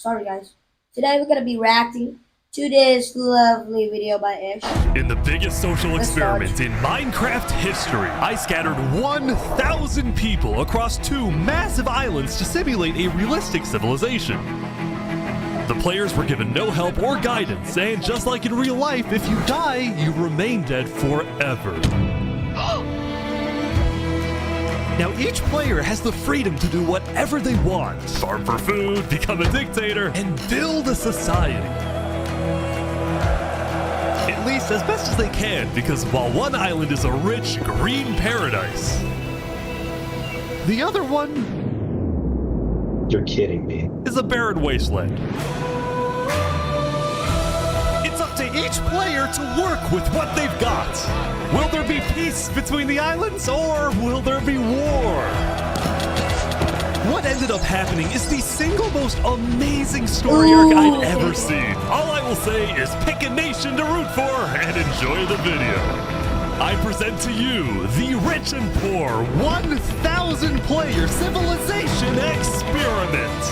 Sorry guys. Today we're gonna be reacting to this lovely video by Ish. In the biggest social experiment in Minecraft history, I scattered 1,000 people across 2 massive islands to simulate a realistic civilization. The players were given no help or guidance, and just like in real life, if you die, you remain dead forever. Now, each player has the freedom to do whatever they want. Farm for food, become a dictator, and build a society. At least as best as they can, because while one island is a rich, green paradise, the other one You're kidding me. is a barren wasteland. It's up to each player to work with what they've got. Will there be peace between the islands, or will there be war? What ended up happening is the single most amazing story arc I've ever seen. All I will say is pick a nation to root for and enjoy the video. I present to you the Rich and Poor 1,000 player civilization experiment.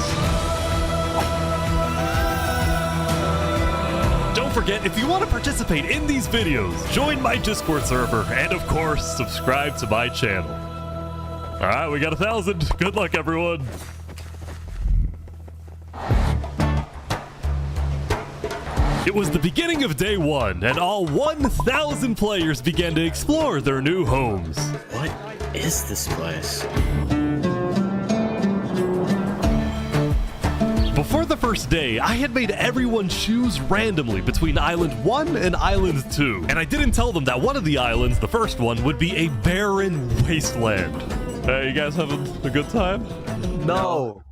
Don't forget, if you want to participate in these videos, join my Discord server and of course, subscribe to my channel. All right, we got 1,000. Good luck, everyone. It was the beginning of day 1, and all 1,000 players began to explore their new homes. What is this place? Before the first day, I had made everyone choose randomly between Island 1 and Island 2. And I didn't tell them that one of the islands, the first one, would be a barren wasteland. Hey, you guys having a good time? No.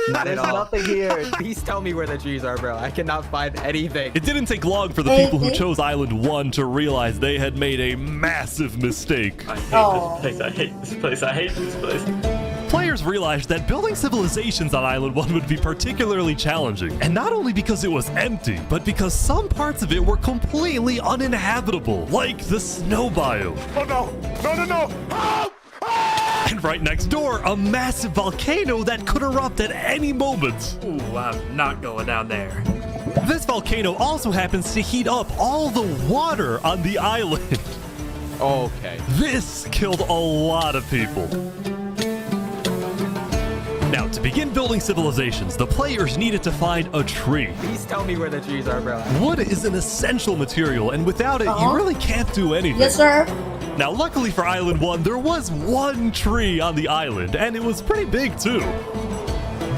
Not There's at all. nothing here. Please tell me where the trees are, bro. I cannot find anything. It didn't take long for the people who chose Island 1 to realize they had made a massive mistake. I hate Oh. this place. I hate this place. I hate this place. Players realized that building civilizations on Island 1 would be particularly challenging, and not only because it was empty, but because some parts of it were completely uninhabitable, like the snow biome. Oh no! No, no, no! Help! And right next door, a massive volcano that could erupt at any moment. Ooh, I'm not going down there. This volcano also happens to heat up all the water on the island. Okay. This killed a lot of people. Now, to begin building civilizations, the players needed to find a tree. Please tell me where the trees are, bro. Wood is an essential material, and without it, you really can't do anything. Yes, sir. Now, luckily for Island 1, there was one tree on the island, and it was pretty big too.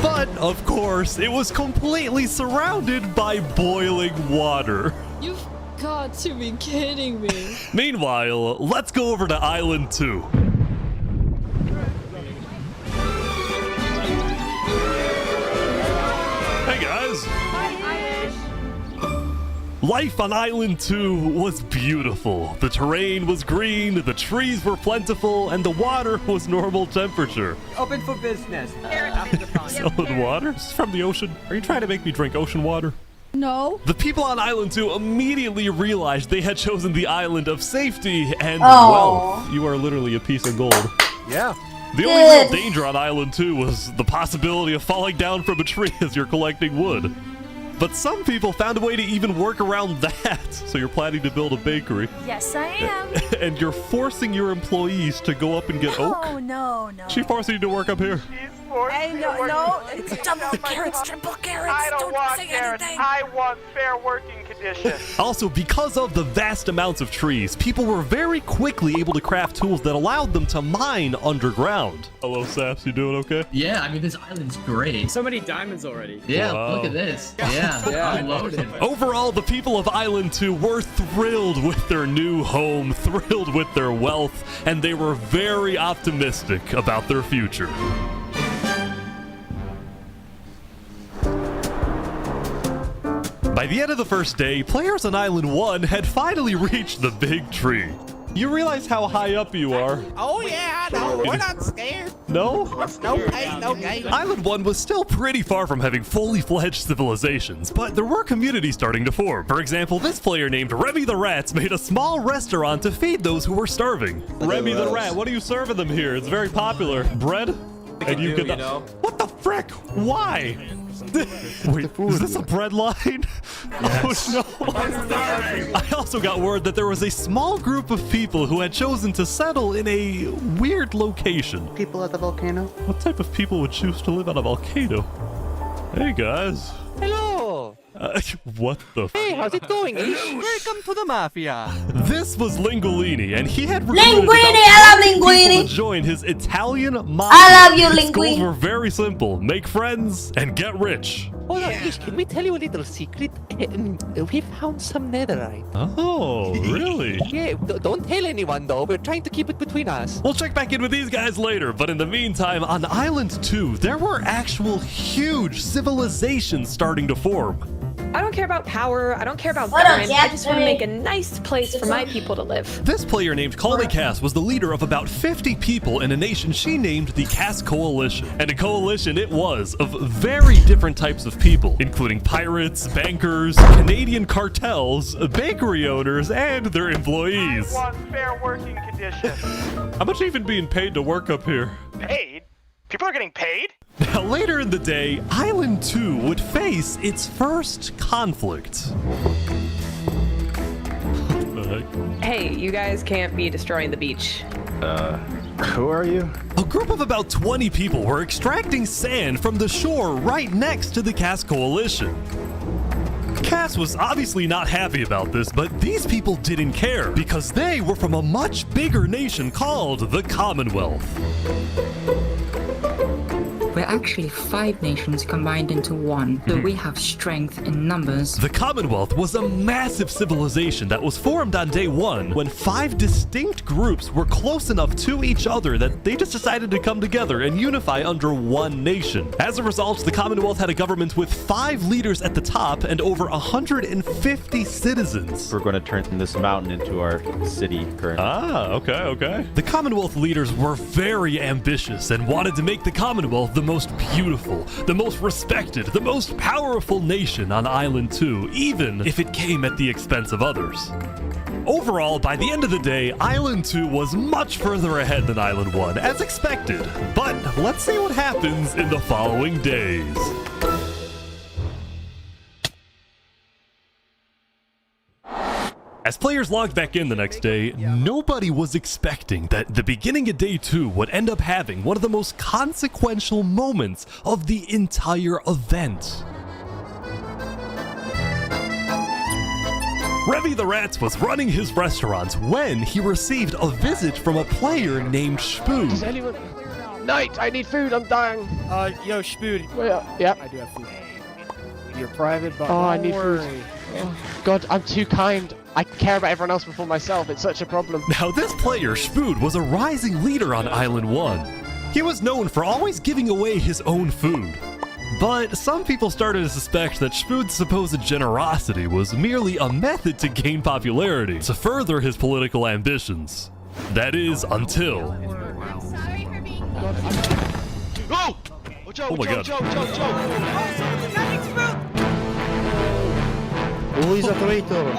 But, of course, it was completely surrounded by boiling water. You've got to be kidding me. Meanwhile, let's go over to Island 2. Hey guys! Life on Island 2 was beautiful. The terrain was green, the trees were plentiful, and the water was normal temperature. Open for business. Solid water? This is from the ocean. Are you trying to make me drink ocean water? No. The people on Island 2 immediately realized they had chosen the island of safety and Oh. wealth. You are literally a piece of gold. Yeah. The only real Good. danger on Island 2 was the possibility of falling down from a tree as you're collecting wood. But some people found a way to even work around that. So you're planning to build a bakery, Yes, I am. and you're forcing your employees to go up and get oak. Oh, no, no. She forcing you to work up here. Hey, no, it's double carrots, triple carrots. I don't want say carrots. anything. I want fair working conditions. Also, because of the vast amounts of trees, people were very quickly able to craft tools that allowed them to mine underground. Hello, Saps. You doing okay? Yeah, I mean, this island's great. So many diamonds already. Yeah, Wow. look at this. Yeah, I'm loaded. Overall, the people of Island 2 were thrilled with their new home, thrilled with their wealth, and they were very optimistic about their future. By the end of the first day, players on Island 1 had finally reached the big tree. You realize how high up you are? Oh yeah, I know. We're not scared. No? No pain, no gain. Island 1 was still pretty far from having fully fledged civilizations, but there were communities starting to form. For example, this player named Remy the Rats made a small restaurant to feed those who were starving. Remy the Rat, what are you serving them here? It's very popular. Bread? And you could you know? What the frick? Why? Wait, is this a bread line? Yes. Oh no! I also got word that there was a small group of people who had chosen to settle in a weird location. People at the volcano. What type of people would choose to live on a volcano? Hey guys. Hello. What the? Hey, how's it going, Ish? Welcome to the mafia. This was Linguini, and he had recruited Linguini, about I love 50 people Linguini. to join his Italian mafia. I love you, His goals Linguini. were very simple: make friends and get rich. Hold on, Ish, can we tell you a little secret? We found some netherite. Oh, really? Yeah, don't tell anyone though. We're trying to keep it between us. We'll check back in with these guys later, but in the meantime, on Island 2, there were actual huge civilizations starting to form. I don't care about power. I don't care about What up, government. I Jack? just want to make a nice place for my people to live. This player named Kaldikas was the leader of about 50 people in a nation she named the Cass Coalition. And a coalition it was of very different types of people, including pirates, bankers, Canadian cartels, bakery owners, and their employees. want fair working conditions. How much even being paid to work up here? Paid? People are getting paid? Now, later in the day, Island 2 would face its first conflict. What the heck? Hey, you guys can't be destroying the beach. Who are you? A group of about 20 people were extracting sand from the shore right next to the Cass Coalition. Cass was obviously not happy about this, but these people didn't care because they were from a much bigger nation called the Commonwealth. We're actually 5 nations combined into one, so we have strength in numbers. The Commonwealth was a massive civilization that was formed on day 1 when 5 distinct groups were close enough to each other that they just decided to come together and unify under one nation. As a result, the Commonwealth had a government with 5 leaders at the top and over 150 citizens. We're going to turn this mountain into our city currently. Ah, okay. The Commonwealth leaders were very ambitious and wanted to make the Commonwealth the most beautiful, the most respected, the most powerful nation on Island 2, even if it came at the expense of others. Overall, by the end of the day, Island 2 was much further ahead than Island 1, as expected. But let's see what happens in the following days. As players logged back in the next day, nobody was expecting that the beginning of day 2 would end up having one of the most consequential moments of the entire event. Revy the Rats was running his restaurant when he received a visit from a player named Spoon. Does anyone... Knight, I need food, I'm dying. Yo, Spood. Well, yeah. I do have food. You're private, but I need food. Oh, God, I'm too kind. I care about everyone else before myself. It's such a problem. Now, this player, Spood, was a rising leader on Island 1. He was known for always giving away his own food. But some people started to suspect that Spood's supposed generosity was merely a method to gain popularity, to further his political ambitions. That is, until... Oh! Oh my God. Oh, he's a traitor.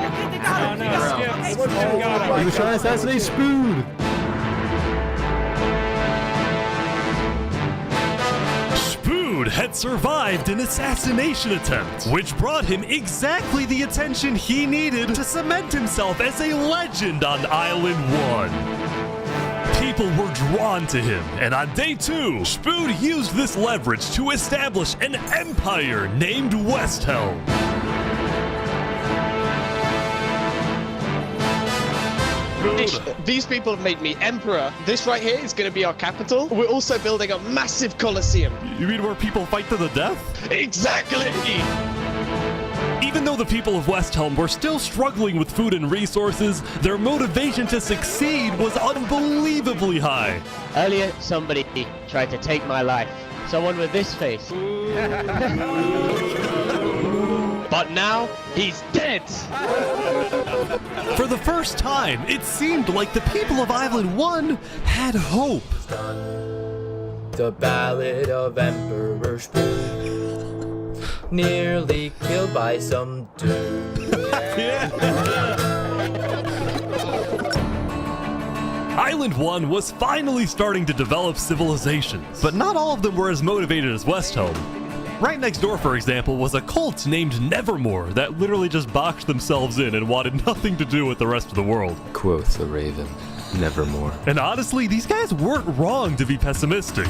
He was trying to assassinate Spoon. Spood had survived an assassination attempt, which brought him exactly the attention he needed to cement himself as a legend on Island 1. People were drawn to him, and on day 2, Spood used this leverage to establish an empire named Westhelm. These people have made me emperor. This right here is going to be our capital. We're also building a massive coliseum. You mean where people fight to the death? Exactly. Even though the people of Westhelm were still struggling with food and resources, their motivation to succeed was unbelievably high. Earlier, somebody tried to take my life. Someone with this face. But now, he's dead! For the first time, it seemed like the people of Island 1 had hope. The Ballad of Emperor Spoon. Nearly killed by some dude. Island 1 was finally starting to develop civilizations, but not all of them were as motivated as Westhelm. Right next door, for example, was a cult named Nevermore that literally just boxed themselves in and wanted nothing to do with the rest of the world. Quoth the raven, nevermore. And honestly, these guys weren't wrong to be pessimistic.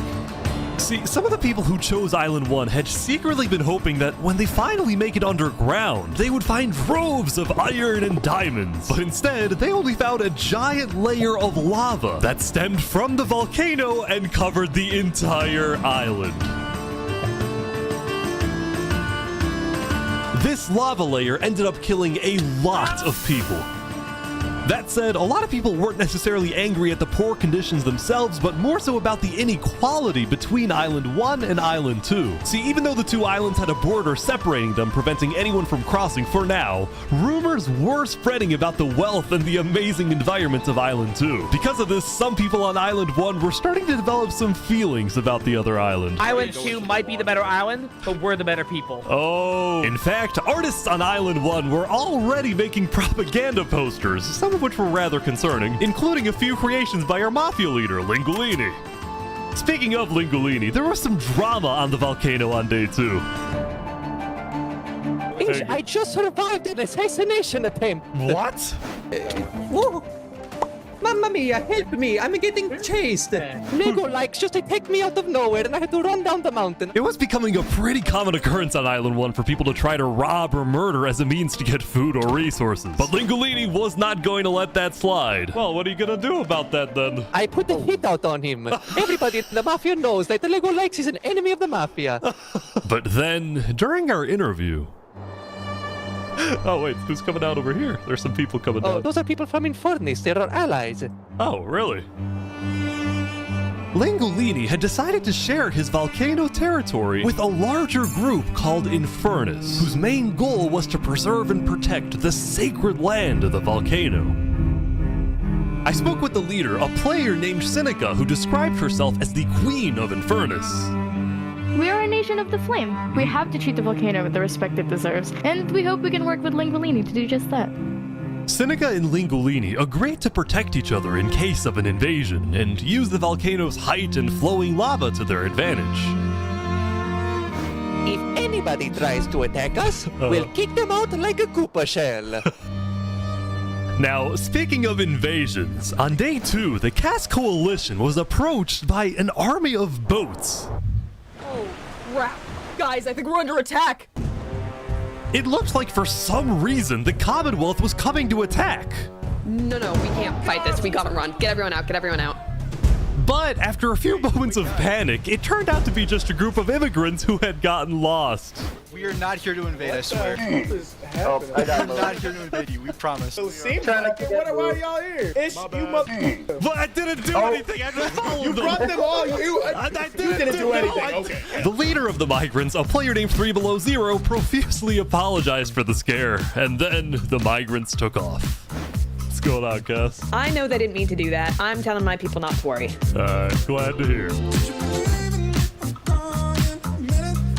See, some of the people who chose Island 1 had secretly been hoping that when they finally make it underground, they would find droves of iron and diamonds. But instead, they only found a giant layer of lava that stemmed from the volcano and covered the entire island. This lava layer ended up killing a lot of people. That said, a lot of people weren't necessarily angry at the poor conditions themselves, but more so about the inequality between Island 1 and Island 2. See, even though the two islands had a border separating them, preventing anyone from crossing for now, rumors were spreading about the wealth and the amazing environment of Island 2. Because of this, some people on Island 1 were starting to develop some feelings about the other island. Island 2 might be the better island, but we're the better people. Oh. In fact, artists on Island 1 were already making propaganda posters, some of which were rather concerning, including a few creations by our mafia leader, Lingolini. Speaking of Lingolini, there was some drama on the volcano on day 2. I just survived an assassination attempt. What? Whoa. Mamma mia, help me! I'm getting chased! Lego likes just attacked me out of nowhere and I had to run down the mountain. It was becoming a pretty common occurrence on Island 1 for people to try to rob or murder as a means to get food or resources. But Lingolini was not going to let that slide. Well, what are you gonna do about that then? I put the hit out on him. Everybody in the mafia knows that the Lego likes is an enemy of the mafia. But then, during our interview... Oh, wait, who's coming out over here? There's some people coming down. Oh, those are people from Infernus. They're our allies. Oh, really? Lingolini had decided to share his volcano territory with a larger group called Infernus, whose main goal was to preserve and protect the sacred land of the volcano. I spoke with the leader, a player named Seneca, who described herself as the Queen of Infernus. We are a nation of the flame. We have to treat the volcano with the respect it deserves, and we hope we can work with Lingolini to do just that. Seneca and Lingolini agreed to protect each other in case of an invasion, and use the volcano's height and flowing lava to their advantage. If anybody tries to attack us, we'll kick them out like a Koopa shell. Now, speaking of invasions, on day 2, the Cass Coalition was approached by an army of boats. Oh, crap. Guys, I think we're under attack. It looked like for some reason the Commonwealth was coming to attack. No, we can't fight this. We gotta run. Get everyone out. But after a few moments of panic, it turned out to be just a group of immigrants who had gotten lost. We are not here to invade, I swear. Oh, I got We're not here to invade you, we promise. Why are y'all here? It's you must. But I didn't do anything. I just followed them. You brought them all. You didn't do anything. Okay. The leader of the migrants, a player named 3 Below Zero, profusely apologized for the scare, and then the migrants took off. What's going on, Cass? I know they didn't mean to do that. I'm telling my people not to worry. Glad to hear.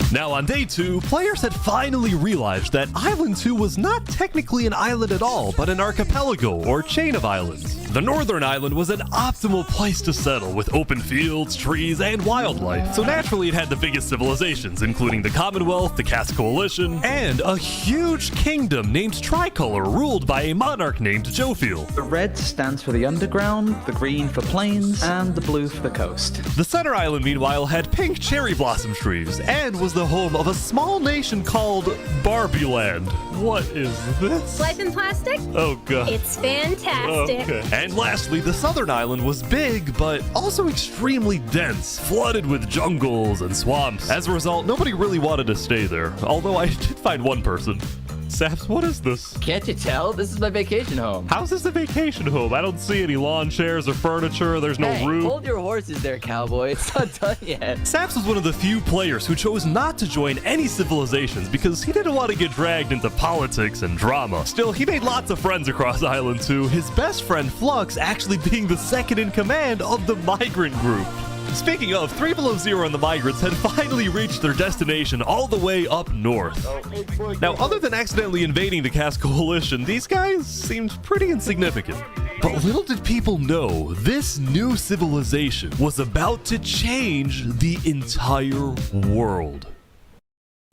Now, on day 2, players had finally realized that Island 2 was not technically an island at all, but an archipelago, or chain of islands. The northern island was an optimal place to settle, with open fields, trees, and wildlife. So naturally, it had the biggest civilizations, including the Commonwealth, the Cass Coalition, and a huge kingdom named Tricolor, ruled by a monarch named Jophiel. The red stands for the underground, the green for plains, and the blue for the coast. The center island, meanwhile, had pink cherry blossom trees, and was the home of a small nation called Barbieland. What is this? Life in plastic? Oh, God. It's fantastic. Okay. And lastly, the southern island was big, but also extremely dense, flooded with jungles and swamps. As a result, nobody really wanted to stay there, although I did find one person. Saps, what is this? Can't you tell? This is my vacation home. How's this a vacation home? I don't see any lawn chairs or furniture. There's no roof. Hold your horses there, cowboy. It's not done yet. Saps was one of the few players who chose not to join any civilizations because he didn't want to get dragged into politics and drama. Still, he made lots of friends across Island 2, his best friend Flux actually being the second in command of the migrant group. Speaking of, 3 Below Zero and the migrants had finally reached their destination all the way up north. Now, other than accidentally invading the Cass Coalition, these guys seemed pretty insignificant. But little did people know, this new civilization was about to change the entire world.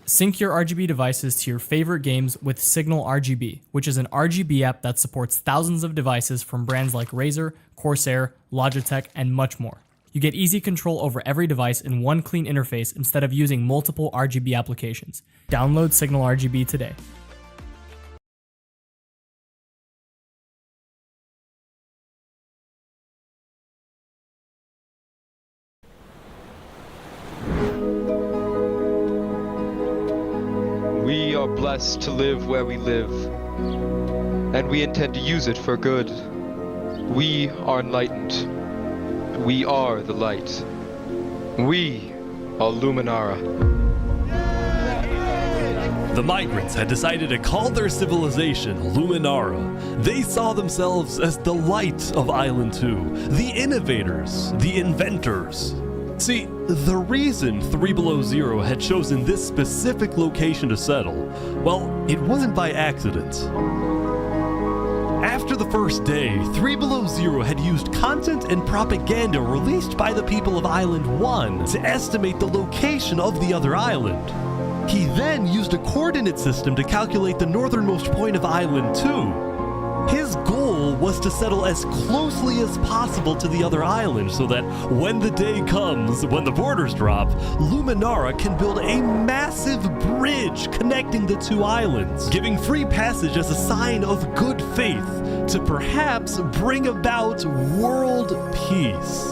Sync your RGB devices to your favorite games with Signal RGB, which is an RGB app that supports thousands of devices from brands like Razer, Corsair, Logitech, and much more. You get easy control over every device in one clean interface instead of using multiple RGB applications. Download Signal RGB today. We are blessed to live where we live, and we intend to use it for good. We are enlightened. We are the light. We are Luminara. The migrants had decided to call their civilization Luminara. They saw themselves as the light of Island 2, the innovators, the inventors. See, the reason 3 Below Zero had chosen this specific location to settle, well, it wasn't by accident. After the first day, 3 Below Zero had used content and propaganda released by the people of Island 1 to estimate the location of the other island. He then used a coordinate system to calculate the northernmost point of Island 2. His goal was to settle as closely as possible to the other island so that when the day comes, when the borders drop, Luminara can build a massive bridge connecting the two islands, giving free passage as a sign of good faith to perhaps bring about world peace.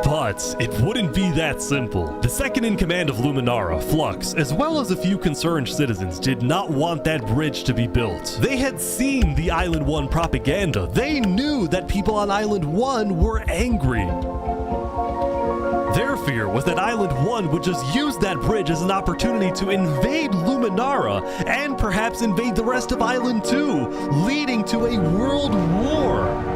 But it wouldn't be that simple. The second in command of Luminara, Flux, as well as a few concerned citizens, did not want that bridge to be built. They had seen the Island 1 propaganda. They knew that people on Island 1 were angry. Their fear was that Island 1 would just use that bridge as an opportunity to invade Luminara and perhaps invade the rest of Island 2, leading to a world war.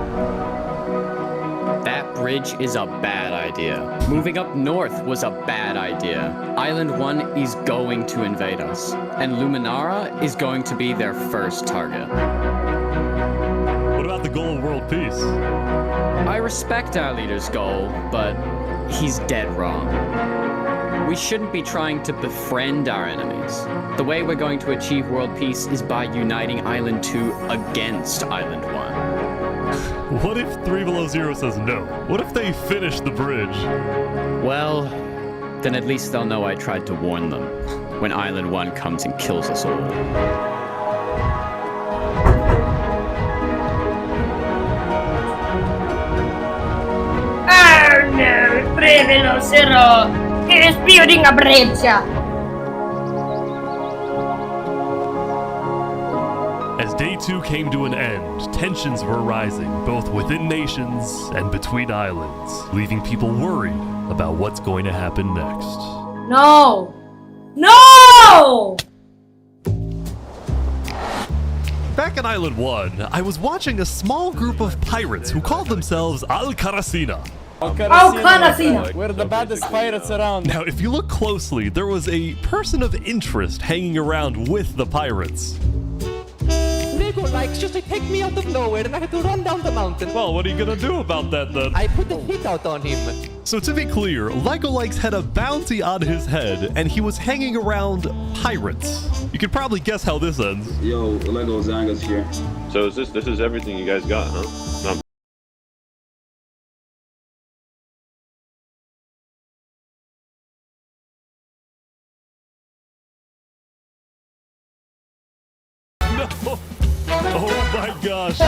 That bridge is a bad idea. Moving up north was a bad idea. Island 1 is going to invade us, and Luminara is going to be their first target. What about the goal of world peace? I respect our leader's goal, but he's dead wrong. We shouldn't be trying to befriend our enemies. The way we're going to achieve world peace is by uniting Island 2 against Island 1. What if 3 Below Zero says no? What if they finish the bridge? Well, then at least they'll know I tried to warn them when Island 1 comes and kills us all. Oh no, 3 Below Zero is building a bridge. As Day 2 came to an end, tensions were rising, both within nations and between islands, leaving people worried about what's going to happen next. No! No! Back on Island 1, I was watching a small group of pirates who called themselves Al-Karasina. Al-Karasina! We're the baddest pirates around. Now, if you look closely, there was a person of interest hanging around with the pirates. Lego likes just to take me out of nowhere and I had to run down the mountain. Well, what are you gonna do about that then? I put the hit out on him. So to be clear, Lego Likes had a bounty on his head and he was hanging around pirates. You could probably guess how this ends. Yo, Lego Zanga's here. So is this is everything you guys got, huh? No. Oh my gosh.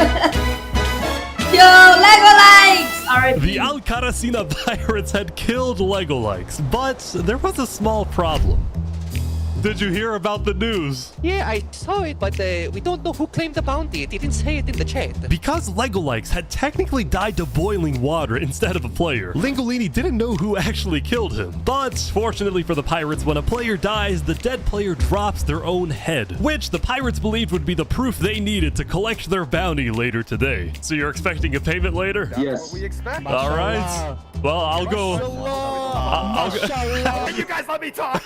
Yo, Lego Likes! Alright. The Al-Karasina pirates had killed Lego Likes, but there was a small problem. Did you hear about the news? Yeah, I saw it, but we don't know who claimed the bounty. It didn't say it in the chat. Because Lego Likes had technically died to boiling water instead of a player, Lingolini didn't know who actually killed him. But fortunately for the pirates, when a player dies, the dead player drops their own head, which the pirates believed would be the proof they needed to collect their bounty later today. So you're expecting a payment later? Yes. We expect. All right. Well, I'll go. You guys let me talk.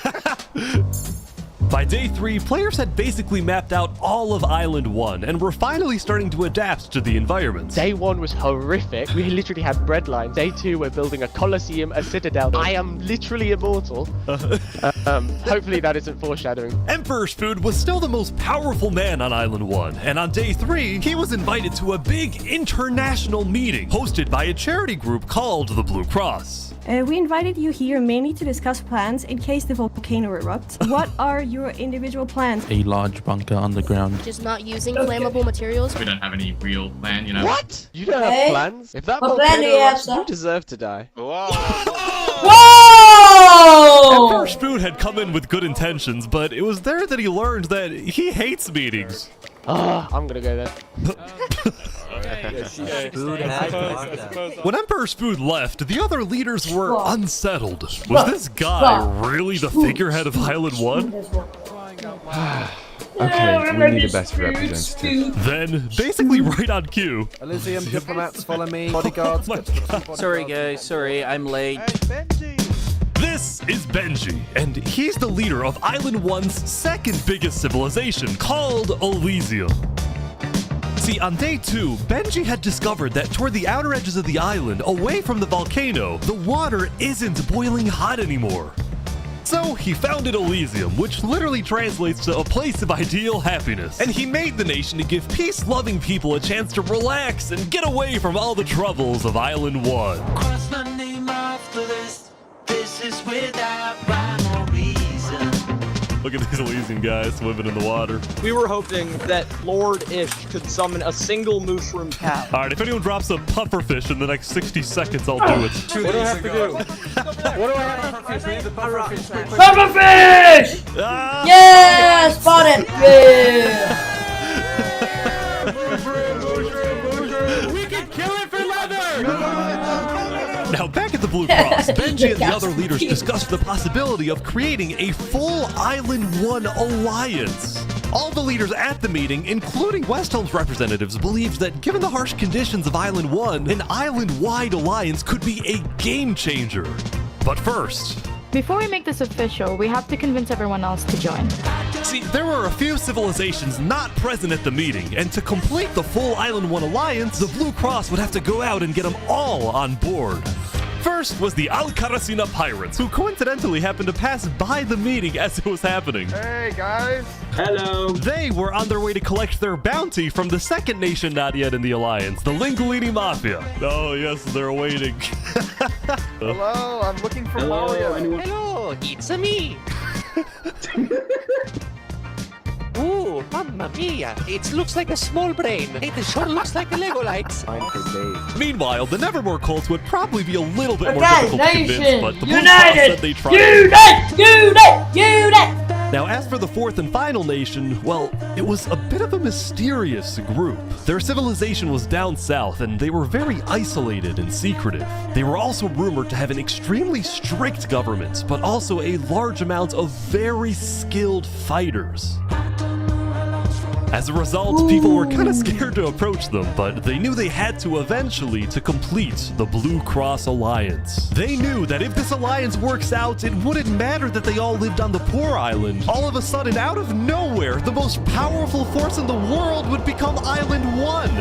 By day 3, players had basically mapped out all of Island 1 and were finally starting to adapt to the environment. Day 1 was horrific. We literally had bread lines. Day 2, we're building a coliseum, a citadel. I am literally immortal. Hopefully that isn't foreshadowing. Emperor's Food was still the most powerful man on Island 1, and on day 3, he was invited to a big international meeting hosted by a charity group called the Blue Cross. We invited you here mainly to discuss plans in case the volcano erupts. What are your individual plans? A large bunker underground. Just not using flammable materials. We don't have any real plan, you know. What? You don't have plans? If that What plan do volcano you have, erupts, sir? you deserve to die. Whoa! Emperor's Food had come in with good intentions, but it was there that he learned that he hates meetings. I'm gonna go there. When Emperor's Food left, the other leaders were unsettled. Was this guy really the figurehead of Island 1? Okay, we need a better representative. Then, basically right on cue. Elysium diplomats follow me. Bodyguards. Sorry, guys. Sorry, I'm late. This is Benji, and he's the leader of Island 1's second biggest civilization, called Elysium. See, on day 2, Benji had discovered that toward the outer edges of the island, away from the volcano, the water isn't boiling hot anymore. So he founded Elysium, which literally translates to a place of ideal happiness. And he made the nation to give peace-loving people a chance to relax and get away from all the troubles of Island 1. Cross my name after this. This is without rhyme or reason. Look at these Elysium guys swimming in the water. We were hoping that Lord Ish could summon a single mushroom cow. Alright, if anyone drops a pufferfish in the next 60 seconds, I'll do it. What do I have to do? What do I have to do? Pufferfish! Ah! Yeah! Spotted! Yeah! We can kill it for leather! Now, back at the Blue Cross, Benji and the other leaders discussed the possibility of creating a full Island 1 alliance. All the leaders at the meeting, including Westhelm's representatives, believed that given the harsh conditions of Island 1, an island-wide alliance could be a game changer. But first... Before we make this official, we have to convince everyone else to join. See, there were a few civilizations not present at the meeting, and to complete the full Island 1 alliance, the Blue Cross would have to go out and get them all on board. First was the Al-Karasina Pirates, who coincidentally happened to pass by the meeting as it was happening. Hey, guys. Hello. They were on their way to collect their bounty from the second nation not yet in the alliance, the Lingolini Mafia. Oh, yes, they're waiting. Hello, I'm looking for Mario. Hello, it's me. Ooh, mamma mia! It looks like a small brain. It sure looks like a Lego lights. Meanwhile, the Nevermore cults would probably be a little bit more Okay, difficult to convince, nation, but the Blue Cross said they tried. Unite! Now, as for the fourth and final nation, well, it was a bit of a mysterious group. Their civilization was down south, and they were very isolated and secretive. They were also rumored to have an extremely strict government, but also a large amount of very skilled fighters. As a result, people were kind of scared to approach them, but they knew they had to eventually to complete the Blue Cross Alliance. They knew that if this alliance works out, it wouldn't matter that they all lived on the poor island. All of a sudden, out of nowhere, the most powerful force in the world would become Island 1.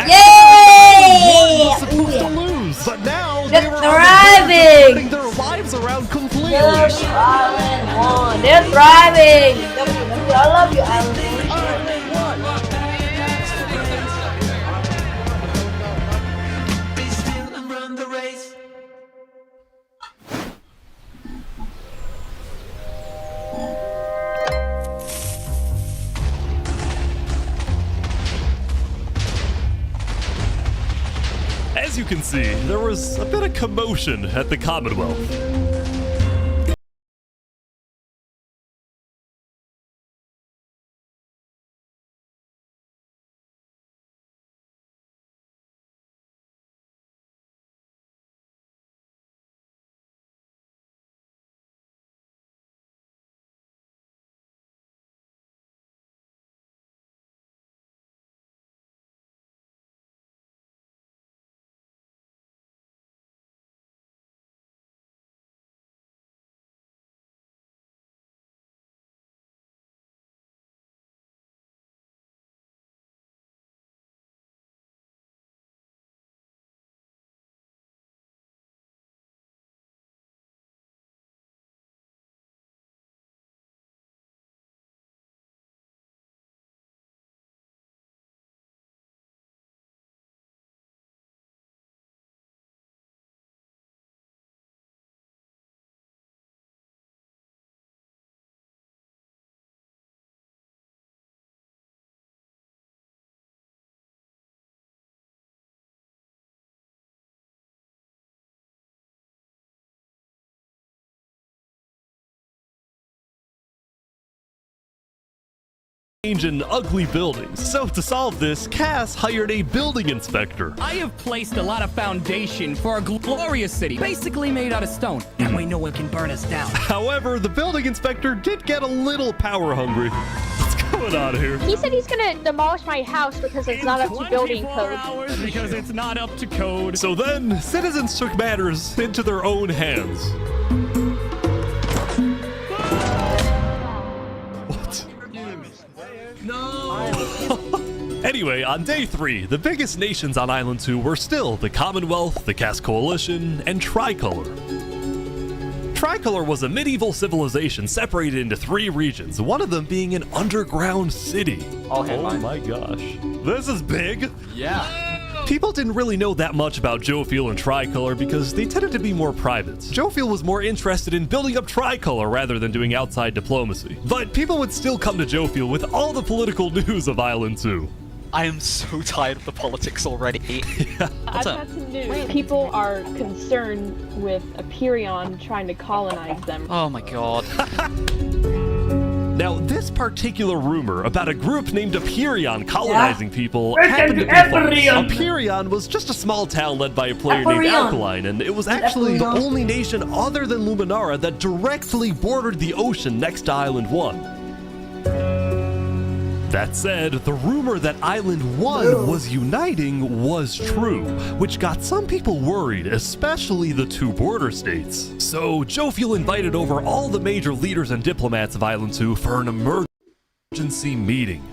Yay! Was supposed to lose, but now They're they were thriving! turning their lives around completely. Island 1. They're thriving! I love you, Island 1. Be still and run the race. As you can see, there was a bit of commotion at the Commonwealth. and ugly buildings. So to solve this, Cass hired a building inspector. I have placed a lot of foundation for a glorious city, basically made out of stone. That way no one can burn us down. However, the building inspector did get a little power hungry. What's going on here? He said he's gonna demolish my house because it's not up to building code. Because it's not up to code. So then, citizens took matters into their own hands. What? Anyway, on day 3, the biggest nations on Island 2 were still the Commonwealth, the Cass Coalition, and Tricolor. Tricolor was a medieval civilization separated into 3 regions, one of them being an underground city. All headline. Oh my gosh. This is big. Yeah. People didn't really know that much about Jofiel and Tricolor because they tended to be more private. Jofiel was more interested in building up Tricolor rather than doing outside diplomacy. But people would still come to Jofiel with all the political news of Island 2. I am so tired of the politics already. Yeah. I've got some news. People are concerned with Aperion trying to colonize them. Oh my god. Now, this particular rumor about a group named Aperion colonizing people Welcome happened to to be false. Aperion. Aperion was just a small town led by a player named Aperion. Alkaline, and it was actually the only nation other than Luminara that directly bordered the ocean next to Island 1. That said, the rumor that Island 1 was uniting was true, which got some people worried, especially the 2 border states. So Jofiel invited over all the major leaders and diplomats of Island 2 for an emergency meeting.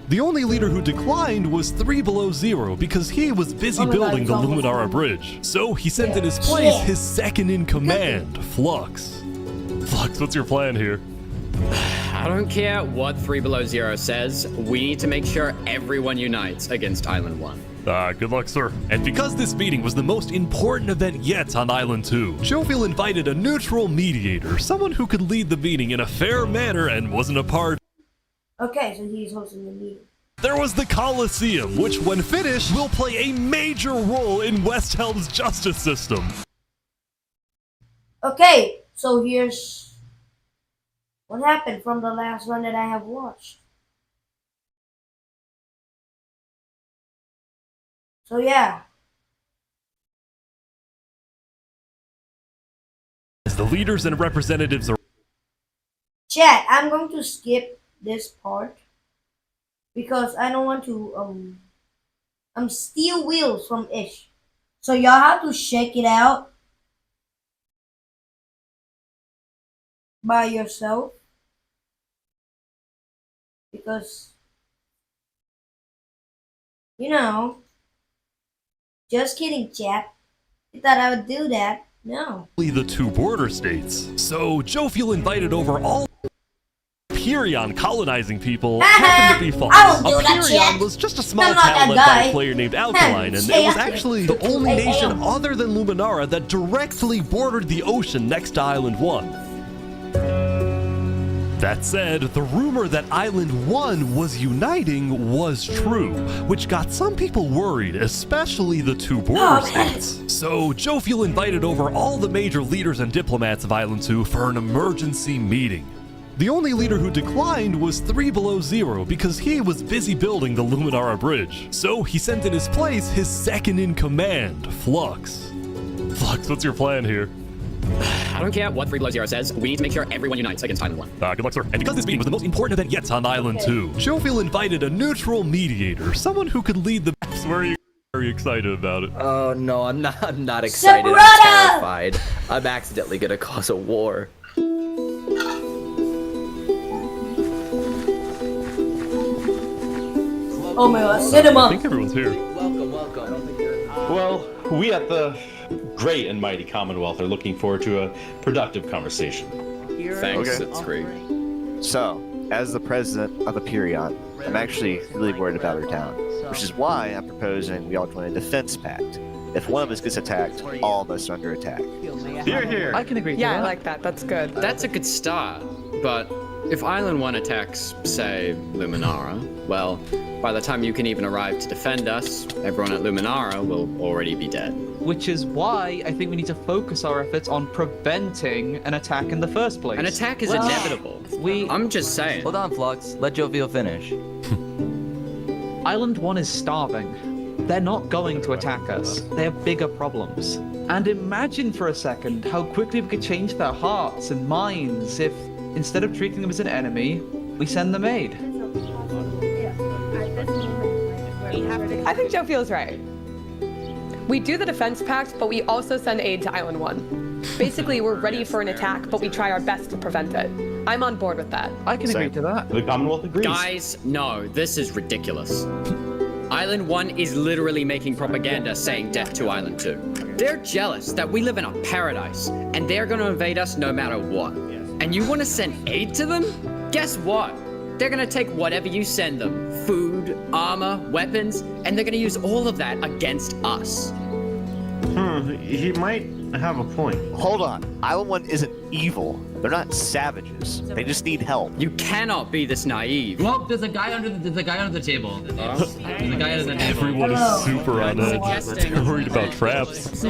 The only leader who declined was 3 Below Zero because he was busy building the Luminara Bridge. So he sent in his place his second in command, Flux. Flux, what's your plan here? I don't care what 3 Below Zero says, we need to make sure everyone unites against Island 1. Good luck, sir. And because this meeting was the most important event yet on Island 2, Jofiel invited a neutral mediator, someone who could lead the meeting in a fair manner and wasn't a part. Okay, so he's hosting the meeting. There was the Colosseum, which when finished will play a major role in West Helm's justice system. Okay, so here's what happened from the last one that I have watched. So yeah. As the leaders and representatives are... Chat, I'm going to skip this part because I don't want to steal wheels from Ish. So y'all have to check it out by yourself. Because, you know, just kidding, chat. You thought I would do that? No. The 2 border states. So Jofiel invited over all Aperion colonizing people happened to be false. I won't do that, Aperion chat. was just a small I'm not town that led by guy. a player named Alkaline, and it was actually the only nation other than Luminara that directly bordered the ocean next to Island 1. That said, the rumor that Island 1 was uniting was true, which got some people worried, especially the 2 border states. So Jofiel invited over all the major leaders and diplomats of Island 2 for an emergency meeting. The only leader who declined was 3 Below Zero because he was busy building the Luminara Bridge. So he sent in his place his second in command, Flux. Flux, what's your plan here? I don't care what 3 Below Zero says, we need to make sure everyone unites against Island 1. Good luck, sir. And because this meeting was the most important event yet on Island 2, Jofiel invited a neutral mediator, someone who could lead the... Where are you very excited about it? Oh no, I'm not excited. Separata! I'm terrified. I'm accidentally gonna cause a war. Oh my god, I cinema! think everyone's here. Welcome. I don't think you're... Well, we at the great and mighty Commonwealth are looking forward to a productive conversation. Thanks, Okay. it's great. So, as the president of Aperion, I'm actually really worried about our town, which is why I'm proposing we all join a defense pact. If one of us gets attacked, all of us are under attack. Here, here. I can agree to Yeah, I that. like that. That's good. That's a good start, but if Island 1 attacks, say, Luminara, well, by the time you can even arrive to defend us, everyone at Luminara will already be dead. which is why I think we need to focus our efforts on preventing an attack in the first place. An attack is inevitable. I'm just saying. Hold on, Flux. Let Jovial finish. Island 1 is starving. They're not going to attack us. They have bigger problems. And imagine for a second how quickly we could change their hearts and minds if, instead of treating them as an enemy, we send them aid. I think Joe feels right. We do the defense pact, but we also send aid to Island 1. Basically, we're ready for an attack, but we try our best to prevent it. I'm on board with that. I can agree to that. The Commonwealth agrees. Guys, no, this is ridiculous. Island 1 is literally making propaganda saying death to Island 2. They're jealous that we live in a paradise, and they're gonna invade us no matter what. And you wanna send aid to them? Guess what? They're gonna take whatever you send them, food, armor, weapons, and they're gonna use all of that against us. He might have a point. Hold on. Island 1 isn't evil. They're not savages. They just need help. You cannot be this naive. Well, there's a guy under the table. There's a guy under the table. Everyone is super on edge. They're worried about traps.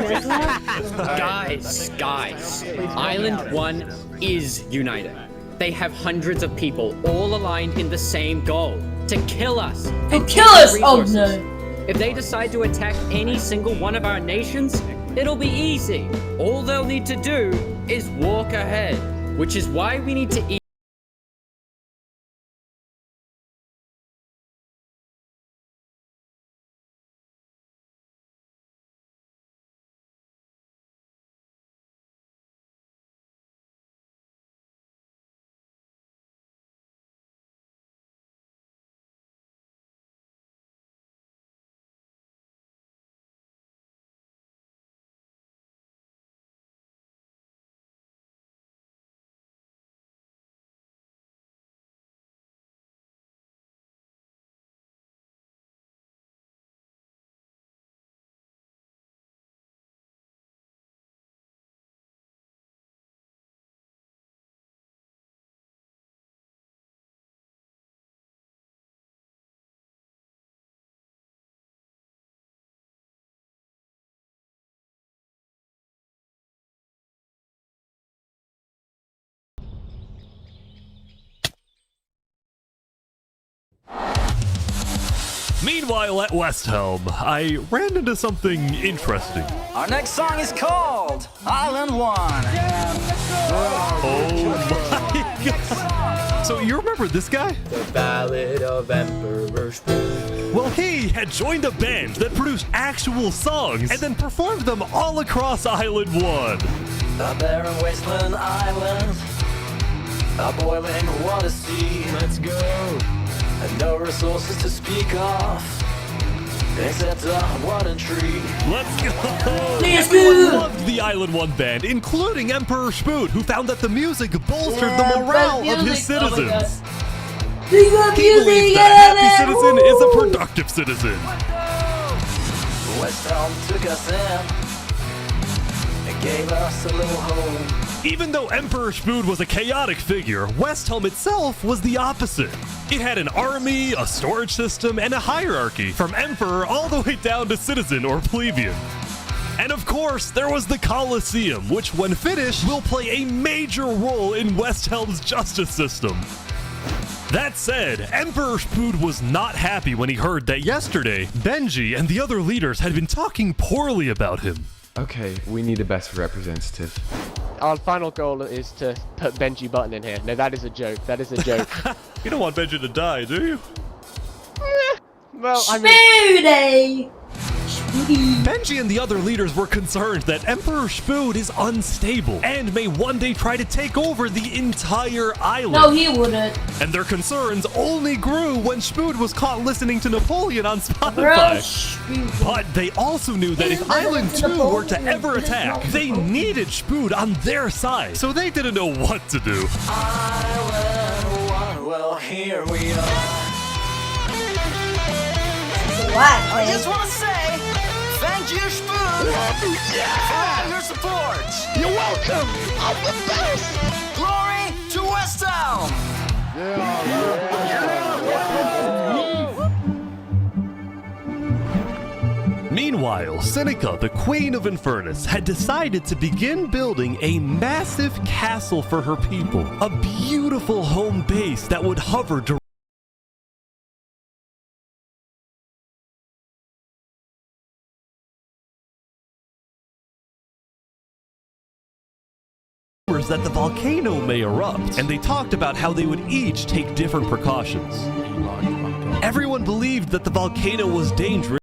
Guys, Island 1 is united. They have hundreds of people all aligned in the same goal, to kill us. To kill us! Oh no. If they decide to attack any single one of our nations, it'll be easy. All they'll need to do is walk ahead, which is why we need to eat. Meanwhile, at West Helm, I ran into something interesting. Our next song is called Island 1. Oh my god! So you remember this guy? The Ballad of Emperor Spoon. Well, he had joined a band that produced actual songs and then performed them all across Island 1. A barren wasteland island, a boiling water sea. Let's go. And no resources to speak of, except a water tree. Let's go! Let's Everyone go! loved the Island 1 band, including Emperor Spoot, who found that the music bolstered the morale of his citizens. He believes that a happy citizen is a productive citizen. West Helm took us in and gave us a little home. Even though Emperor Spood was a chaotic figure, West Helm itself was the opposite. It had an army, a storage system, and a hierarchy, from Emperor all the way down to citizen or plebeian. And of course, there was the Colosseum, which when finished, will play a major role in West Helm's justice system. That said, Emperor Spood was not happy when he heard that yesterday, Benji and the other leaders had been talking poorly about him. Okay, we need a best representative. Our final goal is to put Benji Button in here. No, that is a joke. That is a joke. You don't want Benji to die, do you? Well, I mean... Spoody! Benji and the other leaders were concerned that Emperor Spood is unstable and may one day try to take over the entire island. No, he wouldn't. And their concerns only grew when Spood was caught listening to Napoleon on Spotify. But they also knew that if Island 2 were to ever attack, they needed Spood on their side, so they didn't know what to do. Island 1, well, here we are. What? I just want to say, thank you, Spoon, for all your support. You're welcome. I'm the best. Glory to West Helm. Meanwhile, Meanwhile, Seneca, the Queen of Infernus, had decided to begin building a massive castle for her people. A beautiful home base that would hover directly that the volcano may erupt, and they talked about how they would each take different precautions. Everyone believed that the volcano was dangerous,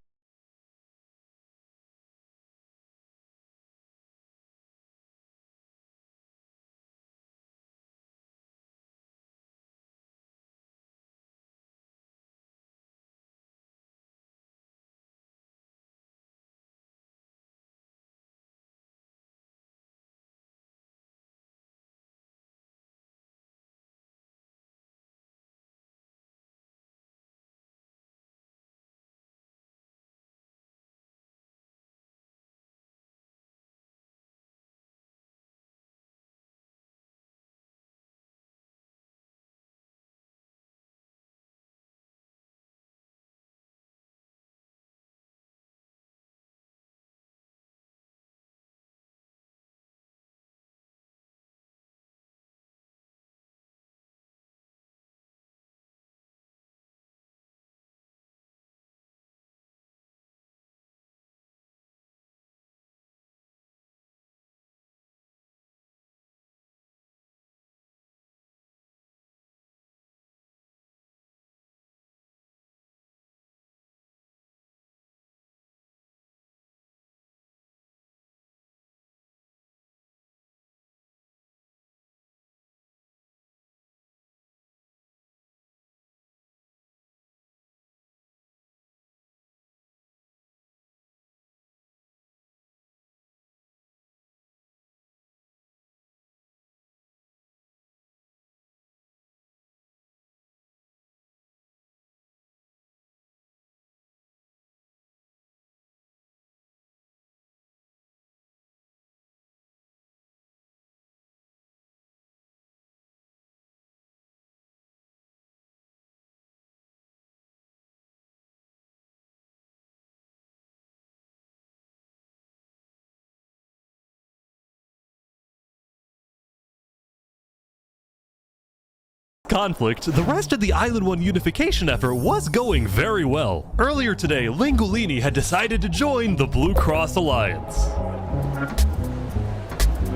conflict, the rest of the Island 1 unification effort was going very well. Earlier today, Lingolini had decided to join the Blue Cross Alliance.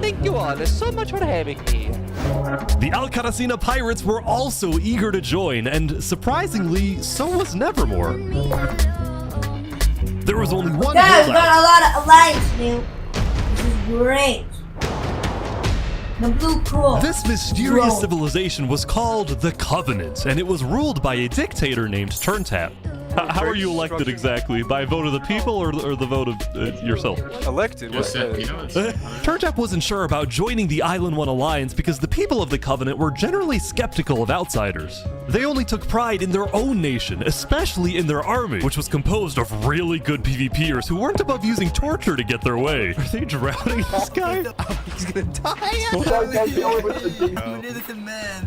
Thank you all so much for having me. The Alcaracina pirates were also eager to join, and surprisingly, so was Nevermore. There was only one Guys, holdout. got a lot of alliance new. This is great. The Blue Cross. This mysterious civilization was called the Covenant, and it was ruled by a dictator named Turntap. How are you elected exactly? By vote of the people or the vote of yourself? Elected? Turntap wasn't sure about joining the Island 1 Alliance because the people of the Covenant were generally skeptical of outsiders. They only took pride in their own nation, especially in their army, which was composed of really good PvPers who weren't above using torture to get their way. Are they drowning this guy? He's gonna die.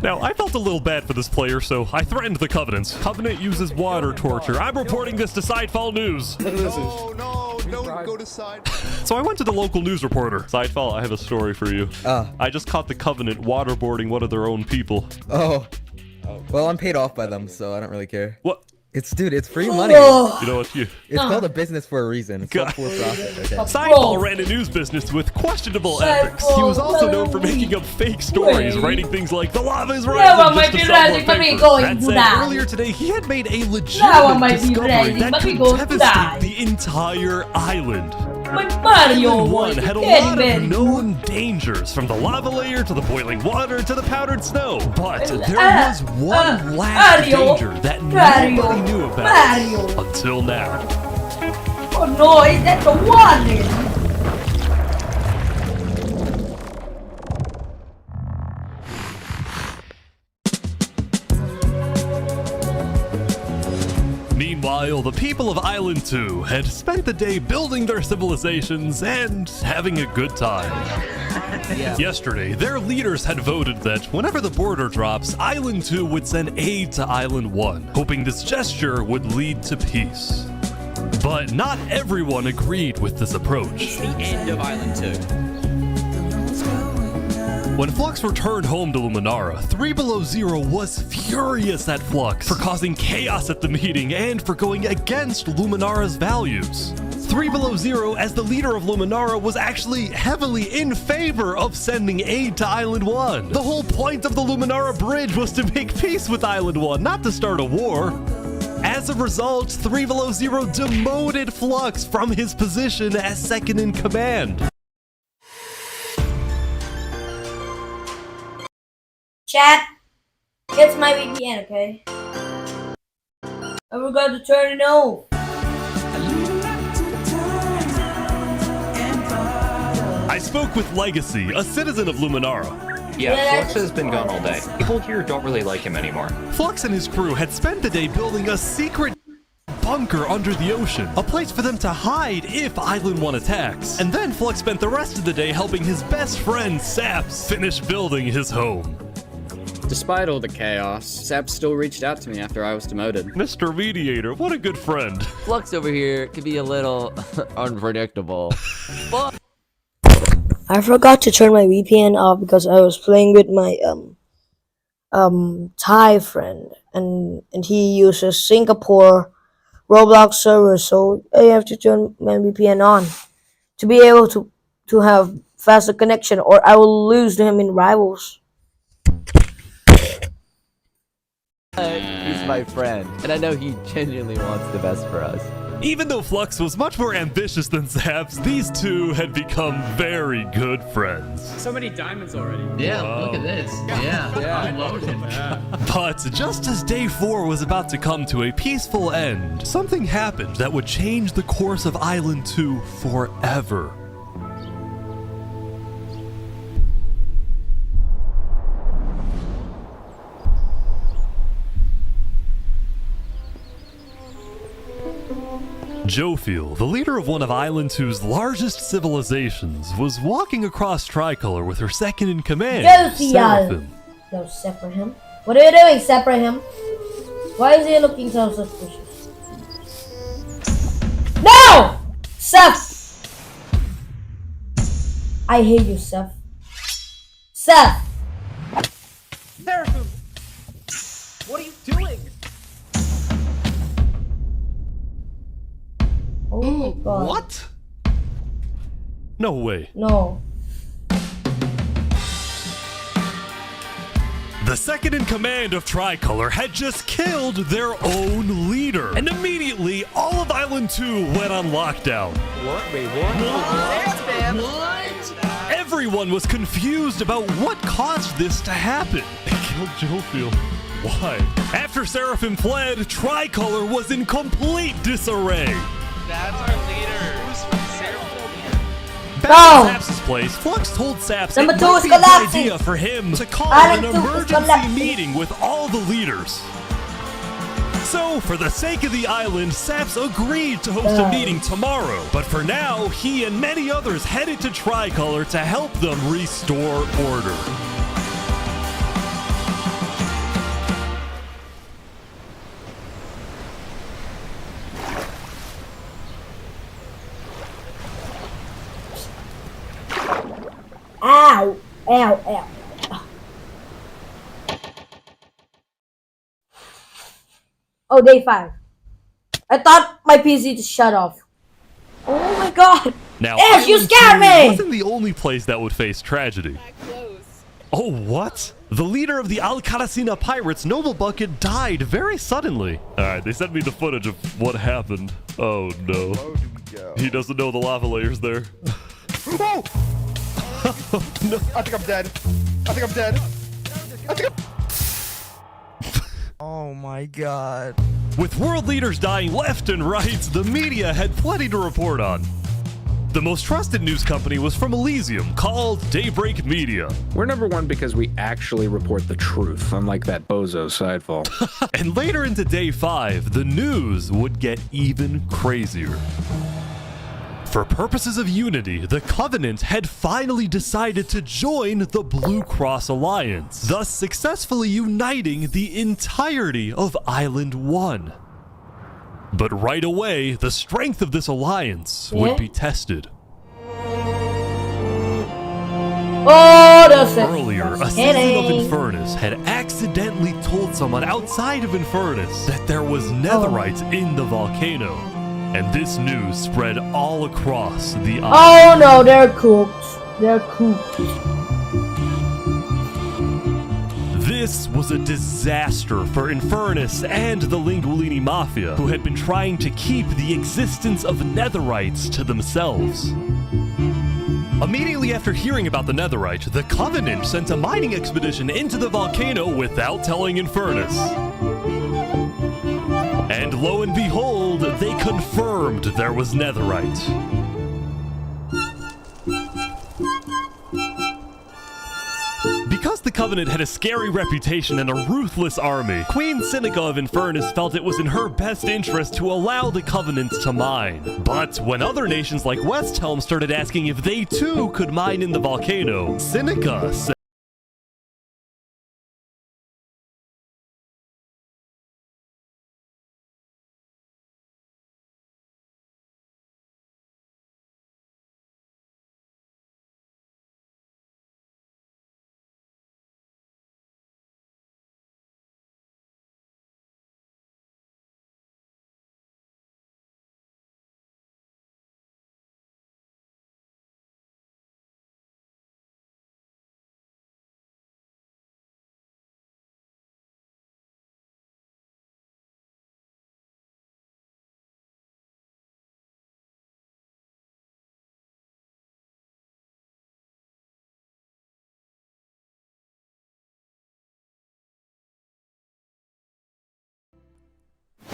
Now, I felt a little bad for this player, so I threatened the Covenant. Covenant uses water torture. I'm reporting this to Sidefall News. No, go to side. So I went to the local news reporter. Sidefall, I have a story for you. I just caught the Covenant waterboarding one of their own people. Oh. Well, I'm paid off by them, so I don't really care. What? Dude, it's free money. You know what? It's called a business for a reason. It's not for profit. Okay. Sidefall ran a news business with questionable ethics. He was also known for making up fake stories, writing things like, the lava is rising just to sell more paper. That said, earlier today, he had made a legitimate discovery that could devastate the entire island. Island 1 had a lot of known dangers, from the lava layer to the boiling water to the powdered snow. But there was one last danger that nobody knew about until now. Oh no, is that the one? Meanwhile, the people of Island 2 had spent the day building their civilizations and having a good time. Yesterday, their leaders had voted that whenever the border drops, Island 2 would send aid to Island 1, hoping this gesture would lead to peace. But not everyone agreed with this approach. The end of Island 2. When Flux returned home to Luminara, 3 Below Zero was furious at Flux for causing chaos at the meeting and for going against Luminara's values. 3 Below Zero, as the leader of Luminara, was actually heavily in favor of sending aid to Island 1. The whole point of the Luminara Bridge was to make peace with Island 1, not to start a war. As a result, 3 Below Zero demoted Flux from his position as second in command. Chat, it's my VPN, okay? I forgot to turn it off. I spoke with Legacy, a citizen of Luminara. Yeah, Flux has been gone all day. People here don't really like him anymore. Flux and his crew had spent the day building a secret bunker under the ocean, a place for them to hide if Island 1 attacks. And then Flux spent the rest of the day helping his best friend, Saps, finish building his home. Despite all the chaos, Sap still reached out to me after I was demoted. Mr. Mediator, what a good friend. Flux over here can be a little unpredictable. But I forgot to turn my VPN off because I was playing with my Thai friend, and he uses Singapore Roblox server, so I have to turn my VPN on to be able to have faster connection, or I will lose to him in Rivals. he's my friend, and I know he genuinely wants the best for us. Even though Flux was much more ambitious than Saps, these two had become very good friends. So many diamonds already. Yeah, Wow. look at this. Yeah, I'm loaded. But just as day 4 was about to come to a peaceful end, something happened that would change the course of Island 2 forever. Jofiel, the leader of one of Island 2's largest civilizations, was walking across Tricolor with her second in command, Seraphim. No, separate him. What are you doing? Separate him. Why is he looking so suspicious? No! Seth! I hate you, Seth. Seth! Seraphim! What are you doing? Oh my god. What? No way. No. The second in command of Tricolor had just killed their own leader. And immediately, all of Island 2 went on lockdown. What? Wait, what? Everyone was confused about what caused this to happen. They killed Jofiel. Why? After Seraphim fled, Tricolor was in complete disarray. That's our leader. Who's from Seraphim? Back at Saps' place, Flux told Saps Number it 2 might is be a good collapsing. idea for him to call Island an 2 is emergency collapsing. meeting with all the leaders. So, for the sake of the island, Saps agreed to host a meeting tomorrow. But for now, he and many others headed to Tricolor to help them restore order. Ow! Ow! Ow! Oh, day 5. I thought my PC just shut off. Oh my god! Now, Ash, you Island scared 2 me! wasn't the only place that would face tragedy. Oh, what? The leader of the Alcaracina Pirates, Noble Bucket, died very suddenly. Alright, they sent me the footage of what happened. Oh no. He doesn't know the lava layer's there. Oh! No. I think I'm dead. I think I'm dead. I think I'm... Oh my god. With world leaders dying left and right, the media had plenty to report on. The most trusted news company was from Elysium, called Daybreak Media. We're number one because we actually report the truth, unlike that bozo Sidefall. And later into day 5, the news would get even crazier. For purposes of unity, the Covenant had finally decided to join the Blue Cross Alliance, thus successfully uniting the entirety of Island 1. But right away, the strength of this alliance would be tested. Oh, earlier, a citizen of Infernus had accidentally told someone outside of Infernus that there was netherite in the volcano. And this news spread all across the island. Oh no, they're cooked. They're cooked. This was a disaster for Infernus and the Lingualini Mafia, who had been trying to keep the existence of netherites to themselves. Immediately after hearing about the netherite, the Covenant sent a mining expedition into the volcano without telling Infernus. And lo and behold, they confirmed there was netherite. Because the Covenant had a scary reputation and a ruthless army, Queen Seneca of Infernus felt it was in her best interest to allow the Covenant to mine. But when other nations like Westhelm started asking if they too could mine in the volcano, Seneca said,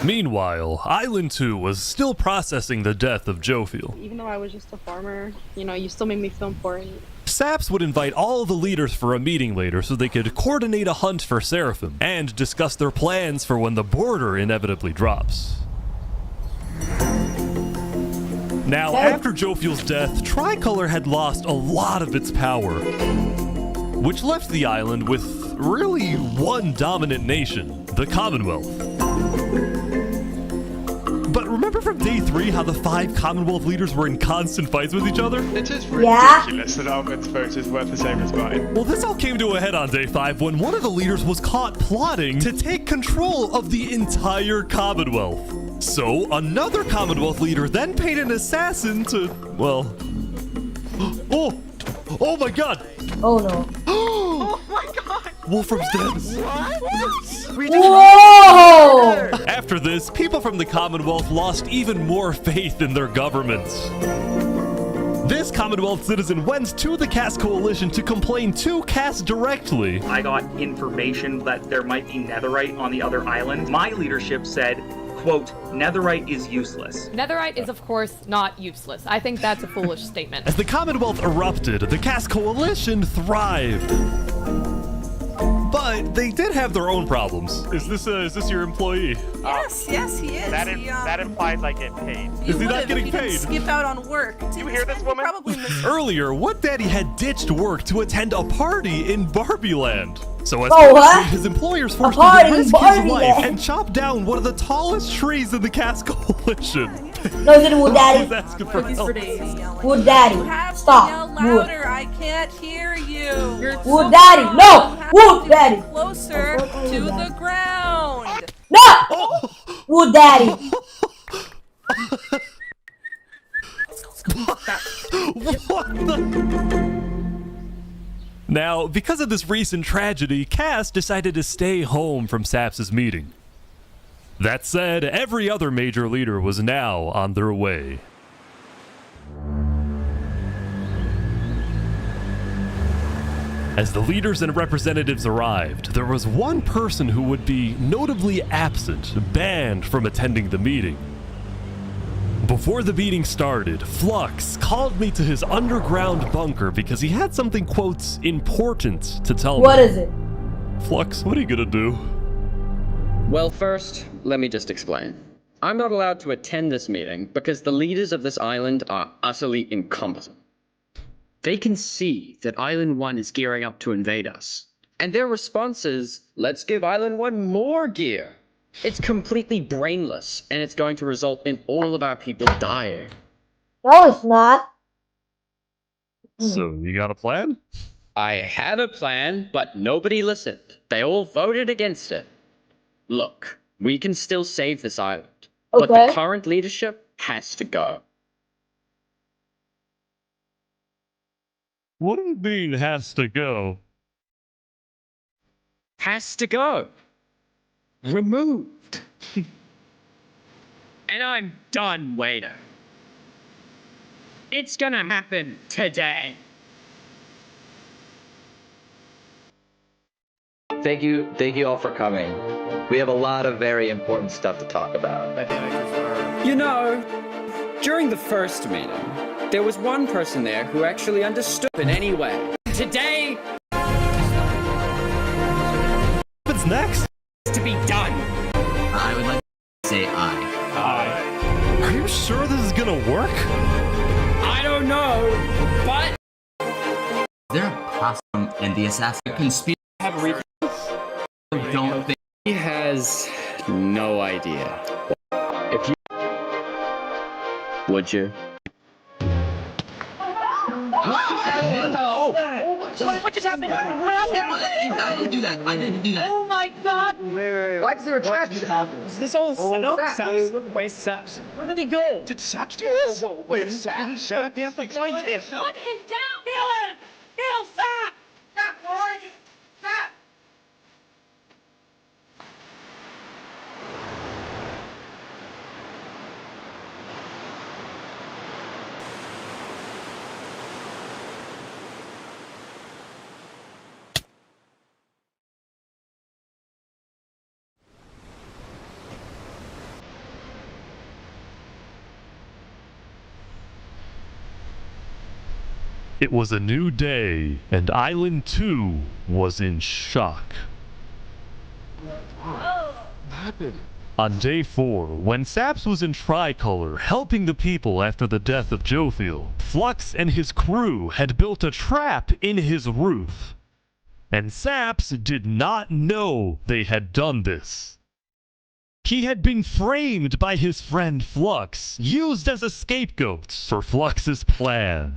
Meanwhile, Island 2 was still processing the death of Jophiel. Even though I was just a farmer, you know, you still made me feel important. Saps would invite all the leaders for a meeting later so they could coordinate a hunt for Seraphim and discuss their plans for when the border inevitably drops. Now, after Jophiel's death, Tricolor had lost a lot of its power, which left the island with really one dominant nation, the Commonwealth. But remember from day 3 how the 5 Commonwealth leaders were in constant fights with each other? It is ridiculous that Almond's vote is worth the same as mine. Well, this all came to a head on day 5 when one of the leaders was caught plotting to take control of the entire Commonwealth. So, another Commonwealth leader then paid an assassin to, well... Oh my god! Oh no. Oh my god! Wolfram's dead. What? Whoa! After this, people from the Commonwealth lost even more faith in their governments. This Commonwealth citizen went to the Cass Coalition to complain to Cass directly. I got information that there might be netherite on the other island. My leadership said, quote, netherite is useless. Netherite is, of course, not useless. I think that's a foolish statement. As the Commonwealth erupted, the Cass Coalition thrived. But they did have their own problems. Is this your employee? Yes, yes, he is. That implies I get paid. Is he not getting paid? Skip out on work. You hear this woman? Probably Earlier, What Daddy had ditched work to attend a party in Barbieland. So as his employers forced him to risk his life and chop down one of the tallest trees in the Cass Coalition. No, is it Wood Daddy? He's asking for help. Wood Daddy, stop. Wood. I can't hear you. Wood Daddy, no! Wood Daddy. Closer to the ground. No! Wood Daddy. What the? Now, because of this recent tragedy, Cass decided to stay home from Saps' meeting. That said, every other major leader was now on their way. As the leaders and representatives arrived, there was one person who would be notably absent, banned from attending the meeting. Before the meeting started, Flux called me to his underground bunker because he had something, quote, important to tell me. What is it? Flux, what are you gonna do? Well, first, let me just explain. I'm not allowed to attend this meeting because the leaders of this island are utterly incompetent. They can see that Island 1 is gearing up to invade us. And their response is, let's give Island 1 more gear. It's completely brainless, and it's going to result in all of our people dying. No, it's not. So, you got a plan? I had a plan, but nobody listened. They all voted against it. Look, we can still save this island, but the Okay. current leadership has to go. What do you mean has to go? Has to go. Removed. And I'm done, Wader. It's gonna happen today. Thank you all for coming. We have a lot of very important stuff to talk about. You know, during the first meeting, there was one person there who actually understood in any way. Today, What's next? it's to be done. I would like to say I. Are you sure this is gonna work? I don't know, but Is there a possum and the assassin conspiracy? Don't think. he has no idea. If you would you? What just happened? I didn't do that. I didn't do that. Oh my god! Why is there a trash? Is this all Saps? Where's Saps? Where did he go? Did Saps do this? Where's Saps? Shut him down! Kill him! Kill Saps! Stop, boy! Stop! It was a new day, and Island 2 was in shock. What happened? On day 4, when Saps was in Tricolor helping the people after the death of Jophiel, Flux and his crew had built a trap in his roof. And Saps did not know they had done this. He had been framed by his friend Flux, used as a scapegoat for Flux's plan.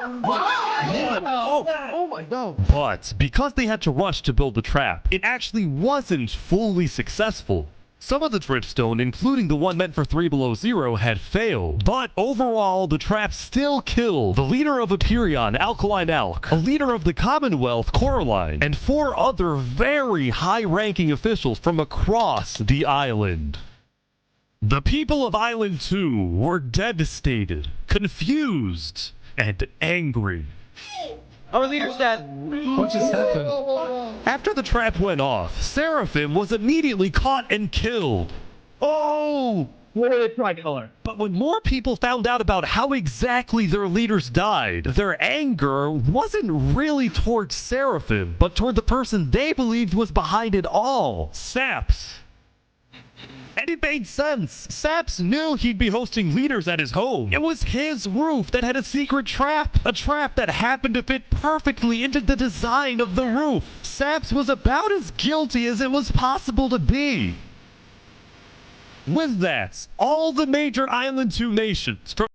Oh my god. But because they had to rush to build the trap, it actually wasn't fully successful. Some of the dripstone, including the one meant for 3 Below Zero, had failed. But overall, the trap still killed the leader of Aperion, Alkaline Alk, a leader of the Commonwealth, Coraline, and 4 other very high-ranking officials from across the island. The people of Island 2 were devastated, confused, and angry. Our leader's dead. What just happened? After the trap went off, Seraphim was immediately caught and killed. Oh! Where the Tricolor? But when more people found out about how exactly their leaders died, their anger wasn't really towards Seraphim, but toward the person they believed was behind it all, Saps. And it made sense. Saps knew he'd be hosting leaders at his home. It was his roof that had a secret trap. A trap that happened to fit perfectly into the design of the roof. Saps was about as guilty as it was possible to be. With that, all the major Island 2 nations, from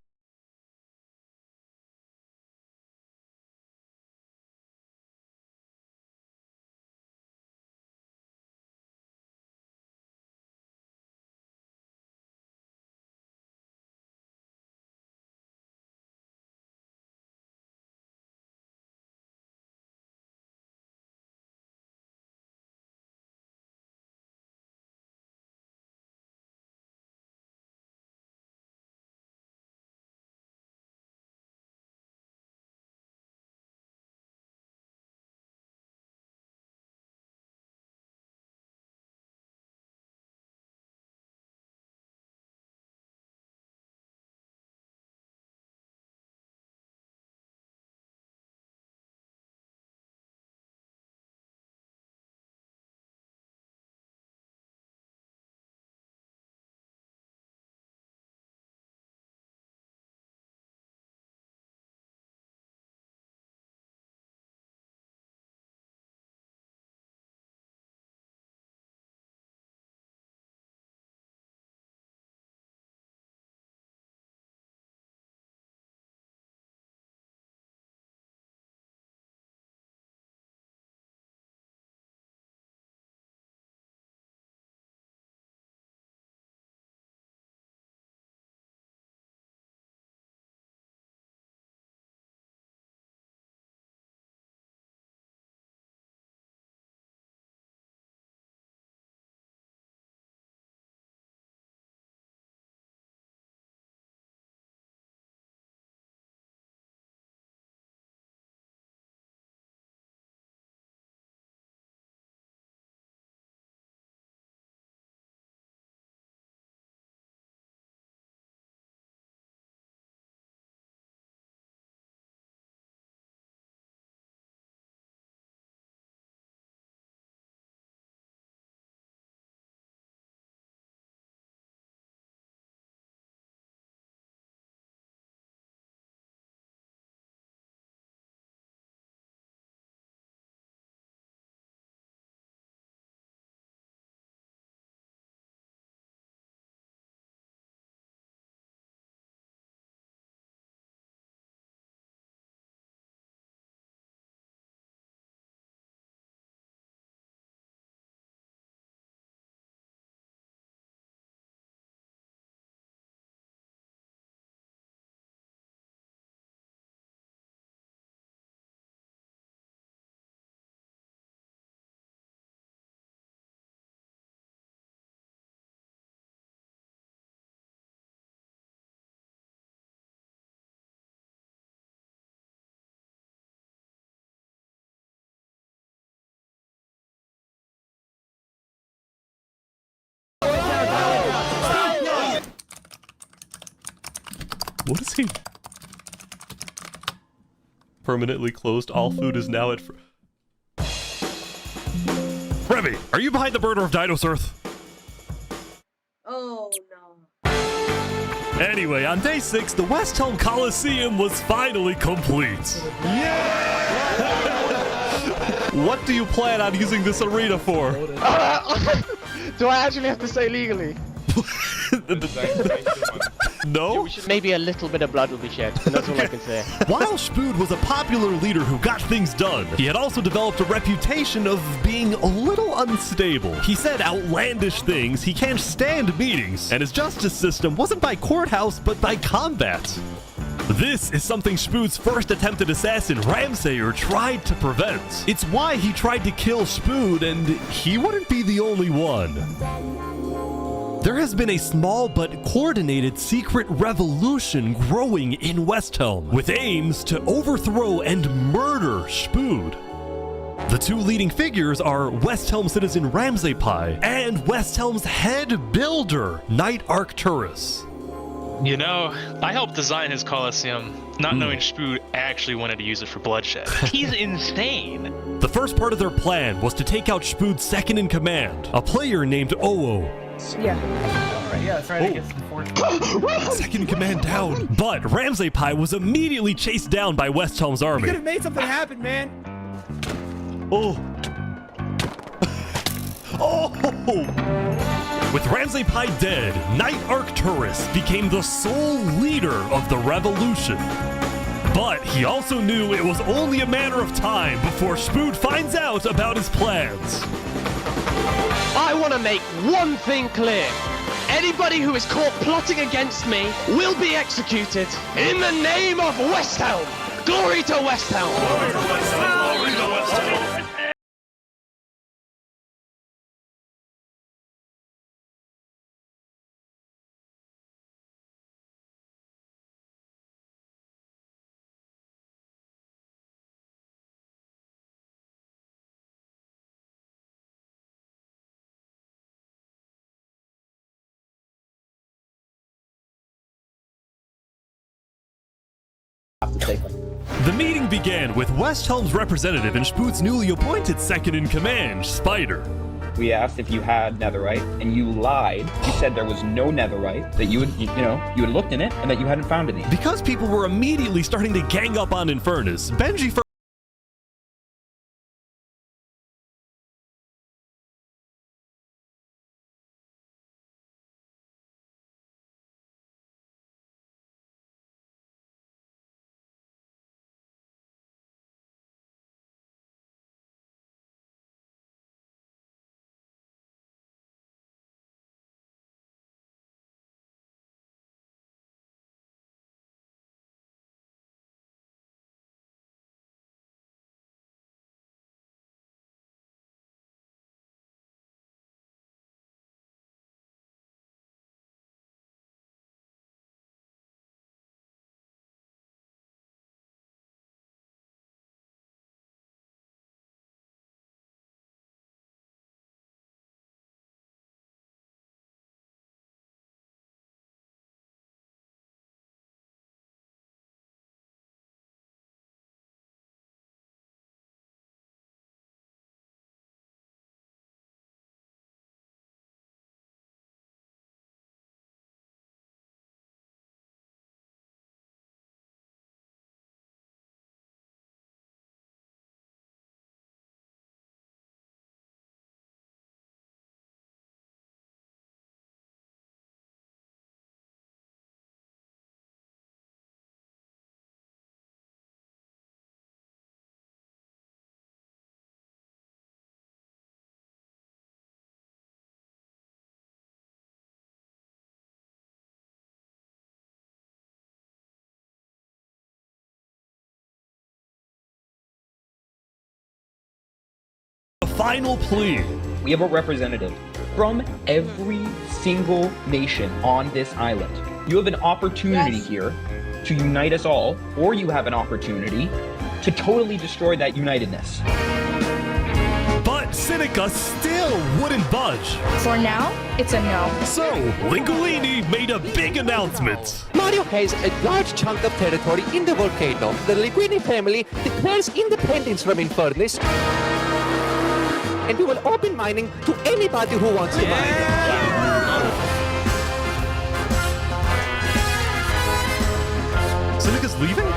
What is he? Permanently closed. All food is now at... Remy, are you behind the murder of Dinos Earth? Oh no. Anyway, on day 6, the West Helm Coliseum was finally complete. Yeah! What do you plan on using this arena for? Do I actually have to say legally? No? Maybe a little bit of blood will be shed, and that's all I can say. While Spood was a popular leader who got things done, he had also developed a reputation of being a little unstable. He said outlandish things, he can't stand meetings, and his justice system wasn't by courthouse, but by combat. This is something Spood's first attempted assassin, Ramsayer, tried to prevent. It's why he tried to kill Spood, and he wouldn't be the only one. There has been a small but coordinated secret revolution growing in West Helm, with aims to overthrow and murder Spood. The two leading figures are West Helm citizen Ramsay-Pi and West Helm's head builder, Knight Arcturus. You know, I helped design his Colosseum, not knowing Spood actually wanted to use it for bloodshed. He's insane. The first part of their plan was to take out Spood's second in command, a player named Oo. Yeah. Yeah, that's right. I guess the Second in command down. But Ramsay-Pi was immediately chased down by West Helm's You army. could have made something happen, man. Oh. Oh. With Ramsay-Pi dead, Knight Arcturus became the sole leader of the revolution. But he also knew it was only a matter of time before Spood finds out about his plans. I want to make one thing clear. Anybody who is caught plotting against me will be executed in the name of West Helm. Glory to West Helm. Glory to West Helm. Glory to West Helm. The meeting began with West Helm's representative and Spood's newly appointed second in command, Spider. We asked if you had netherite, and you lied. You said there was no netherite, that you had looked in it, and that you hadn't found any. Because people were immediately starting to gang up on Infernus, Benji final plea. We have a representative from every single nation on this island. You have an opportunity here to unite us all, or you have an opportunity to totally destroy that unitedness. But Sinica still wouldn't budge. For now, it's a no. So, Linguini made a big announcement. Mario has a large chunk of territory in the volcano. The Linguini family declares independence from Infernus, and we will open mining to anybody who wants to mine. Sinica's leaving?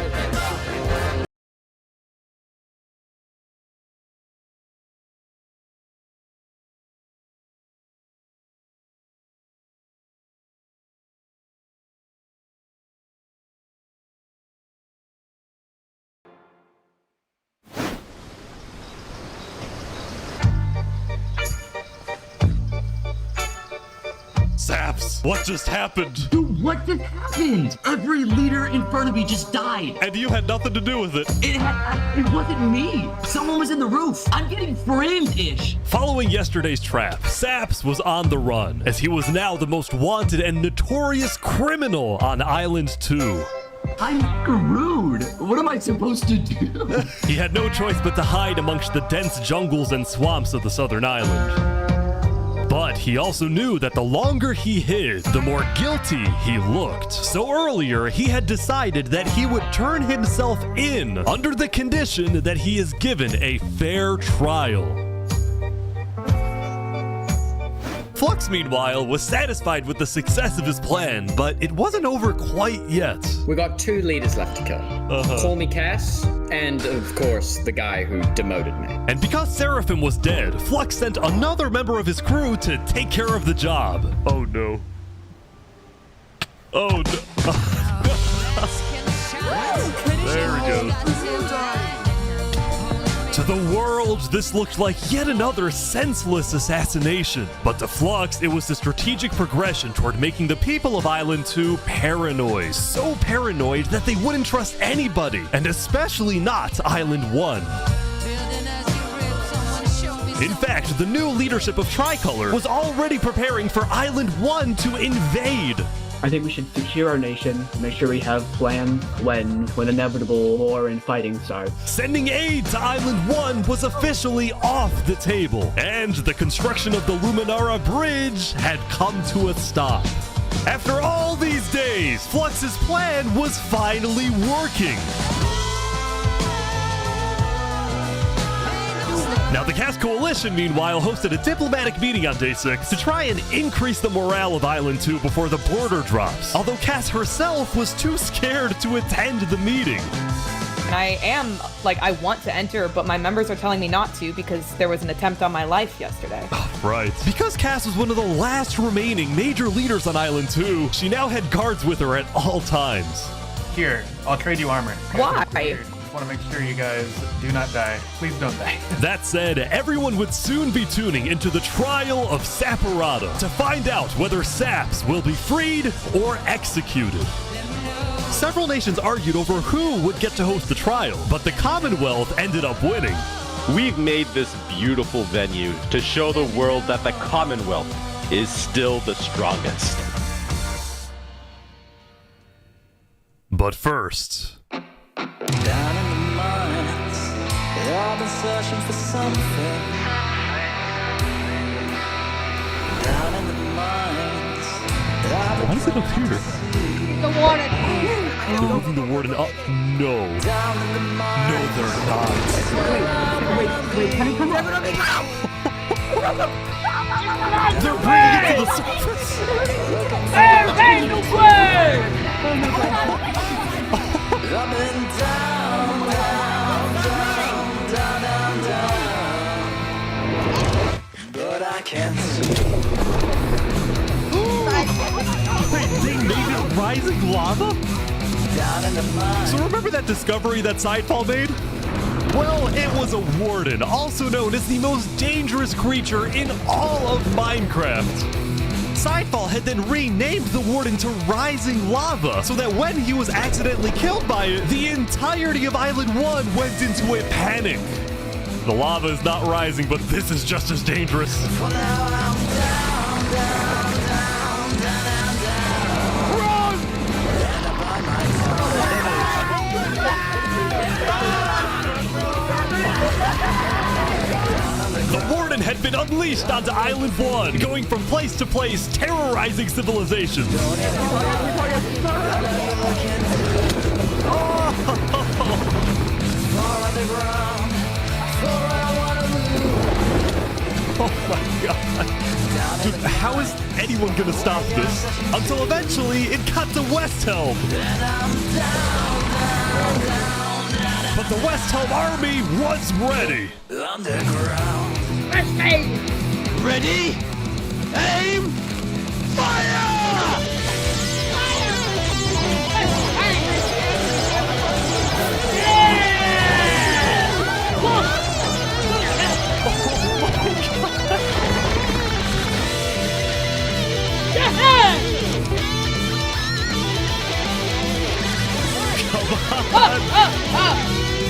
Saps, what just happened? Dude, what just happened? Every leader in front of me just died. And you had nothing to do with it. It wasn't me. Someone was in the roof. I'm getting framed-ish. Following yesterday's trap, Saps was on the run, as he was now the most wanted and notorious criminal on Island 2. I'm screwed. What am I supposed to do? He had no choice but to hide amongst the dense jungles and swamps of the southern island. But he also knew that the longer he hid, the more guilty he looked. So earlier, he had decided that he would turn himself in under the condition that he is given a fair trial. Flux, meanwhile, was satisfied with the success of his plan, but it wasn't over quite yet. We got 2 leaders left to kill. Call me Cass, and of course, the guy who demoted me. And because Seraphim was dead, Flux sent another member of his crew to take care of the job. Oh no. Oh no. There we go. To the world, this looked like yet another senseless assassination. But to Flux, it was the strategic progression toward making the people of Island 2 paranoid. So paranoid that they wouldn't trust anybody, and especially not Island 1. In fact, the new leadership of Tricolor was already preparing for Island 1 to invade. I think we should secure our nation, make sure we have plans when inevitable war and fighting starts. Sending aid to Island 1 was officially off the table, and the construction of the Luminara Bridge had come to a stop. After all these days, Flux's plan was finally working. Now, the Cass Coalition, meanwhile, hosted a diplomatic meeting on Day 6 to try and increase the morale of Island 2 before the border drops, although Cass herself was too scared to attend the meeting. And I want to enter, but my members are telling me not to because there was an attempt on my life yesterday. Right. Because Cass was one of the last remaining major leaders on Island 2, she now had guards with her at all times. Here, I'll trade you armor. Why? I want to make sure you guys do not die. Please don't die. That said, everyone would soon be tuning into the trial of Saporada to find out whether Saps will be freed or executed. Several nations argued over who would get to host the trial, but the Commonwealth ended up winning. We've made this beautiful venue to show the world that the Commonwealth is still the strongest. But first... Down in the mines, they've all been searching for something. Down in the mines, why does it appear? The warden. They're moving the warden up. No. No, they're not. Wait, can you come back? They're bringing it to the surface. Hey, no way! I've been down, but I can't see. Wait, they made it rising lava? So remember that discovery that Sidefall made? Well, it was a warden, also known as the most dangerous creature in all of Minecraft. Sidefall had then renamed the warden to Rising Lava, so that when he was accidentally killed by it, the entirety of Island 1 went into a panic. The lava is not rising, but this is just as dangerous. For now I'm down, down, down, down. Run! The Warden had been unleashed onto Island 1, going from place to place, terrorizing civilizations. Oh my god. Dude, how is anyone gonna stop this? Until eventually it cut to Westhelm. But the Westhelm army was ready. Ready? Aim! Fire! Come on!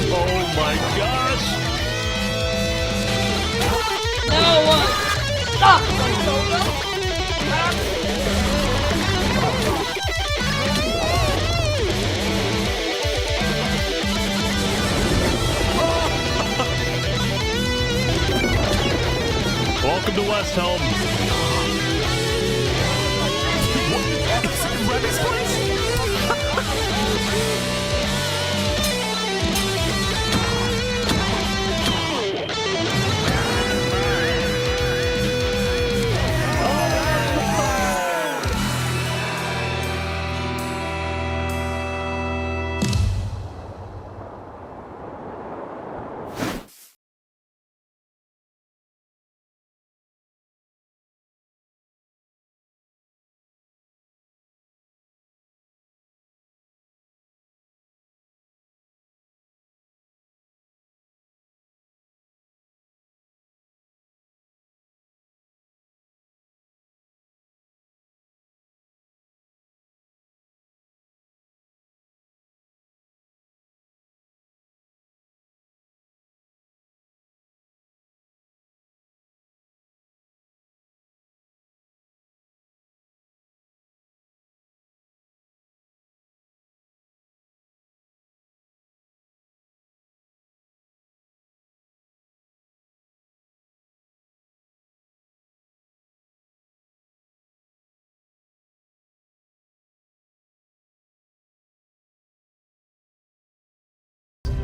Oh my gosh! Stop! Welcome to Westhelm. Is it Revy's place?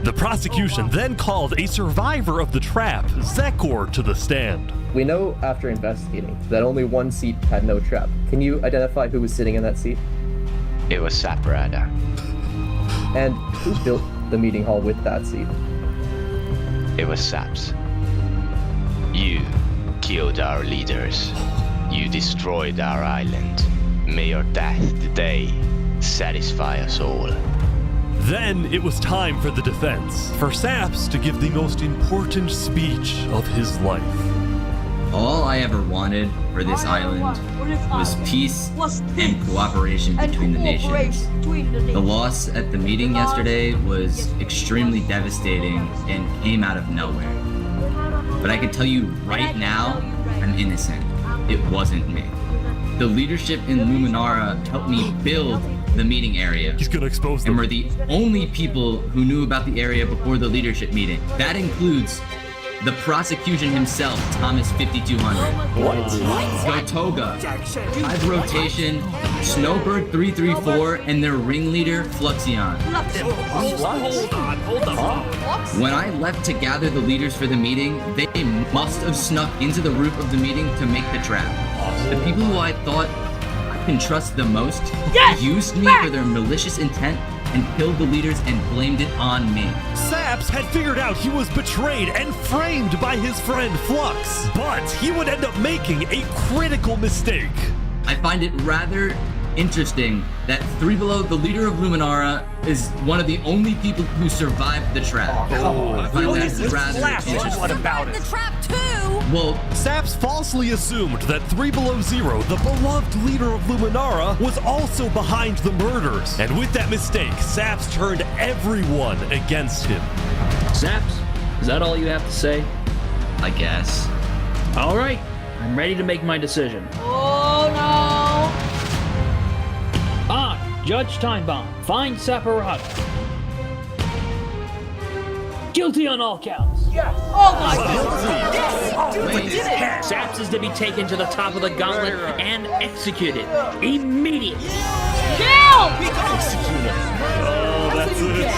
The prosecution then called a survivor of the trap, Zekor, to the stand. We know after investigating that only one seat had no trap. Can you identify who was sitting in that seat? It was Saprada. And who built the meeting hall with that seat? It was Saps. You killed our leaders. You destroyed our island. May your death today satisfy us all. Then it was time for the defense, for Saps to give the most important speech of his life. All I ever wanted for this island was peace and cooperation between the nations. The loss at the meeting yesterday was extremely devastating and came out of nowhere. But I can tell you right now, I'm innocent. It wasn't me. The leadership in Luminara helped me build the meeting area. He's gonna expose them. And we're the only people who knew about the area before the leadership meeting. That includes the prosecution himself, Thomas 5200. What? Gotoga, Hive Rotation, Snowbird 334, and their ringleader, Fluxion. Hold on. When I left to gather the leaders for the meeting, they must have snuck into the roof of the meeting to make the trap. The people who I thought I can trust the most used me for their malicious intent and killed the leaders and blamed it on me. Saps had figured out he was betrayed and framed by his friend Flux, but he would end up making a critical mistake. I find it rather interesting that Three Below, the leader of Luminara, is one of the only people who survived the trap. I find that rather interesting. What about it? The trap too! Well, Saps falsely assumed that 3 Below Zero, the beloved leader of Luminara, was also behind the murders. And with that mistake, Saps turned everyone against him. Saps, is that all you have to say? I guess. All right, I'm ready to make my decision. Oh no! Judge Timebomb, find Saparata. Guilty on all counts. Oh my god! Wait, Saps is to be taken to the top of the gauntlet and executed immediately. Kill! Oh, that's it.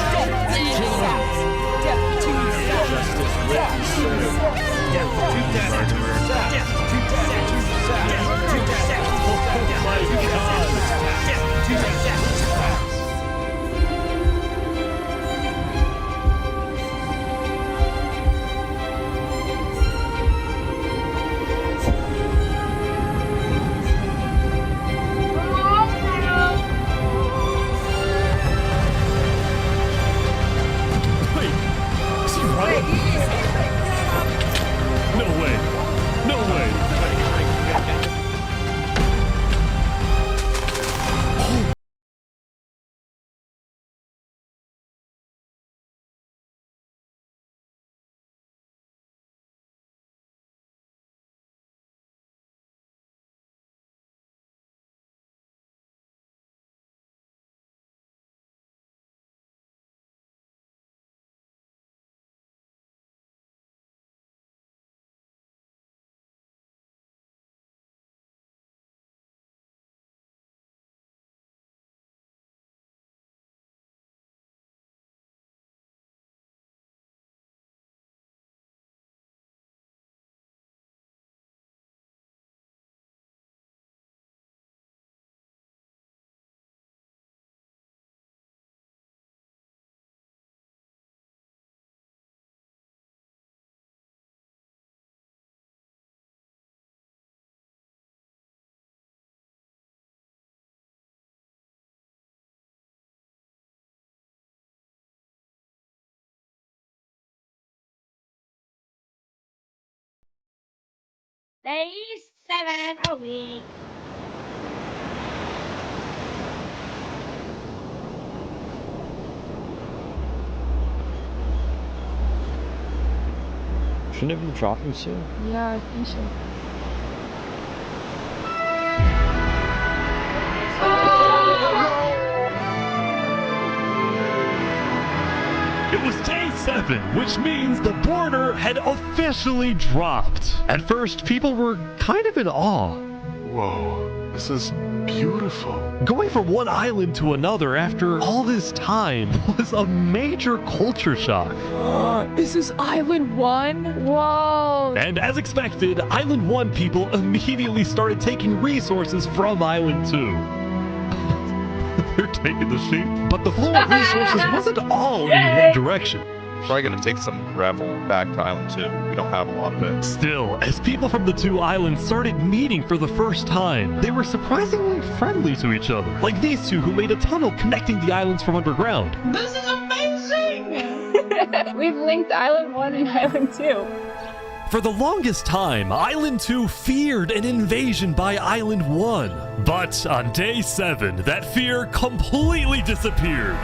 No way. No way. Day 7 a week. Shouldn't have been dropping soon. Yeah, I think so. It was day 7, which means the border had officially dropped. At first, people were kind of in awe. Whoa, this is beautiful. Going from one island to another after all this time was a major culture shock. This is Island 1? Whoa! And as expected, Island 1 people immediately started taking resources from Island 2. They're taking the sheep. But the flow of resources wasn't all in one direction. Probably gonna take some gravel back to Island 2. We don't have a lot of it. Still, as people from the two islands started meeting for the first time, they were surprisingly friendly to each other. Like these two who made a tunnel connecting the islands from underground. This is amazing! We've linked Island 1 and Island 2. For the longest time, Island 2 feared an invasion by Island 1. But on day 7, that fear completely disappeared.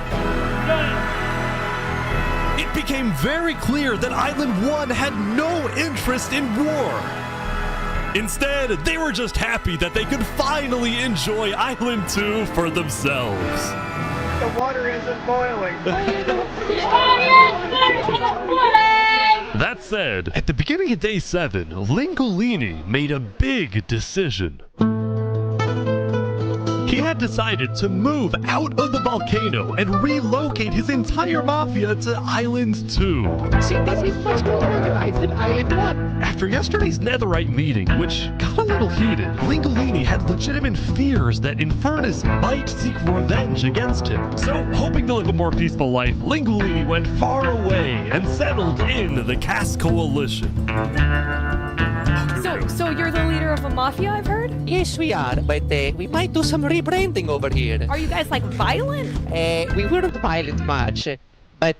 It became very clear that Island 1 had no interest in war. Instead, they were just happy that they could finally enjoy Island 2 for themselves. The water isn't boiling. That said, at the beginning of day 7, Lingolini made a big decision. He had decided to move out of the volcano and relocate his entire mafia to Island 2. See, this is much more organized than Island 1. After yesterday's Netherite meeting, which got a little heated, Lingolini had legitimate fears that Infernus might seek revenge against him. So, hoping to live a more peaceful life, Lingolini went far away and settled in the Cass Coalition. So you're the leader of a mafia, I've heard? Yes, we are, but we might do some rebranding over here. Are you guys like violent? We weren't violent much, but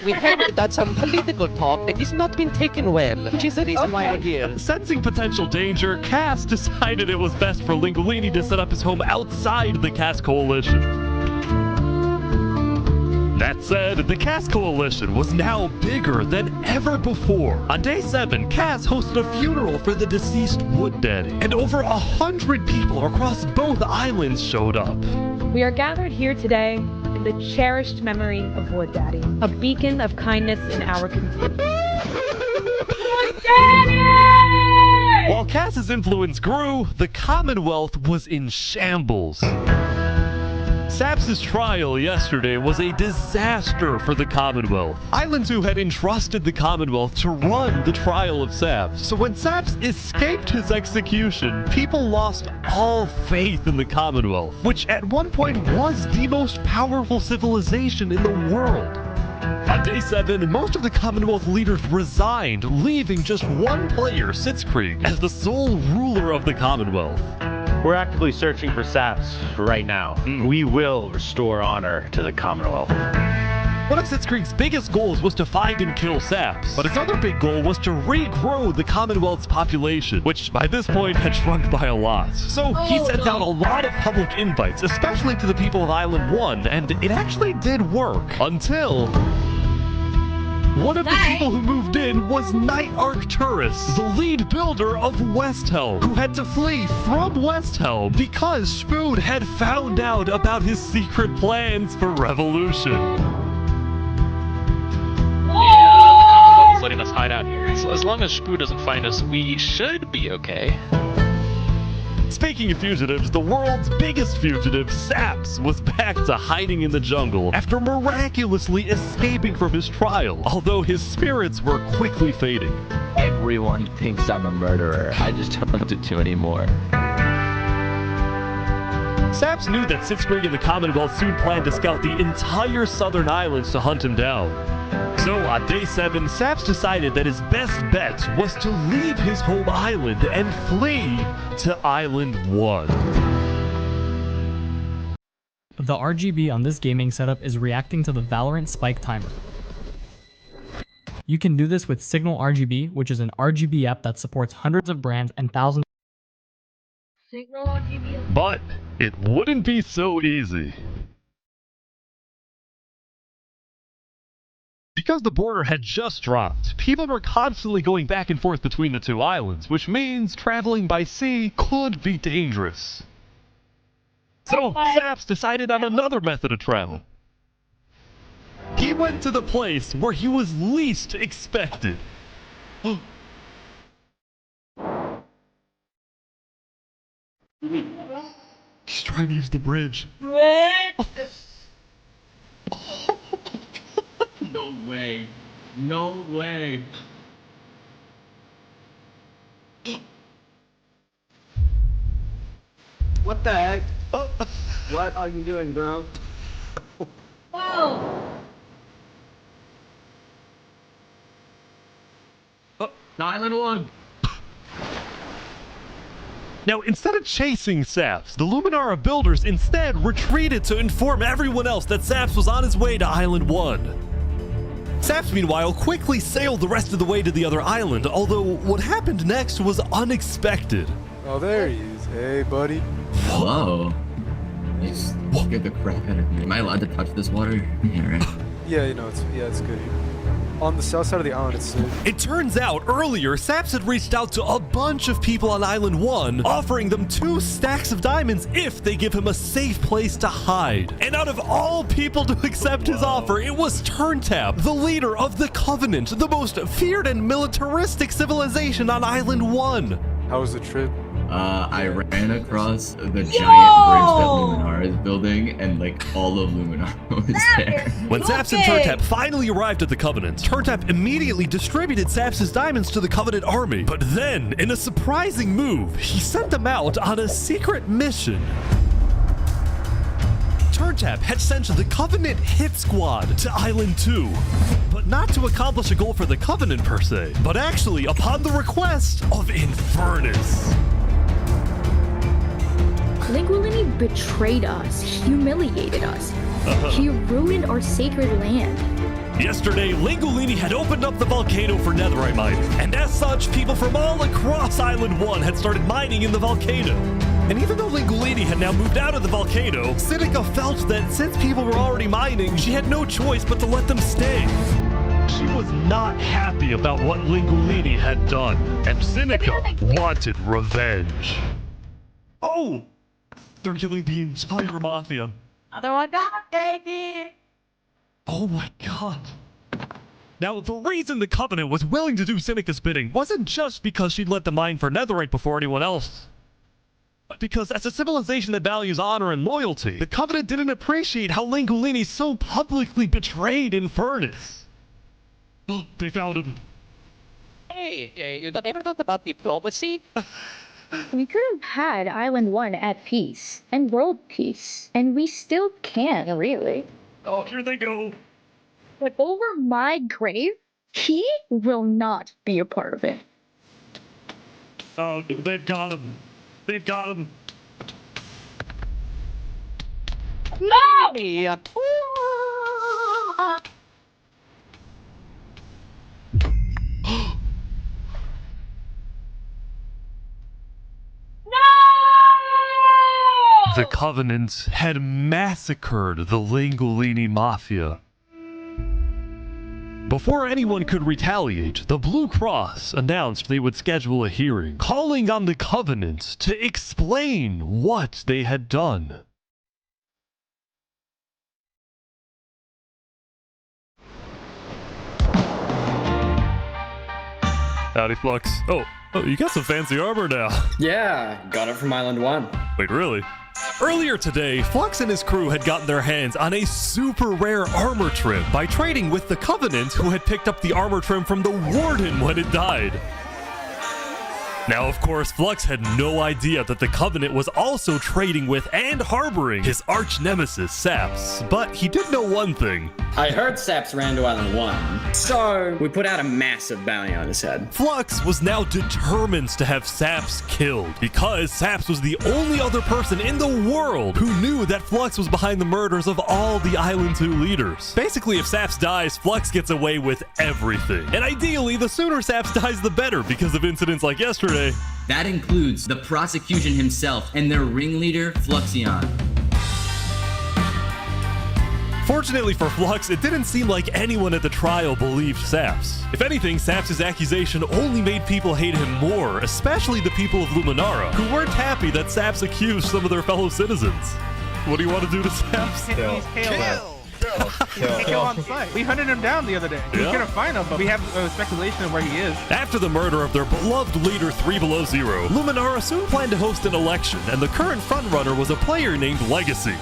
we have done some political talk that has not been taken well, which is the reason why we're here. Sensing potential danger, Cass decided it was best for Lingolini to set up his home outside the Cass Coalition. That said, the Cass Coalition was now bigger than ever before. On day 7, Cass hosted a funeral for the deceased Wood Daddy, and over 100 people across both islands showed up. We are gathered here today the cherished memory of Wood Daddy, a beacon of kindness in our community. While Cass's influence grew, the Commonwealth was in shambles. Saps' trial yesterday was a disaster for the Commonwealth. Island 2 had entrusted the Commonwealth to run the trial of Saps. So when Saps escaped his execution, people lost all faith in the Commonwealth, which at one point was the most powerful civilization in the world. On day 7, most of the Commonwealth leaders resigned, leaving just one player, Sitzkrieg, as the sole ruler of the Commonwealth. We're actively searching for Saps right now. We will restore honor to the Commonwealth. One of Sitzkrieg's biggest goals was to find and kill Saps, but his other big goal was to regrow the Commonwealth's population, which by this point had shrunk by a lot. So he sent out a lot of public invites, especially to the people of Island 1, and it actually did work, until one of the people who moved in was Knight Arcturus, the lead builder of Westhelm, who had to flee from Westhelm because Spoon had found out about his secret plans for revolution. Commonwealth's letting us hide out here. So as long as Spoo doesn't find us, we should be okay. Speaking of fugitives, the world's biggest fugitive, Saps, was back to hiding in the jungle after miraculously escaping from his trial, although his spirits were quickly fading. Everyone thinks I'm a murderer. I just don't do too anymore. Saps knew that Sitzkrieg and the Commonwealth soon planned to scout the entire southern islands to hunt him down. So on day 7, Saps decided that his best bet was to leave his home island and flee to Island 1. The RGB on this gaming setup is reacting to the Valorant spike timer. You can do this with Signal RGB, which is an RGB app that supports hundreds of brands and thousands. Signal RGB. But it wouldn't be so easy. Because the border had just dropped, people were constantly going back and forth between the two islands, which means traveling by sea could be dangerous. So Saps decided on another method of travel. He went to the place where he was least expected. He's trying to use the bridge. No way. No way. What the heck? What are you doing, bro? Whoa! 911. Now, instead of chasing Saps, the Luminara builders instead retreated to inform everyone else that Saps was on his way to Island 1. Saps, meanwhile, quickly sailed the rest of the way to the other island, although what happened next was unexpected. Oh, there he is. Hey, buddy. Whoa. You scared the crap out of me. Am I allowed to touch this water? Yeah, right. Yeah, you know, it's good here. On the south side of the island, it's safe. It turns out, earlier, Saps had reached out to a bunch of people on Island 1, offering them 2 stacks of diamonds if they give him a safe place to hide. And out of all people to accept his offer, it was Turntap, the leader of the Covenant, the most feared and militaristic civilization on Island 1. How was the trip? I ran across the giant bridge that Luminar is building, and like all of Luminar was there. When Saps and Turntap finally arrived at the Covenant, Turntap immediately distributed Saps' diamonds to the Covenant army. But then, in a surprising move, he sent them out on a secret mission. Turntap had sent the Covenant hit squad to Island 2, but not to accomplish a goal for the Covenant per se, but actually upon the request of Infernus. Linguini betrayed us, humiliated us. He ruined our sacred land. Yesterday, Lingolini had opened up the volcano for netherite mining, and as such, people from all across Island 1 had started mining in the volcano. And even though Lingolini had now moved out of the volcano, Sinica felt that since people were already mining, she had no choice but to let them stay. She was not happy about what Lingolini had done, and Sinica wanted revenge. Oh! They're killing the entire Mafia. Otherwise, baby. Oh my god. Now, the reason the Covenant was willing to do Seneca's bidding wasn't just because she'd let them mine for netherite before anyone else. But because as a civilization that values honor and loyalty, the Covenant didn't appreciate how Langolini so publicly betrayed Infernus. Oh, they found him. Hey, you never thought about diplomacy? We could have had Island 1 at peace and world peace, and we still can, really. Oh, here they go. But over my grave, he will not be a part of it. Oh, they've got him. They've got him. No! Yeah. The Covenant had massacred the Langolini Mafia. Before anyone could retaliate, the Blue Cross announced they would schedule a hearing, calling on the Covenant to explain what they had done. Howdy, Flux. Oh, you got some fancy armor now. Yeah, got it from Island 1. Wait, really? Earlier today, Flux and his crew had gotten their hands on a super rare armor trim by trading with the Covenant, who had picked up the armor trim from the Warden when it died. Now, of course, Flux had no idea that the Covenant was also trading with and harboring his arch nemesis, Saps. But he did know one thing. I heard Saps ran to Island 1, so we put out a massive bounty on his head. Flux was now determined to have Saps killed, because Saps was the only other person in the world who knew that Flux was behind the murders of all the Island 2 leaders. Basically, if Saps dies, Flux gets away with everything. And ideally, the sooner Saps dies, the better, because of incidents like yesterday. That includes the prosecution himself and their ringleader, Fluxion. Fortunately for Flux, it didn't seem like anyone at the trial believed Saps. If anything, Saps' accusation only made people hate him more, especially the people of Luminara, who weren't happy that Saps accused some of their fellow citizens. What do you want to do to Saps? Kill on sight. We hunted him down the other day. We couldn't find him, but we have speculation of where he is. After the murder of their beloved leader 3 Below Zero, Luminara soon planned to host an election, and the current frontrunner was a player named Legacy.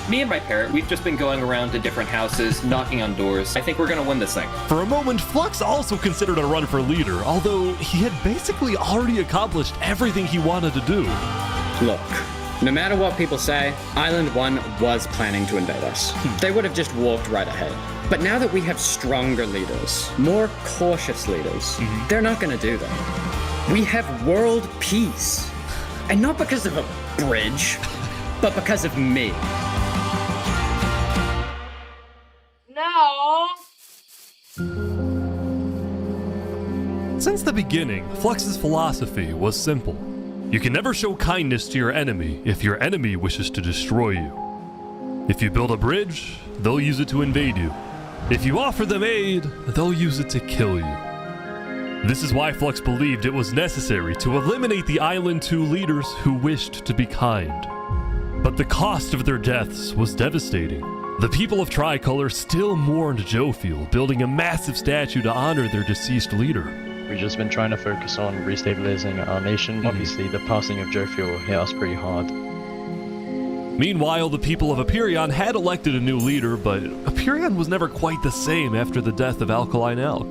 Me and my parent, we've just been going around to different houses, knocking on doors. I think we're gonna win this thing. For a moment, Flux also considered a run for leader, although he had basically already accomplished everything he wanted to do. Look, no matter what people say, Island 1 was planning to invade us. They would have just walked right ahead. But now that we have stronger leaders, more cautious leaders, they're not gonna do that. We have world peace. And not because of a bridge, but because of me. No. Since the beginning, Flux's philosophy was simple. You can never show kindness to your enemy if your enemy wishes to destroy you. If you build a bridge, they'll use it to invade you. If you offer them aid, they'll use it to kill you. This is why Flux believed it was necessary to eliminate the Island 2 leaders who wished to be kind. But the cost of their deaths was devastating. The people of Tricolor still mourned Jophiel, building a massive statue to honor their deceased leader. We've just been trying to focus on restabilizing our nation. Obviously, the passing of Jophiel hit us pretty hard. Meanwhile, the people of Aperion had elected a new leader, but Aperion was never quite the same after the death of Alkaline Elk.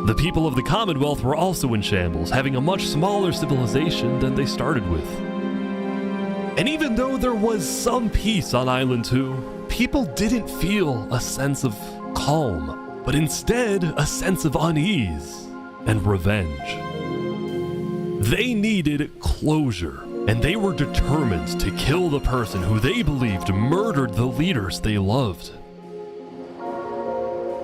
The people of the Commonwealth were also in shambles, having a much smaller civilization than they started with. And even though there was some peace on Island 2, people didn't feel a sense of calm, but instead a sense of unease and revenge. They needed closure, and they were determined to kill the person who they believed murdered the leaders they loved.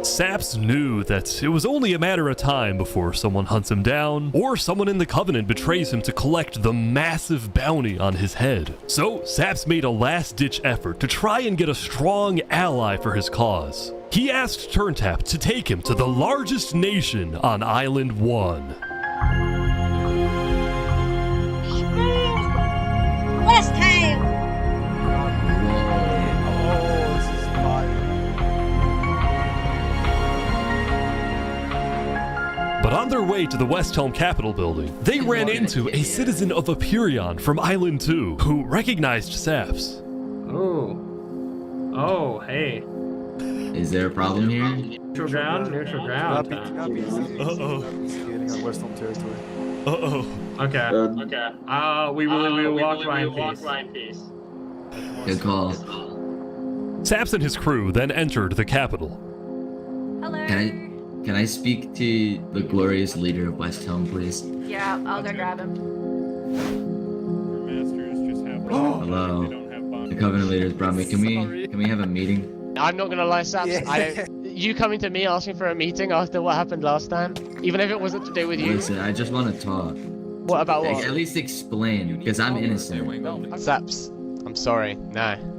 Saps knew that it was only a matter of time before someone hunts him down, or someone in the Covenant betrays him to collect the massive bounty on his head. So Saps made a last-ditch effort to try and get a strong ally for his cause. He asked Turntap to take him to the largest nation on Island 1. West Ham. their way to the West Helm Capitol building, they ran into a citizen of Aperion from Island 2 who recognized Saps. Oh, hey. Is there a problem here? Neutral ground? Neutral ground. Uh-oh. Skating on West Helm territory. Uh-oh. Okay. We will walk by in peace. Good call. Saps and his crew then entered the Capitol. Can I speak to the glorious leader of West Helm, please? Yeah, I'll go grab him. Hello. The Covenant leaders brought me. Can we have a meeting? I'm not gonna lie, Saps. You coming to me asking for a meeting after what happened last time, even if it wasn't to do with you. Listen, I just want to talk. What about what? At least explain, because I'm innocent. Saps, I'm sorry. No.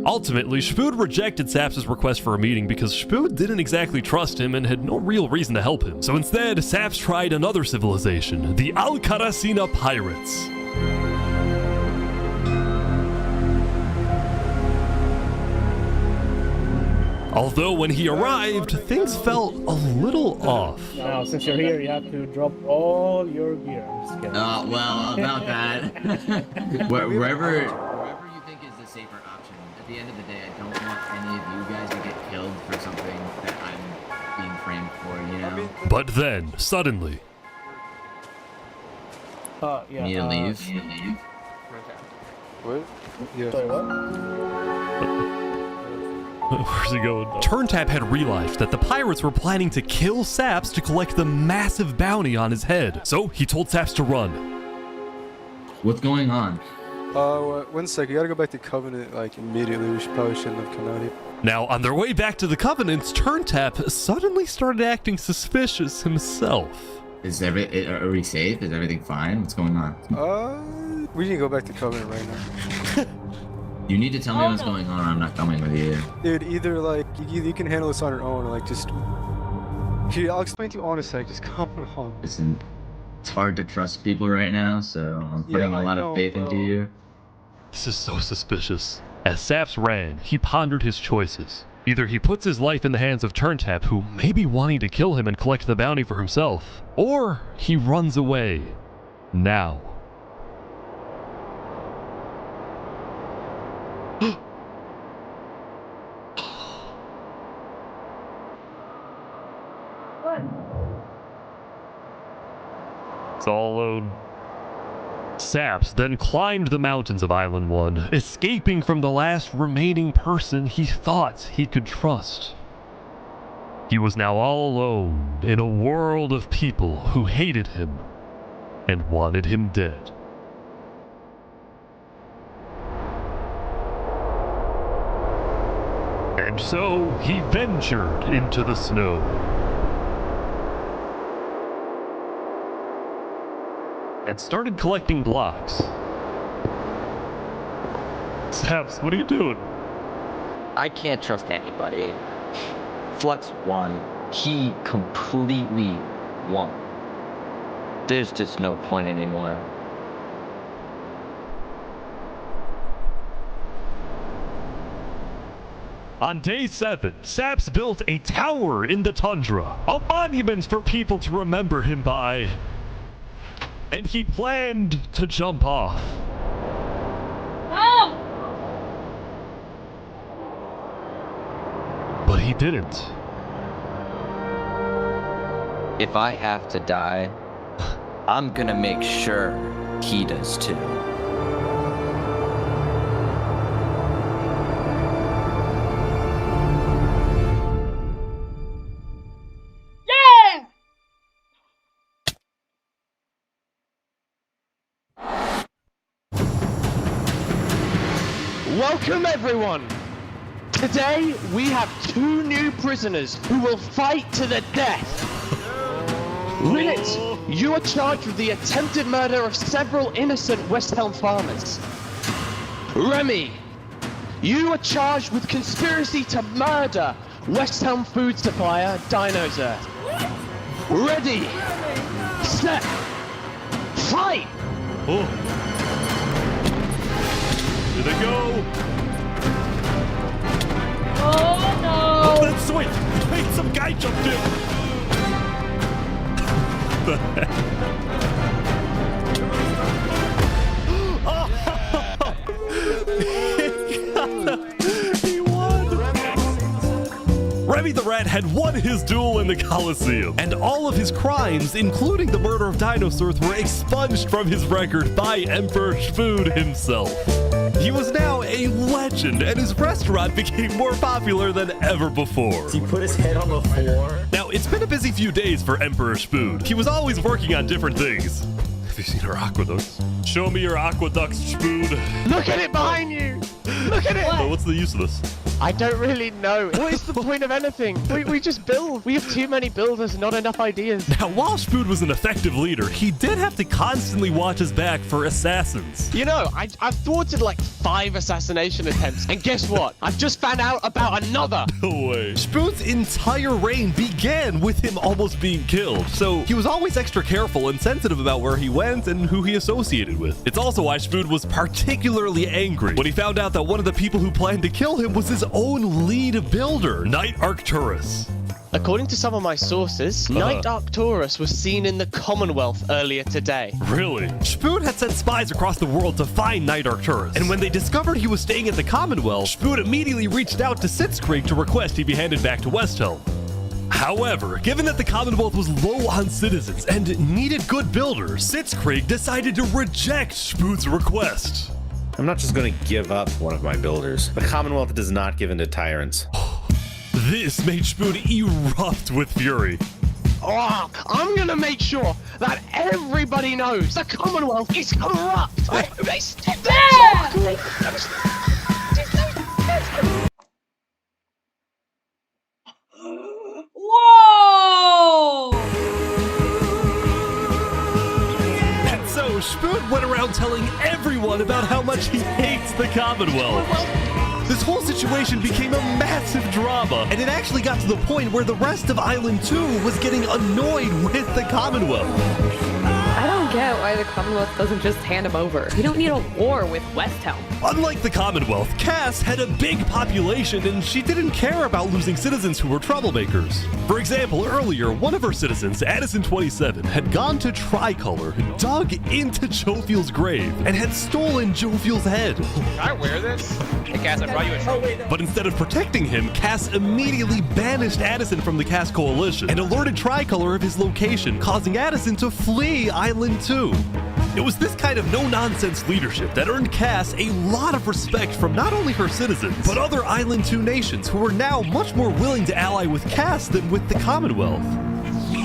Ultimately, Shpood rejected Saps' request for a meeting because Shpood didn't exactly trust him and had no real reason to help him. So instead, Saps tried another civilization, the Al-Karasina Pirates. Although when he arrived, things felt a little off. Now, since you're here, you have to drop all your gear. I'm just kidding. Well, about that. Wherever you think is the safer option. At the end of the day, I don't want any of you guys to get killed for something that I'm being framed for, you know? But then, suddenly... Need to leave? What? Yeah. Sorry, what? Where's he going? Turntap had realized that the pirates were planning to kill Saps to collect the massive bounty on his head. So he told Saps to run. What's going on? 1 sec, you gotta go back to Covenant, like, immediately. We probably shouldn't have come out here. Now, on their way back to the Covenant, Turntap suddenly started acting suspicious himself. Are we safe? Is everything fine? What's going on? We need to go back to Covenant right now. You need to tell me what's going on or I'm not coming with you. Dude, either, like, you can handle this on your own, or, like, just... Dude, I'll explain to you in a sec, just come on. Listen, it's hard to trust people right now, so I'm putting a lot of faith into you. This is so suspicious. As Saps ran, he pondered his choices. Either he puts his life in the hands of Turntap, who may be wanting to kill him and collect the bounty for himself, or he runs away. Now. It's all alone. Saps then climbed the mountains of Island 1, escaping from the last remaining person he thought he could trust. He was now all alone in a world of people who hated him and wanted him dead. And so he ventured into the snow. And started collecting blocks. Saps, what are you doing? I can't trust anybody. Flux won. He completely won. There's just no point anymore. On day 7, Saps built a tower in the tundra, a monument for people to remember him by. And he planned to jump off. No! But he didn't. If I have to die, I'm gonna make sure he does too. Welcome everyone! Today we have 2 new prisoners who will fight to the death. Rinit, you are charged with the attempted murder of several innocent West Helm farmers. Remy, you are charged with conspiracy to murder West Helm food supplier Dinosaur. Ready, set, fight! Here they go! Oh no! Oh, that's sweet! Wait, some guy jumped in! the heck? He won! Remy the Rat had won his duel in the Colosseum, and all of his crimes, including the murder of dinosaurs, were expunged from his record by Emperor Spood himself. He was now a legend, and his restaurant became more popular than ever before. He put his head on the floor. Now, it's been a busy few days for Emperor Spood. He was always working on different things. Have you seen our aqueducts? Show me your aqueducts, Spood. Look at it behind you! Look at it! Well, what's the use of this? I don't really know. What is the point of anything? We just build. We have too many builders, not enough ideas. Now, while Spood was an effective leader, he did have to constantly watch his back for assassins. You know, I've thwarted like 5 assassination attempts, and guess what? I've just found out about another. No way. Spood's entire reign began with him almost being killed, so he was always extra careful and sensitive about where he went and who he associated with. It's also why Spood was particularly angry when he found out that one of the people who planned to kill him was his own lead builder, Knight Arcturus. According to some of my sources, Knight Arcturus was seen in the Commonwealth earlier today. Really? Spood had sent spies across the world to find Knight Arcturus, and when they discovered he was staying at the Commonwealth, Spood immediately reached out to Sitzkrieg to request he be handed back to Westhelm. However, given that the Commonwealth was low on citizens and needed good builders, Sitzkrieg decided to reject Spood's request. I'm not just going to give up one of my builders. The Commonwealth does not give in to tyrants. This made Spood erupt with fury. Oh, I'm gonna make sure that everybody knows the Commonwealth is corrupt. Whoa! And so Spood went around telling everyone about how much he hates the Commonwealth. This whole situation became a massive drama, and it actually got to the point where the rest of Island 2 was getting annoyed with the Commonwealth. I don't get why the Commonwealth doesn't just hand him over. We don't need a war with Westhelm. Unlike the Commonwealth, Cass had a big population and she didn't care about losing citizens who were troublemakers. For example, earlier, one of her citizens, Addison27, had gone to Tricolor, dug into Jovial's grave, and had stolen Jovial's head. Can I wear this? Hey, Cass, I brought you a trophy. But instead of protecting him, Cass immediately banished Addison from the Cass Coalition and alerted Tricolor of his location, causing Addison to flee Island 2. It was this kind of no-nonsense leadership that earned Cass a lot of respect from not only her citizens, but other Island 2 nations who were now much more willing to ally with Cass than with the Commonwealth.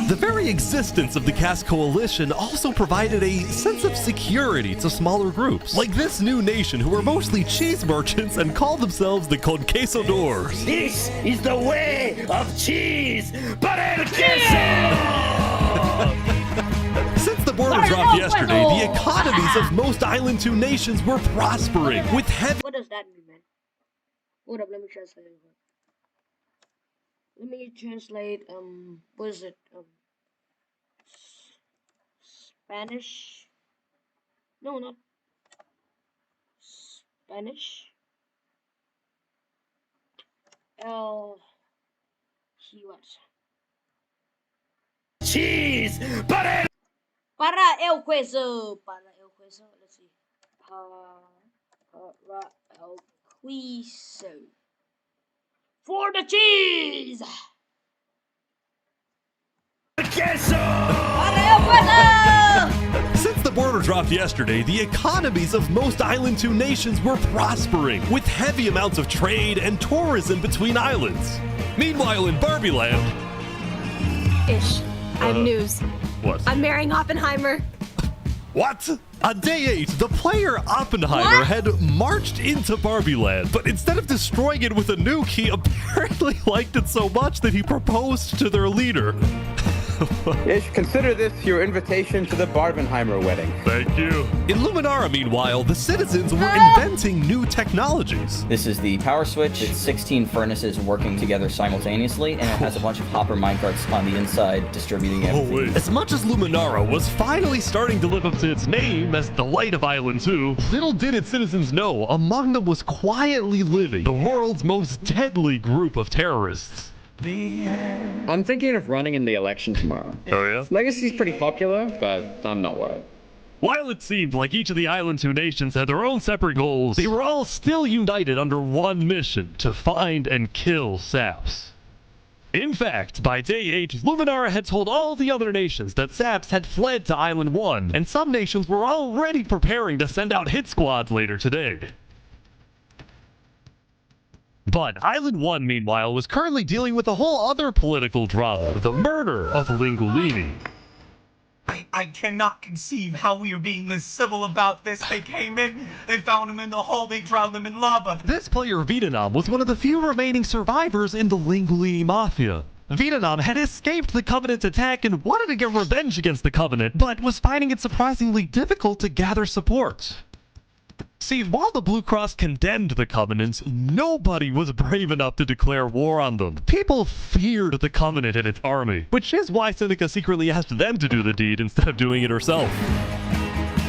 The very existence of the Cass Coalition also provided a sense of security to smaller groups, like this new nation who were mostly cheese merchants and called themselves the Conquistadors. This is the way of cheese, but el queso! Since the border dropped yesterday, the economies of most Island 2 nations were prospering, with heavy... What does that mean, man? Hold up, let me translate it. Let me translate, what is it? Spanish? No, not Spanish. Cheese, para el queso. Let's see. Para el queso. For the cheese. Queso! Since the border dropped yesterday, the economies of most Island 2 nations were prospering, with heavy amounts of trade and tourism between islands. Meanwhile, in Barbie Land... Ish. I have news. What? I'm marrying Oppenheimer. What? On day 8, the player Oppenheimer had marched into Barbie Land, but instead of destroying it with a nuke, he apparently liked it so much that he proposed to their leader. Ish, consider this your invitation to the Barbenheimer wedding. Thank you. In Luminara, meanwhile, the citizens were inventing new technologies. This is the power switch. It's 16 furnaces working together simultaneously, and it has a bunch of hopper minecarts on the inside distributing everything. As much as Luminara was finally starting to live up to its name as the light of Island 2, little did its citizens know among them was quietly living the world's most deadly group of terrorists, I'm thinking of running in the election tomorrow. Oh yeah? Legacy's pretty popular, but I'm not worried. While it seemed like each of the Island 2 nations had their own separate goals, they were all still united under one mission: to find and kill Saps. In fact, by day 8, Luminara had told all the other nations that Saps had fled to Island 1, and some nations were already preparing to send out hit squads later today. But Island 1, meanwhile, was currently dealing with a whole other political drama: the murder of Lingolini. I cannot conceive how we are being this civil about this. They came in, they found him in the hole, they drowned him in lava. This player, Vietnam, was one of the few remaining survivors in the Lingolini Mafia. Vietnam had escaped the Covenant's attack and wanted to get revenge against the Covenant, but was finding it surprisingly difficult to gather support. See, while the Blue Cross condemned the Covenant, nobody was brave enough to declare war on them. People feared the Covenant and its army, which is why Seneca secretly asked them to do the deed instead of doing it herself.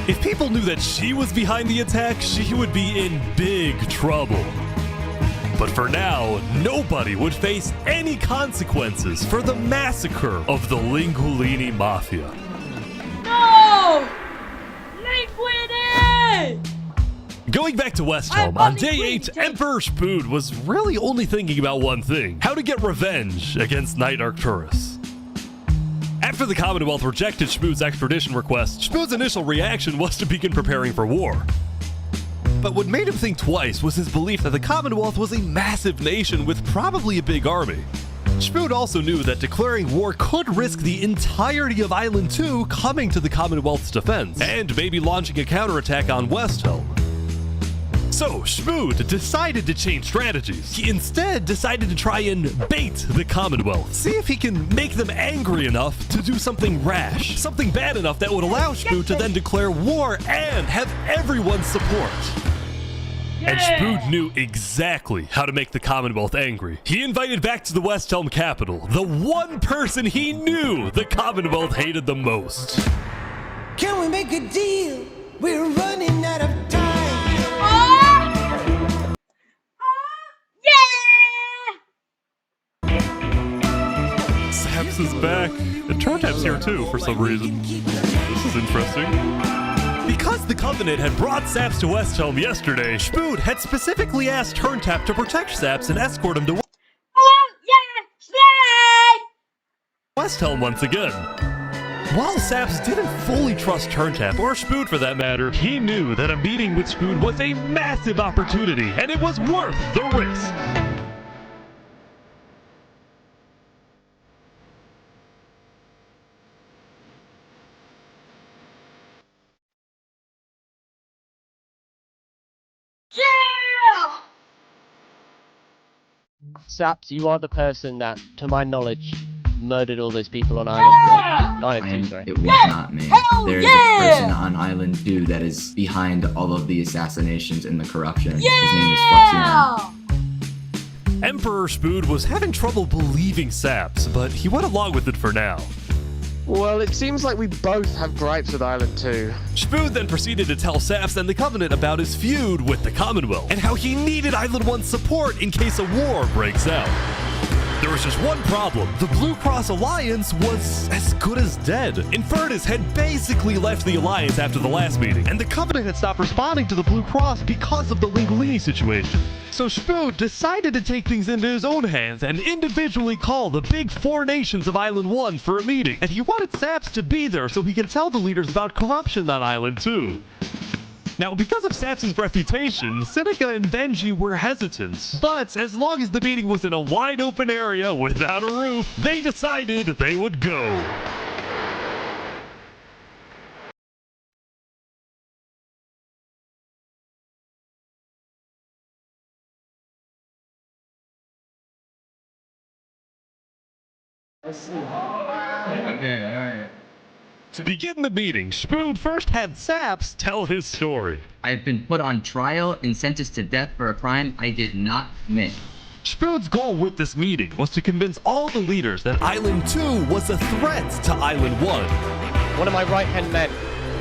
If people knew that she was behind the attack, she would be in big trouble. But for now, nobody would face any consequences for the massacre of the Lingolini Mafia. No! Lingolini! Going back to Westhelm, on day 8, Emperor Spood was really only thinking about one thing: how to get revenge against Knight Arcturus. After the Commonwealth rejected Spood's extradition request, Spood's initial reaction was to begin preparing for war. But what made him think twice was his belief that the Commonwealth was a massive nation with probably a big army. Spood also knew that declaring war could risk the entirety of Island 2 coming to the Commonwealth's defense, and maybe launching a counterattack on Westhelm. So, Spood decided to change strategies. He instead decided to try and bait the Commonwealth. See if he can make them angry enough to do something rash. Something bad enough that would allow Spood to then declare war and have everyone's support. And Spood knew exactly how to make the Commonwealth angry. He invited back to the Westhelm capital the one person he knew the Commonwealth hated the most. Can we make a deal? We're running out of time. Saps is back, and Turntap's here too for some reason. This is interesting. Because the Covenant had brought Saps to Westhelm yesterday, Spood had specifically asked Turntap to protect Saps and escort him to Westhelm once again. While Saps didn't fully trust Turntap, or Spood for that matter, he knew that a meeting with Spood was a massive opportunity, and it was worth the risk. Saps, you are the person that, to my knowledge, murdered all those people on Island 2, sorry. It was not me. There is a person on Island 2 that is behind all of the assassinations and the corruption. His name is Fluxion. Emperor Spood was having trouble believing Saps, but he went along with it for now. Well, it seems like we both have gripes with Island 2. Spood then proceeded to tell Saps and the Covenant about his feud with the Commonwealth, and how he needed Island 1's support in case a war breaks out. There was just one problem. The Blue Cross Alliance was as good as dead. Infernus had basically left the Alliance after the last meeting, and the Covenant had stopped responding to the Blue Cross because of the Lingolini situation. So Spood decided to take things into his own hands and individually call the big 4 nations of Island 1 for a meeting. And he wanted Saps to be there so he could tell the leaders about corruption on Island 2. Now, because of Saps' reputation, Seneca and Benji were hesitant. But as long as the meeting was in a wide open area without a roof, they decided they would go. Okay, alright. To begin the meeting, Spood first had Saps tell his story. I've been put on trial and sentenced to death for a crime I did not commit. Spood's goal with this meeting was to convince all the leaders that Island 2 was a threat to Island 1. One of my right-hand men,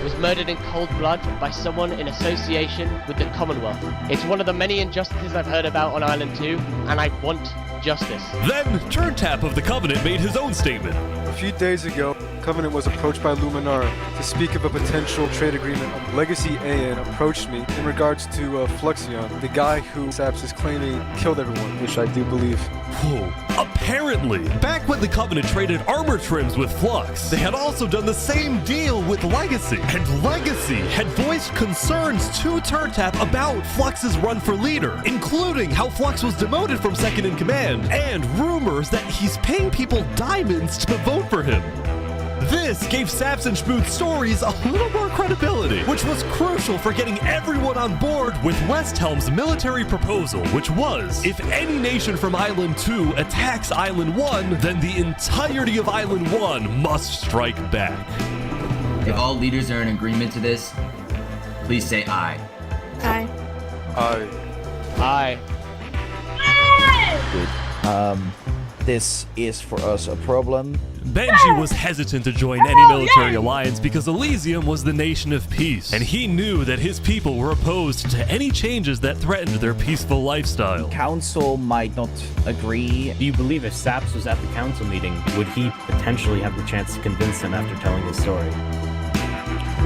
was murdered in cold blood by someone in association with the Commonwealth. It's one of the many injustices I've heard about on Island 2, and I want justice. Then, Turntap of the Covenant made his own statement. A few days ago, Covenant was approached by Luminara to speak of a potential trade agreement. Legacy AN approached me in regards to Fluxion, the guy who Saps is claiming killed everyone, which I do believe. Whoa. Apparently, back when the Covenant traded armor trims with Flux, they had also done the same deal with Legacy. And Legacy had voiced concerns to Turntap about Flux's run for leader, including how Flux was demoted from second in command, and rumors that he's paying people diamonds to vote for him. This gave Saps and Spooth's stories a little more credibility, which was crucial for getting everyone on board with Westhelm's military proposal, which was, if any nation from Island 2 attacks Island 1, then the entirety of Island 1 must strike back. If all leaders are in agreement to this, please say aye. Aye. Aye. Aye. This is for us a problem. Benji was hesitant to join any military alliance because Elysium was the nation of peace, and he knew that his people were opposed to any changes that threatened their peaceful lifestyle. Council might not agree. Do you believe if Saps was at the council meeting, would he potentially have the chance to convince him after telling his story?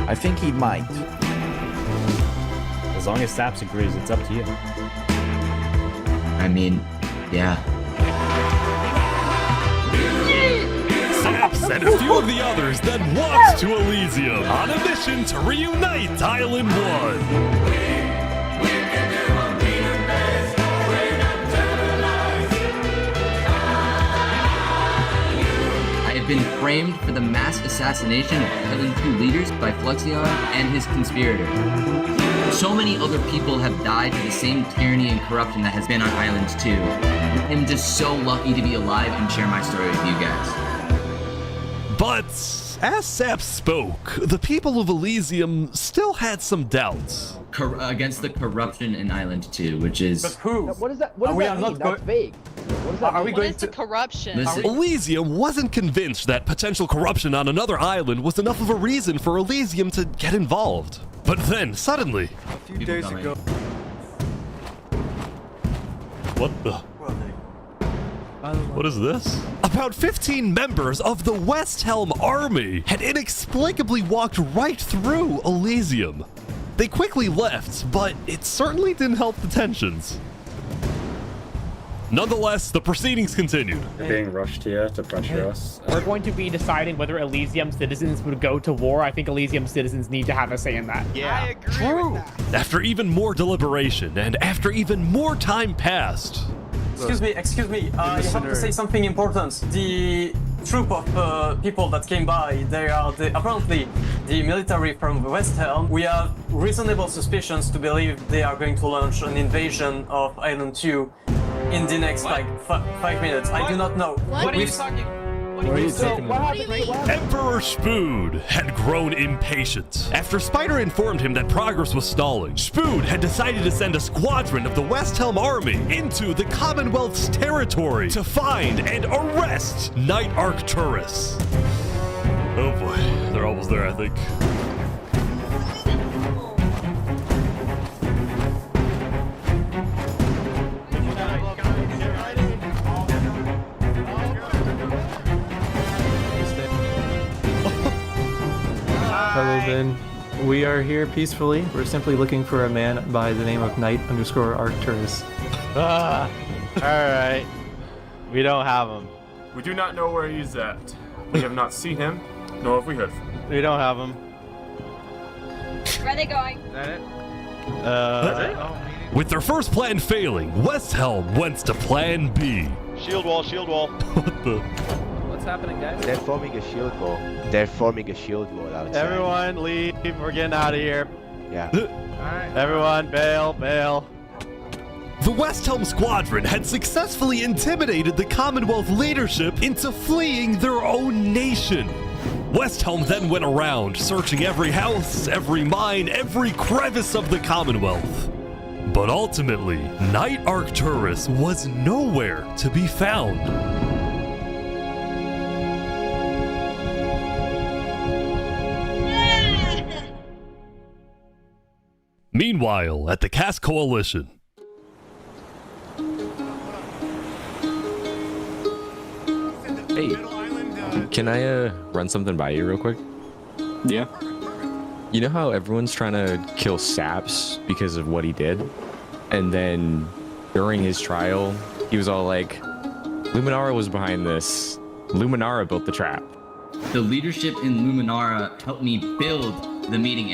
I think he might. As long as Saps agrees, it's up to you. I mean, yeah. Saps and a few of the others then walked to Elysium on a mission to reunite Island 1. I have been framed for the mass assassination of Island 2 leaders by Fluxion and his conspirator. So many other people have died to the same tyranny and corruption that has been on Island 2. I'm just so lucky to be alive and share my story with you guys. But as Saps spoke, the people of Elysium still had some doubts. Against the corruption in Island 2, which is... But who? What does that mean? That's vague. What does that Are we mean? going It's a corruption. Listen, Elysium wasn't convinced that potential corruption on another island was enough of a reason for Elysium to get involved. But then, suddenly... A few days ago... What the... What is this? About 15 members of the Westhelm army had inexplicably walked right through Elysium. They quickly left, but it certainly didn't help the tensions. Nonetheless, the proceedings continued. They're being rushed here to pressure us. We're going to be deciding whether Elysium citizens would go to war. I think Elysium citizens need to have a say in that. Yeah. I agree with that. After even more deliberation and after even more time passed... Excuse me, you have to say something important. The troop of people that came by, they are apparently the military from Westhelm. We have reasonable suspicions to believe they are going to launch an invasion of Island 2 in the next, 5 minutes. I do not know. What are you talking? What are you talking about? Emperor Spood had grown impatient. After Spider informed him that progress was stalling, Spood had decided to send a squadron of the Westhelm army into the Commonwealth's territory to find and arrest Knight Arcturus. Oh boy, they're almost there, I think. Hello, Ben. We are here peacefully. We're simply looking for a man by the name of Knight_Arcturus. Alright. We don't have him. We do not know where he's at. We have not seen him, nor have we heard from him. We don't have him. Where are they going? Is that it? With their first plan failing, Westhelm went to plan B. Shield wall, shield wall. What the? What's happening, guys? They're forming a shield wall. Outside. Everyone leave. We're getting out of here. Yeah. Alright. Everyone bail, bail. The Westhelm squadron had successfully intimidated the Commonwealth leadership into fleeing their own nation. Westhelm then went around, searching every house, every mine, every crevice of the Commonwealth. But ultimately, Knight Arcturus was nowhere to be found. Meanwhile, at the Cask Coalition. Hey, can I run something by you real quick? Yeah. You know how everyone's trying to kill Saps because of what he did? And then during his trial, he was all like, Luminara was behind this. Luminara built the trap. The leadership in Luminara helped me build the meeting.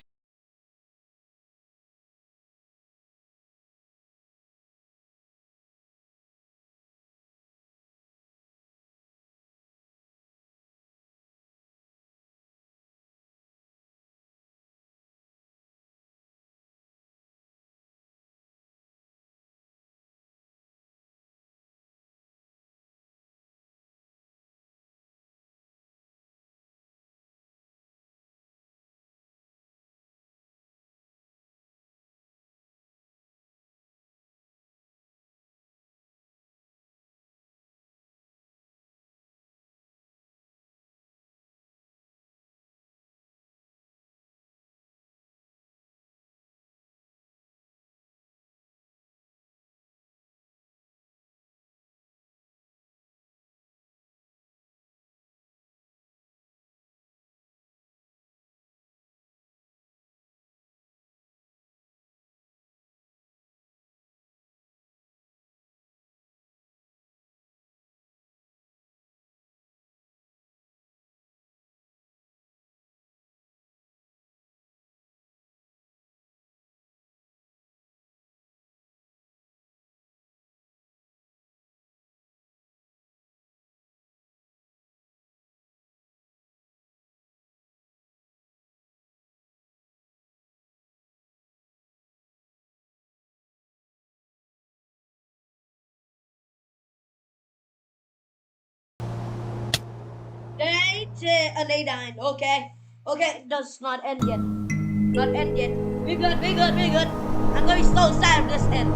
They died. Okay. Okay, that's not end yet. Not end yet. We good. I'm going so sad this end.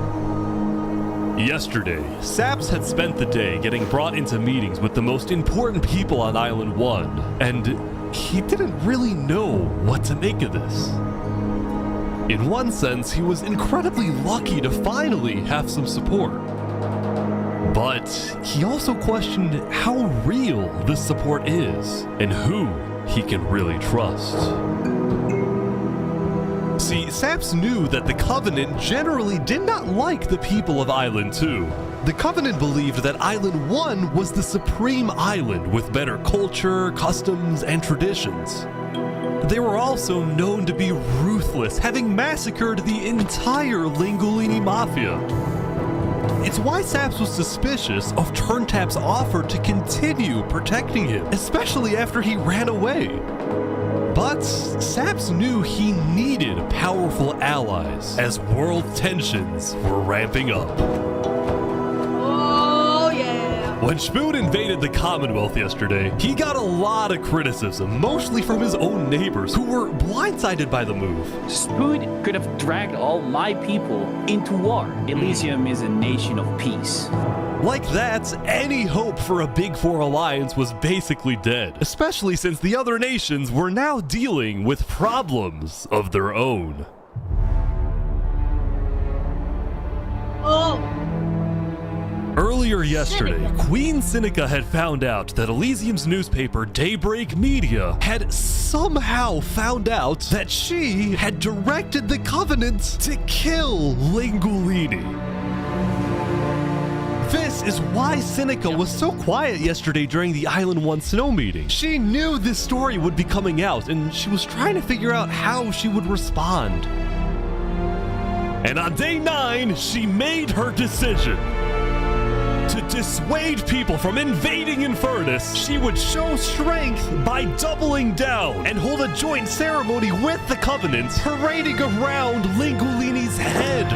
Yesterday, Saps had spent the day getting brought into meetings with the most important people on Island 1, and he didn't really know what to make of this. In one sense, he was incredibly lucky to finally have some support. But he also questioned how real this support is and who he can really trust. See, Saps knew that the Covenant generally did not like the people of Island 2. The Covenant believed that Island 1 was the supreme island with better culture, customs, and traditions. They were also known to be ruthless, having massacred the entire Lingolini Mafia. It's why Saps was suspicious of Turntap's offer to continue protecting him, especially after he ran away. But Saps knew he needed powerful allies as world tensions were ramping up. Oh yeah. When Spoon invaded the Commonwealth yesterday, he got a lot of criticism, mostly from his own neighbors who were blindsided by the move. Spoon could have dragged all my people into war. Elysium is a nation of peace. Like that, any hope for a Big Four alliance was basically dead, especially since the other nations were now dealing with problems of their own. Oh. Earlier yesterday, Queen Sinica had found out that Elysium's newspaper, Daybreak Media, had somehow found out that she had directed the Covenant to kill Lingolini. This is why Sinica was so quiet yesterday during the Island 1 snow meeting. She knew this story would be coming out, and she was trying to figure out how she would respond. And on day 9, she made her decision. To dissuade people from invading Infernus, she would show strength by doubling down and hold a joint ceremony with the Covenant, parading around Lingolini's head.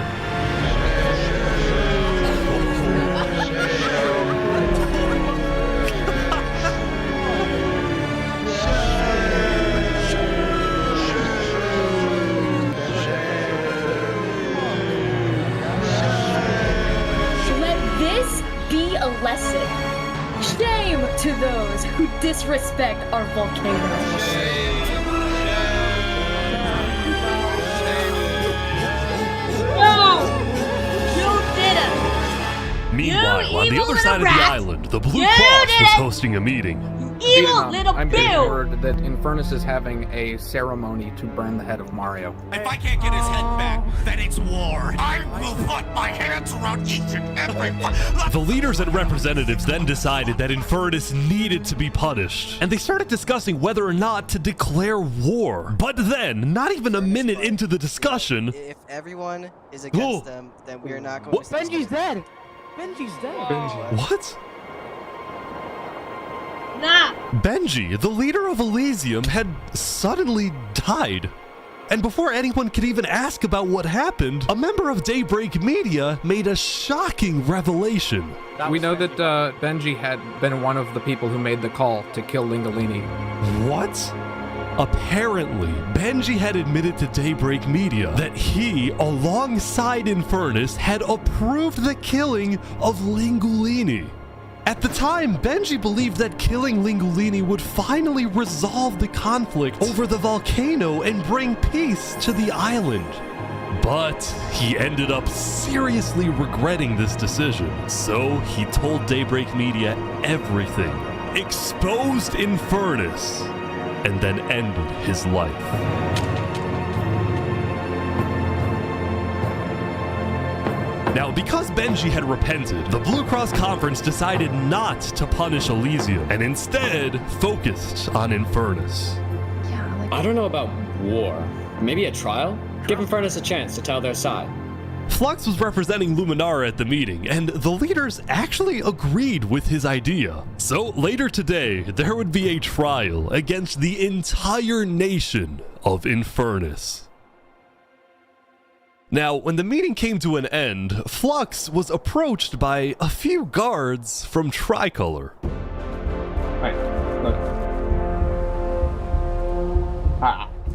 Lesson. Shame to those who disrespect our volcano. Meanwhile, on the evil other little side of the rat. island, the Blue You Cross did was it. hosting a meeting. Evil little I'm getting bill. word that Infernus is having a ceremony to burn the head of Mario. If I can't get his head back, then it's war. I will put my hands around each and every one. The leaders and representatives then decided that Infernus needed to be punished, and they started discussing whether or not to declare war. But then, not even a minute into the discussion, If everyone is against them, then we are not going to. Benji's dead. Benji's dead. What? Nah. Benji, the leader of Elysium, had suddenly died. And before anyone could even ask about what happened, a member of Daybreak Media made a shocking revelation. We know that Benji had been one of the people who made the call to kill Lingolini. What? Apparently, Benji had admitted to Daybreak Media that he, alongside Infernus, had approved the killing of Lingolini. At the time, Benji believed that killing Lingolini would finally resolve the conflict over the volcano and bring peace to the island. But he ended up seriously regretting this decision, so he told Daybreak Media everything, exposed Infernus, and then ended his life. Now, because Benji had repented, the Blue Cross Conference decided not to punish Elysium, and instead focused on Infernus. I don't know about war. Maybe a trial? Give Infernus a chance to tell their side. Flux was representing Luminara at the meeting, and the leaders actually agreed with his idea. So later today, there would be a trial against the entire nation of Infernus. Now, when the meeting came to an end, Flux was approached by a few guards from Tricolor. Alright, look.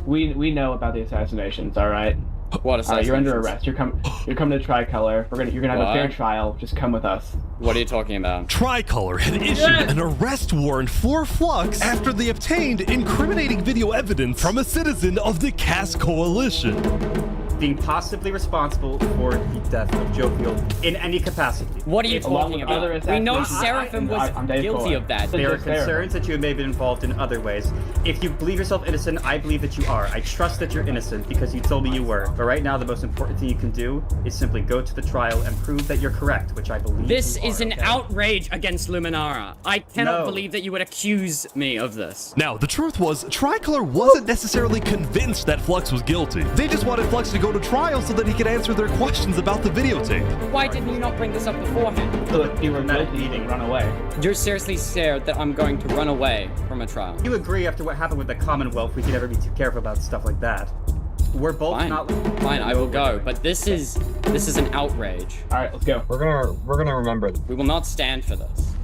We know about the assassinations, alright? What assassinations? You're under arrest. You're coming to Tricolor. You're gonna have a fair trial. Just come with us. What are you talking about? Tricolor had issued an arrest warrant for Flux after they obtained incriminating video evidence from a citizen of the Cass Coalition. Being possibly responsible for the death of Joe Field in any capacity. What are you talking about? We know Seraphim was guilty of that. There are concerns that you may have been involved in other ways. If you believe yourself innocent, I believe that you are. I trust that you're innocent because you told me you were. But right now, the most important thing you can do is simply go to the trial and prove that you're correct, which I believe This you is are, an okay? outrage against Luminara. I cannot No. believe that you would accuse me of this. Now, the truth was, Tricolor wasn't necessarily convinced that Flux was guilty. They just wanted Flux to go to trial so that he could answer their questions about the videotape. Why didn't you not bring this up beforehand? So if you were guilty, run away. You're seriously scared that I'm going to run away from a trial. You agree after what happened with the Commonwealth, we could never be too careful about stuff like that. We're both Fine. not. Fine, I will go. But this is an outrage. All right, let's go. We're gonna remember. We will not stand for this.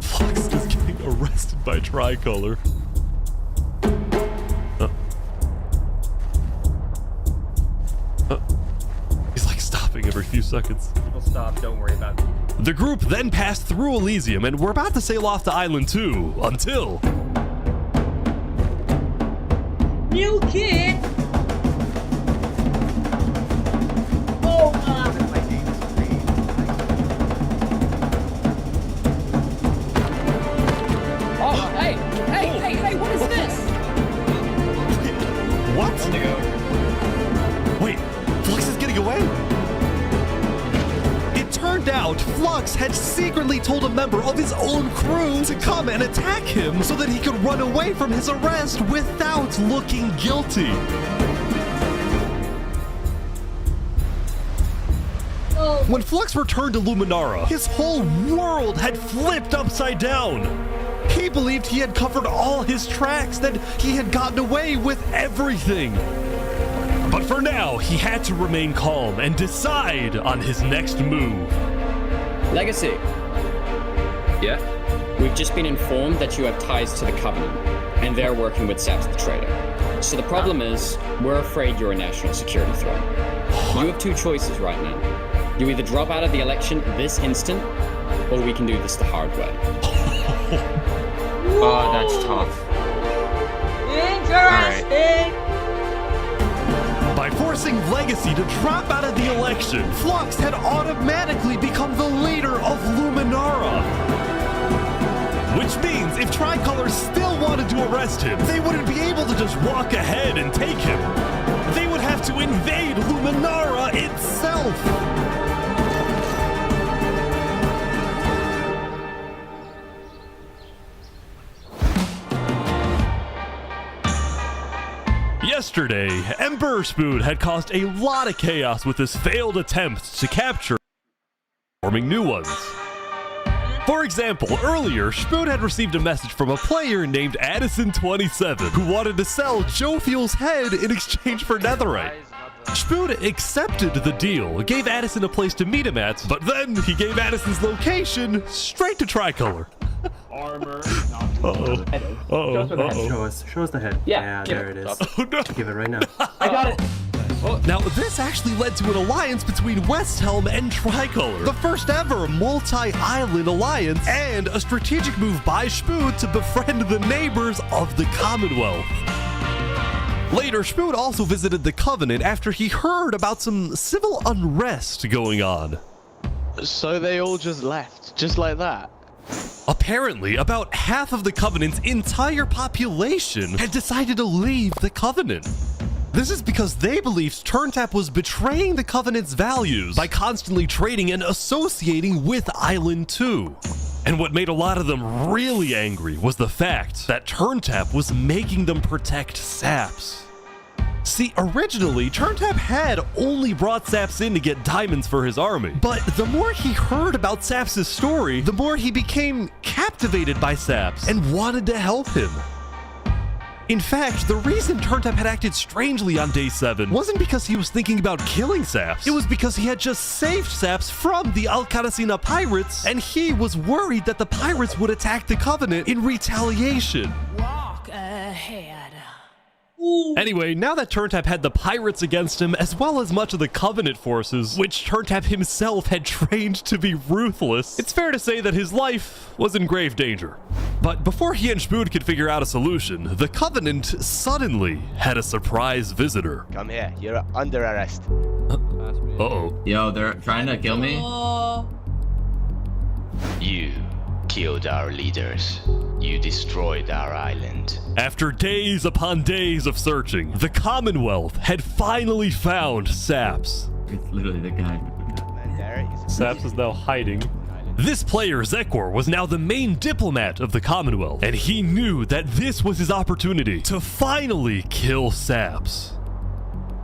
Flux is getting arrested by Tricolor. He's like stopping every few seconds. People stop, don't worry about it. The group then passed through Elysium and were about to sail off to Island 2 until... New kid. Oh my. Oh, hey, what is this? What? Wait, Flux is getting away? It turned out Flux had secretly told a member of his own crew to come and attack him so that he could run away from his arrest without looking guilty. When Flux returned to Luminara, his whole world had flipped upside down. He believed he had covered all his tracks, that he had gotten away with everything. But for now, he had to remain calm and decide on his next move. Legacy. Yeah? We've just been informed that you have ties to the Covenant, and they're working with Saps the Traitor. So the problem is, we're afraid you're a national security threat. You have two choices right now. You either drop out of the election this instant, or we can do this the hard way. Oh, that's tough. Interesting. By forcing Legacy to drop out of the election, Flux had automatically become the leader of Luminara. Which means if Tricolor still wanted to arrest him, they wouldn't be able to just walk ahead and take him. They would have to invade Luminara itself. Yesterday, Emperor Spood had caused a lot of chaos with his failed attempts to capture forming new ones. For example, earlier, Spood had received a message from a player named Addison27 who wanted to sell Joe Fuel's head in exchange for netherite. Spood accepted the deal, gave Addison a place to meet him at, but then he gave Addison's location straight to Tricolor. Armor. Show us the head. Yeah, there it is. Oh, no. Give it right now. I got it. Now, this actually led to an alliance between Westhelm and Tricolor, the first ever multi-island alliance, and a strategic move by Spood to befriend the neighbors of the Commonwealth. Later, Spood also visited the Covenant after he heard about some civil unrest going on. So they all just left, just like that? Apparently, about half of the Covenant's entire population had decided to leave the Covenant. This is because they believed TurnTap was betraying the Covenant's values by constantly trading and associating with Island 2. And what made a lot of them really angry was the fact that TurnTap was making them protect Saps. See, originally, TurnTap had only brought Saps in to get diamonds for his army. But the more he heard about Saps' story, the more he became captivated by Saps and wanted to help him. In fact, the reason TurnTap had acted strangely on day 7 wasn't because he was thinking about killing Saps. It was because he had just saved Saps from the Alcaracina pirates, and he was worried that the pirates would attack the Covenant in retaliation. Walk ahead. Anyway, now that TurnTap had the pirates against him, as well as much of the Covenant forces, which TurnTap himself had trained to be ruthless, it's fair to say that his life was in grave danger. But before he and Spood could figure out a solution, the Covenant suddenly had a surprise visitor. Come here, you're under arrest. Uh-oh. Yo, they're trying to kill me? You killed our leaders. You destroyed our island. After days upon days of searching, the Commonwealth had finally found Saps. It's literally the guy. Saps is now hiding. This player, Zekor, was now the main diplomat of the Commonwealth, and he knew that this was his opportunity to finally kill Saps.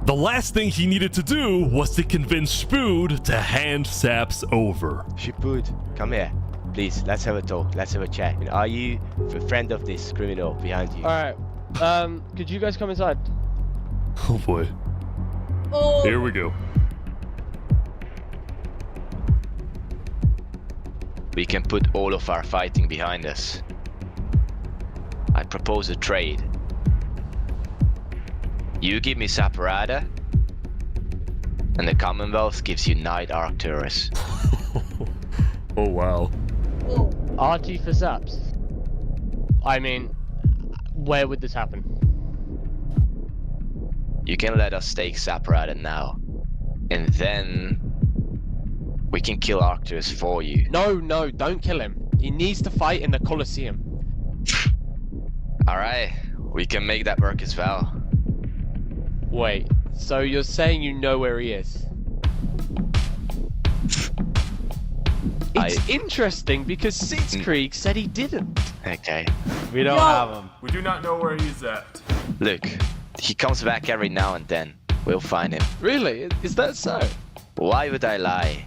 The last thing he needed to do was to convince Spood to hand Saps over. Spood, come here. Please, let's have a talk. Let's have a chat. Are you a friend of this criminal behind you? Alright, could you guys come inside? Oh boy. Here we go. We can put all of our fighting behind us. I propose a trade. You give me Saparada, and the Commonwealth gives you Knight Arcturus. Oh wow. RT for Saps. I mean, where would this happen? You can let us take Saparada now, and then we can kill Arcturus for you. No, don't kill him. He needs to fight in the Colosseum. Alright, we can make that work as well. Wait, so you're saying you know where he is? It's interesting because Sitzkrieg said he didn't. Okay. We don't have him. We do not know where he's at. Look, he comes back every now and then. We'll find him. Really? Is that so? Why would I lie?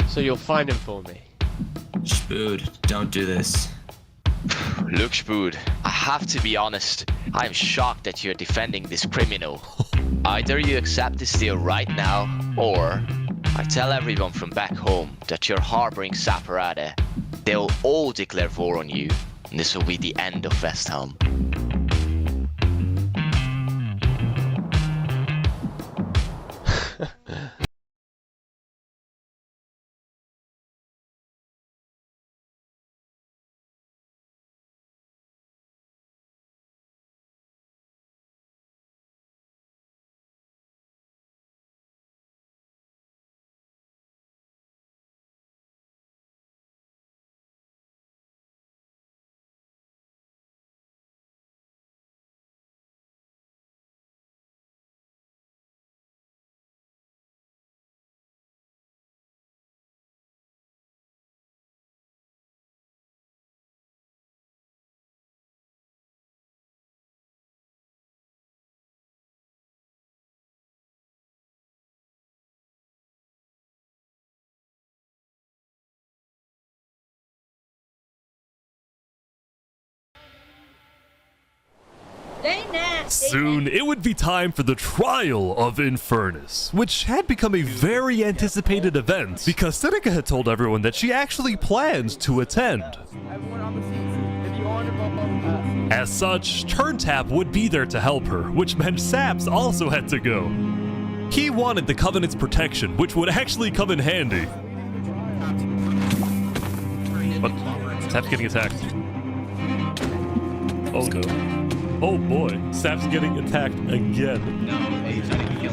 So you'll find him for me? Spood, don't do this. Look, Spood, I have to be honest. I am shocked that you're defending this criminal. Either you accept this deal right now, or I tell everyone from back home that you're harboring Saparada. They'll all declare war on you, and this will be the end of Westhelm. They nasty. Soon, it would be time for the trial of Infernus, which had become a very anticipated event because Seneca had told everyone that she actually planned to attend. As such, Turntap would be there to help her, which meant Saps also had to go. He wanted the Covenant's protection, which would actually come in handy. What? Sap's getting attacked. Oh no. Oh boy, Sap's getting attacked again.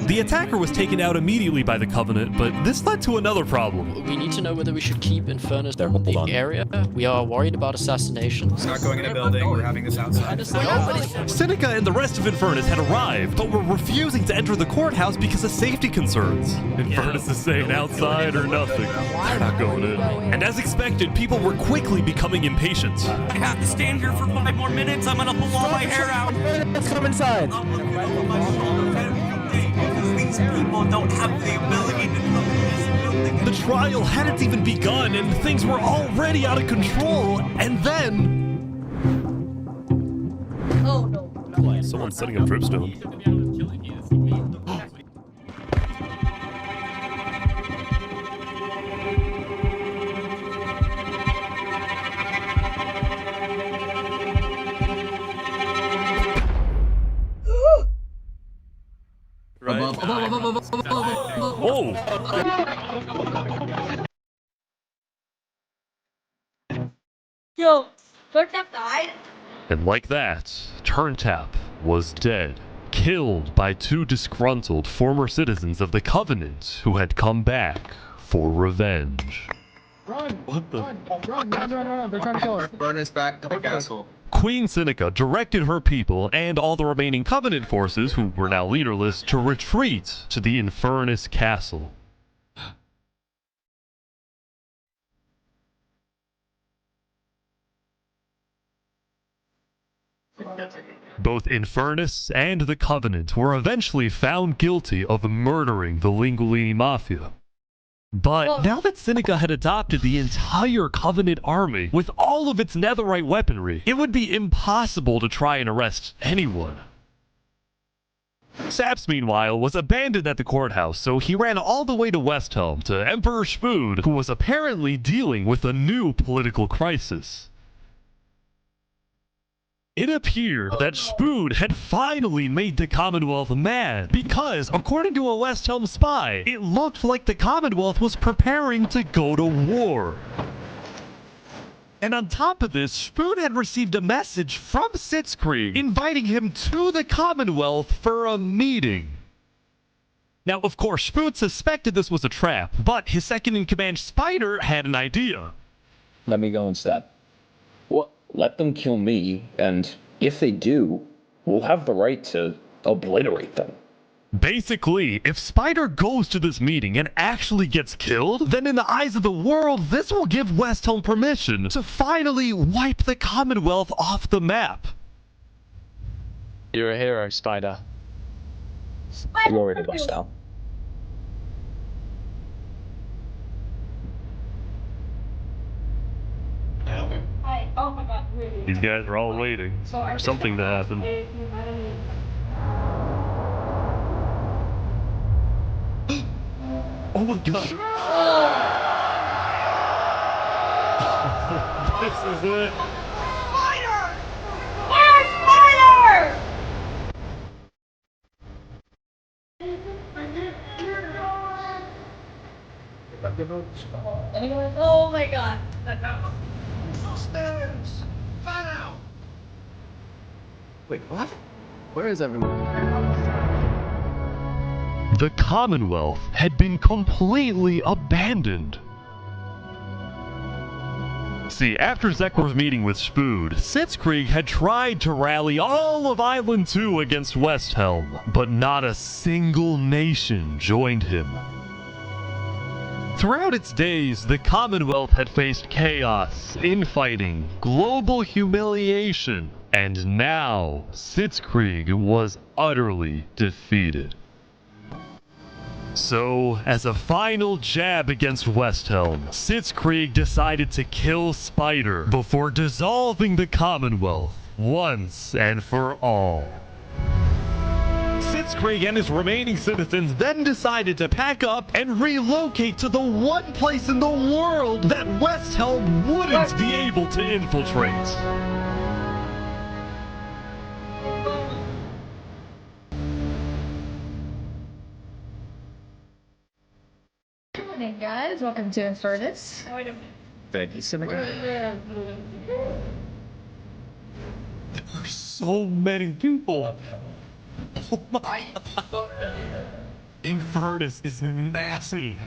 The attacker was taken out immediately by the Covenant, but this led to another problem. We need to know whether we should keep Infernus in the area. We are worried about assassination. It's not going in a building, we're having this outside. Seneca and the rest of Infernus had arrived, but were refusing to enter the courthouse because of safety concerns. Infernus is saying outside or nothing. They're not going in. And as expected, people were quickly becoming impatient. I have to stand here for 5 more minutes, I'm gonna pull all my hair out. Let's come inside. These people don't have the ability to come in this building. The trial hadn't even begun and things were already out of control, and then... Oh no. Someone's setting up dripstone. Oh! Yo, Turntap died. And like that, Turntap was dead, killed by 2 disgruntled former citizens of the Covenant who had come back for revenge. Run! What the? Run! They're trying to kill her. Burn us back to the castle. Queen Seneca directed her people and all the remaining Covenant forces, who were now leaderless, to retreat to the Infernus Castle. Both Infernus and the Covenant were eventually found guilty of murdering the Lingolini Mafia. But now that Seneca had adopted the entire Covenant army with all of its netherite weaponry, it would be impossible to try and arrest anyone. Saps, meanwhile, was abandoned at the courthouse, so he ran all the way to Westhelm to Emperor Spood, who was apparently dealing with a new political crisis. It appeared that Spood had finally made the Commonwealth mad, because, according to a Westhelm spy, it looked like the Commonwealth was preparing to go to war. And on top of this, Spood had received a message from Sitzkrieg inviting him to the Commonwealth for a meeting. Now, of course, Spood suspected this was a trap, but his second-in-command Spider had an idea. Let me go instead. Well, let them kill me, and if they do, we'll have the right to obliterate them. Basically, if Spider goes to this meeting and actually gets killed, then in the eyes of the world, this will give Westhelm permission to finally wipe the Commonwealth off the map. You're a hero, Spider. Glory to Westhelm. Oh my god, really? These guys are all waiting for something to happen. Oh my god! This is it! Spider! Where's Spider? Oh my god. Upstairs! Find out! Wait, what? Where is everyone? The Commonwealth had been completely abandoned. See, after Zekor's meeting with Spood, Sitzkrieg had tried to rally all of Island 2 against Westhelm, but not a single nation joined him. Throughout its days, the Commonwealth had faced chaos, infighting, global humiliation, and now Sitzkrieg was utterly defeated. So, as a final jab against Westhelm, Sitzkrieg decided to kill Spider before dissolving the Commonwealth once and for all. Blitzkrieg and his remaining citizens then decided to pack up and relocate to the one place in the world that Westhelm wouldn't be able to infiltrate. Good morning, guys. Welcome to Infernus. Thank you so much. There are so many people. Oh my God. Infernus is massive.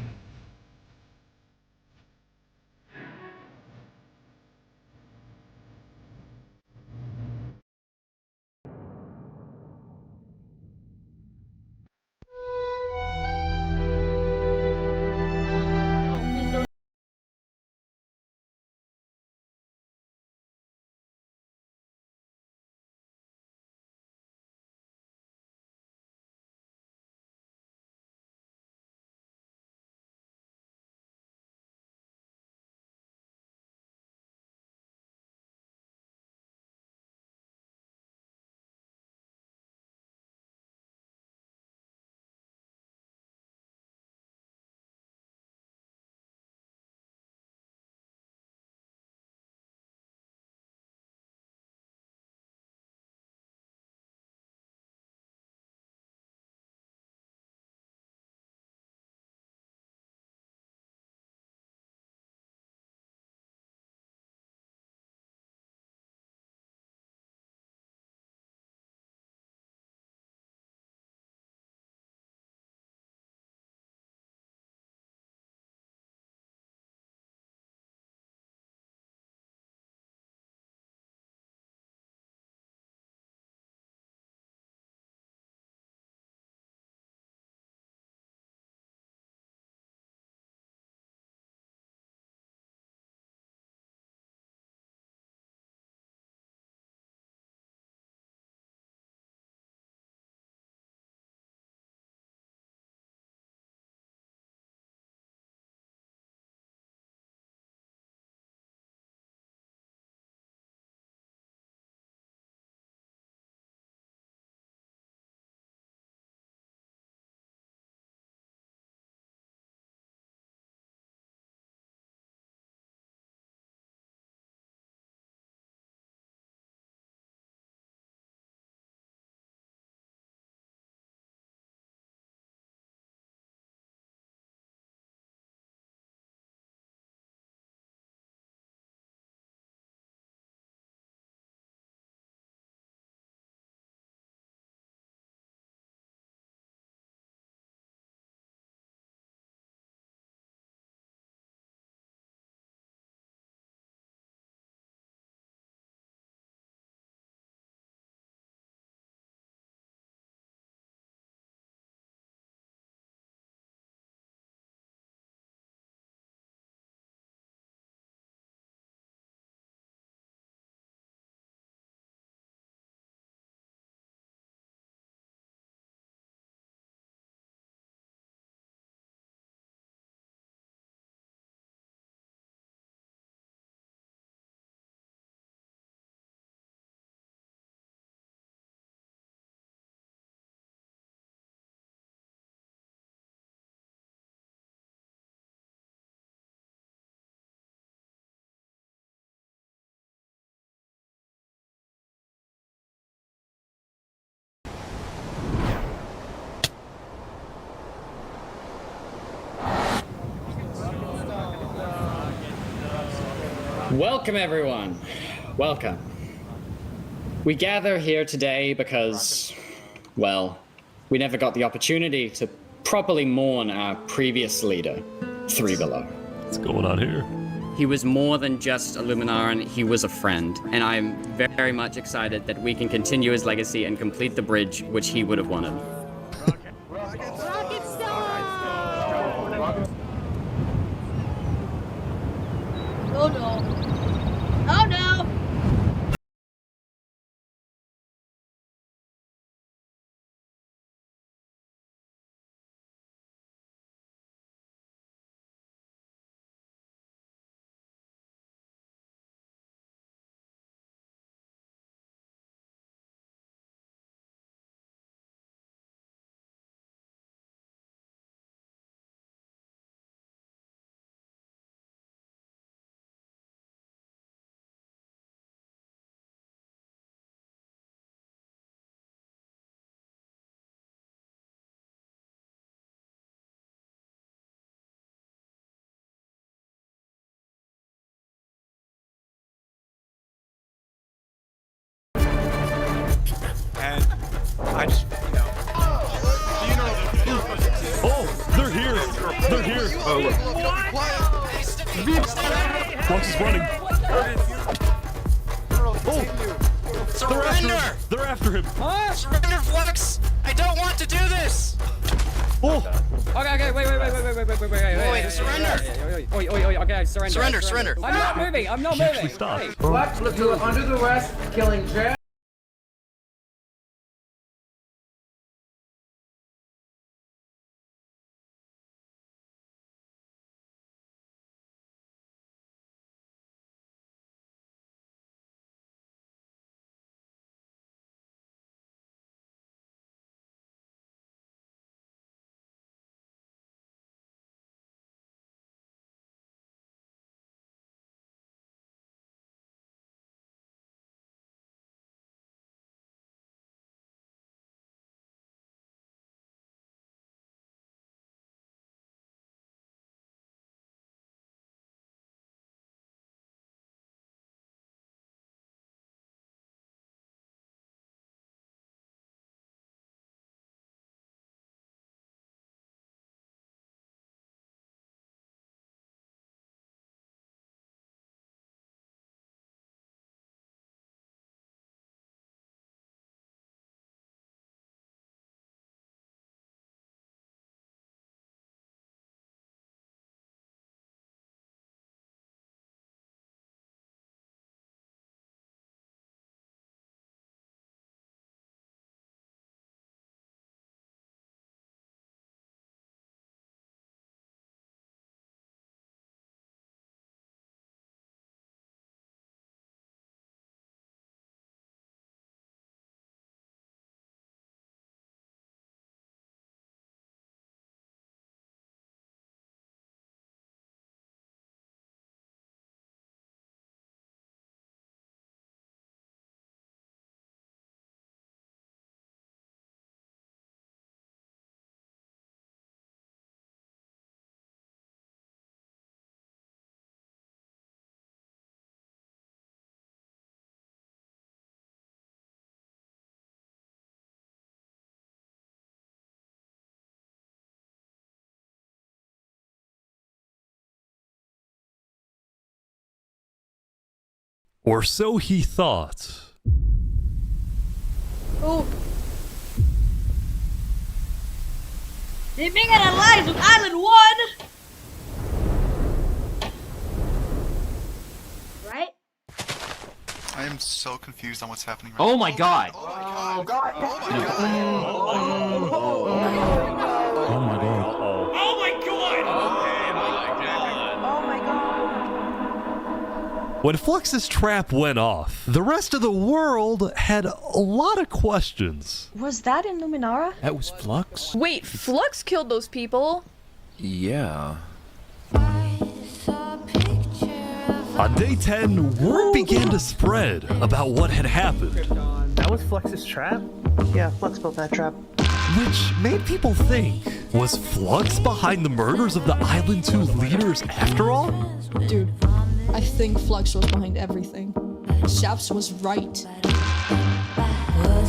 Welcome, everyone. Welcome. We gather here today because, well, we never got the opportunity to properly mourn our previous leader, Three Below. What's going on here? He was more than just a Luminaran, he was a friend, and I'm very much excited that we can continue his legacy and complete the bridge which he would have wanted. Oh no. They're here. Oh, look. Flux is running. Surrender! They're after him. Huh? Surrender, Flux! I don't want to do this! Oh! Okay, wait, surrender! Okay, surrender. Surrender. I'm not moving, I'm not moving. Stop. Flux, look, you are under the arrest, killing Jack. Or so he thought. Oh. They make it alliance with Island 1! Right? I am so confused on what's happening right Oh my god! now. Oh my god! Oh my god. Oh my god! When Flux's trap went off, the rest of the world had a lot of questions. Was that in Numenera? That was Flux? Wait, Flux killed those people? Yeah. On day 10, word began to spread about what had happened. That was Flux's trap? Yeah, Flux built that trap. Which made people think, was Flux behind the murders of the Island 2 leaders after all? Dude, I think Flux was behind everything. Shaps was right.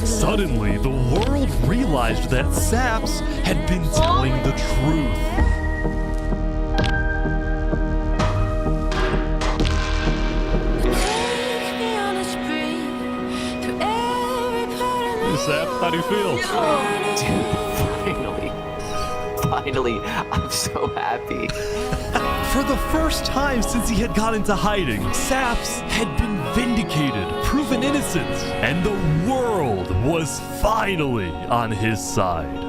Suddenly, the world realized that Saps had been telling the truth. Sap, how do you feel? Dude, finally, I'm so happy. For the first time since he had got into hiding, Saps had been vindicated, proven innocent, and the world was finally on his side.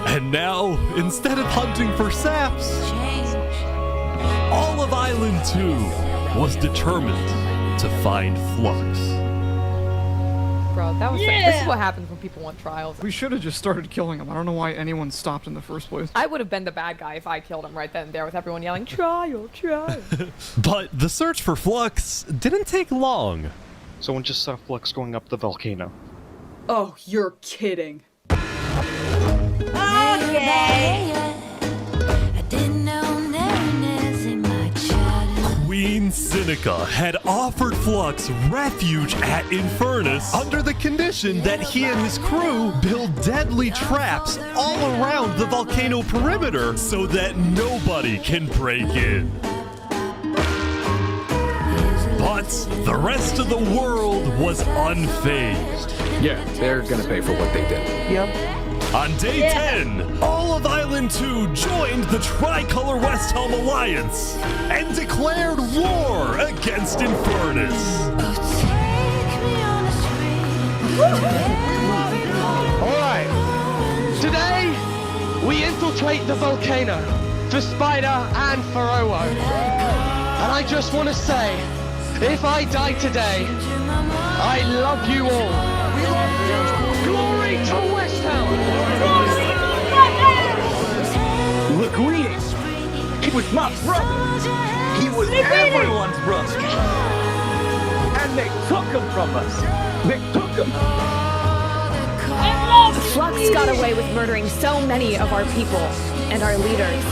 And now, instead of hunting for Saps, all of Island 2 was determined to find Flux. Bro, that was Yeah. This is what happens when people want trials. We should have just started killing him. I don't know why anyone stopped in the first place. I would have been the bad guy if I killed him right then and there with everyone yelling, trial, trial. But the search for Flux didn't take long. Someone just saw Flux going up the volcano. Oh, you're kidding. Okay. Queen Captain Sinica had offered Flux refuge at Infernus under the condition that he and his crew build deadly traps all around the volcano perimeter so that nobody can break in. But the rest of the world was unfazed. Yeah, they're gonna pay for what they did. Yep. On day 10, all of Island 2 joined the Tricolor West Helm Alliance and declared war against Infernus. Alright. Today, we infiltrate the volcano for Spider and for Owo. And I just want to say, if I die today, I love you all. Glory to West Helm! Leguini! He was my brother! He was everyone's brother! And they took him from us! They took him! Flux got away with murdering so many of our people and our leaders.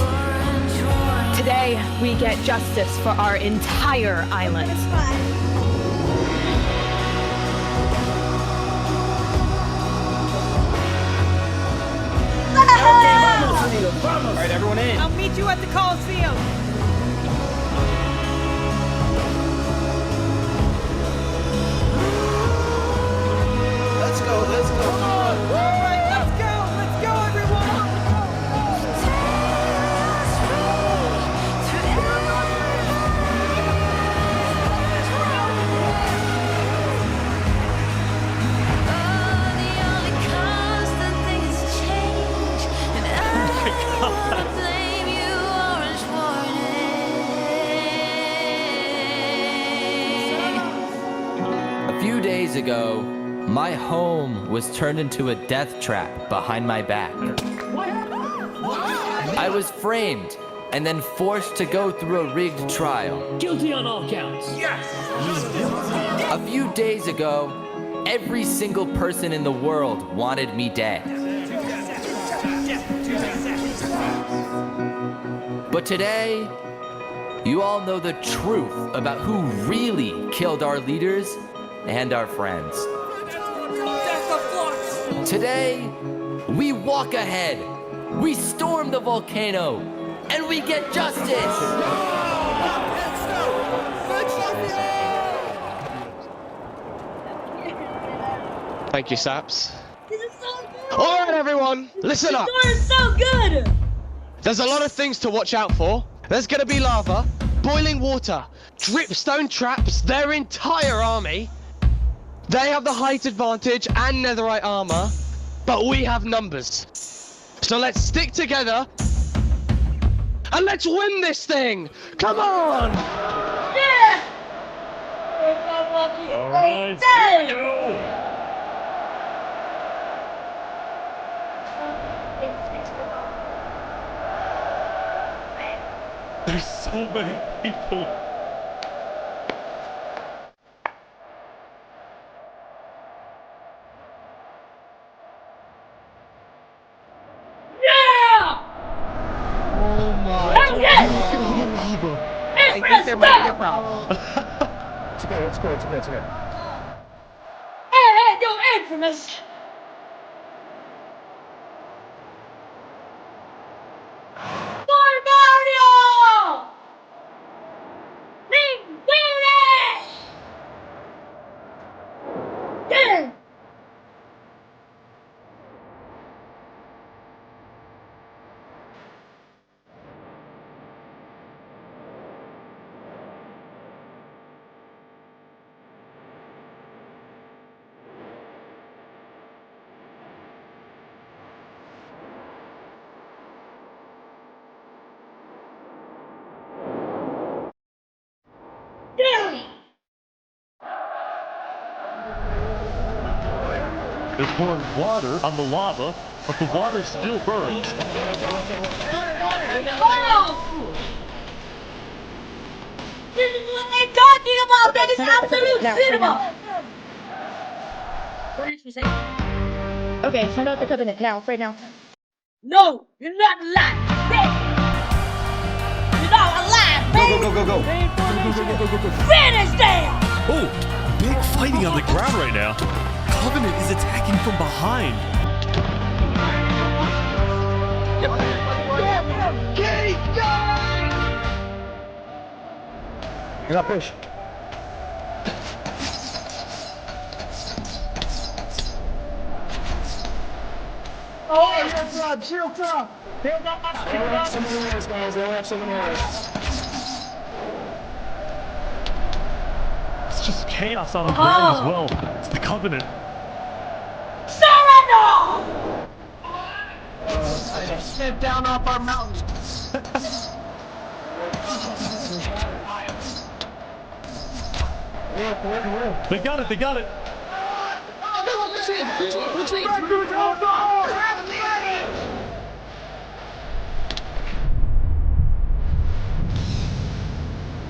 Today, we get justice for our entire island. Alright, everyone in. I'll meet you at the Coliseum. Let's go, let's go. Alright, let's go everyone. A few days ago, my home was turned into a death trap behind my back. I was framed and then forced to go through a rigged trial. Guilty on all counts. Yes! A few days ago, every single person in the world wanted me dead. But today, you all know the truth about who really killed our leaders and our friends. Today, we walk ahead, we storm the volcano, and we get justice! Thank you, Saps. This is so good! Alright, everyone, listen up! This is so good! There's a lot of things to watch out for. There's gonna be lava, boiling water, dripstone traps, their entire army. They have the height advantage and netherite armor, but we have numbers. So let's stick together and let's win this thing! Come on! Yeah! Alright, there's so many people. I think there might be a problem. It's okay. Hey, yo, Infamous! Mario! Finish! Yeah! They're pouring water on the lava, but the water still burns. Oh! This is what they're talking about! That is absolute cinema! Okay, send out the covenant now, right now. No! You're not alive! You're not alive, baby! Go. Finish them! Oh, big fighting on the ground right now. Covenant is attacking from behind. Keep going! You got push. Oh, shield up, shield up! Shield up, shield up! Some areas, guys, they'll have some areas. It's just chaos on the ground as well. It's the Covenant. Surrender! Sit down off our mountain. They got it, they got it.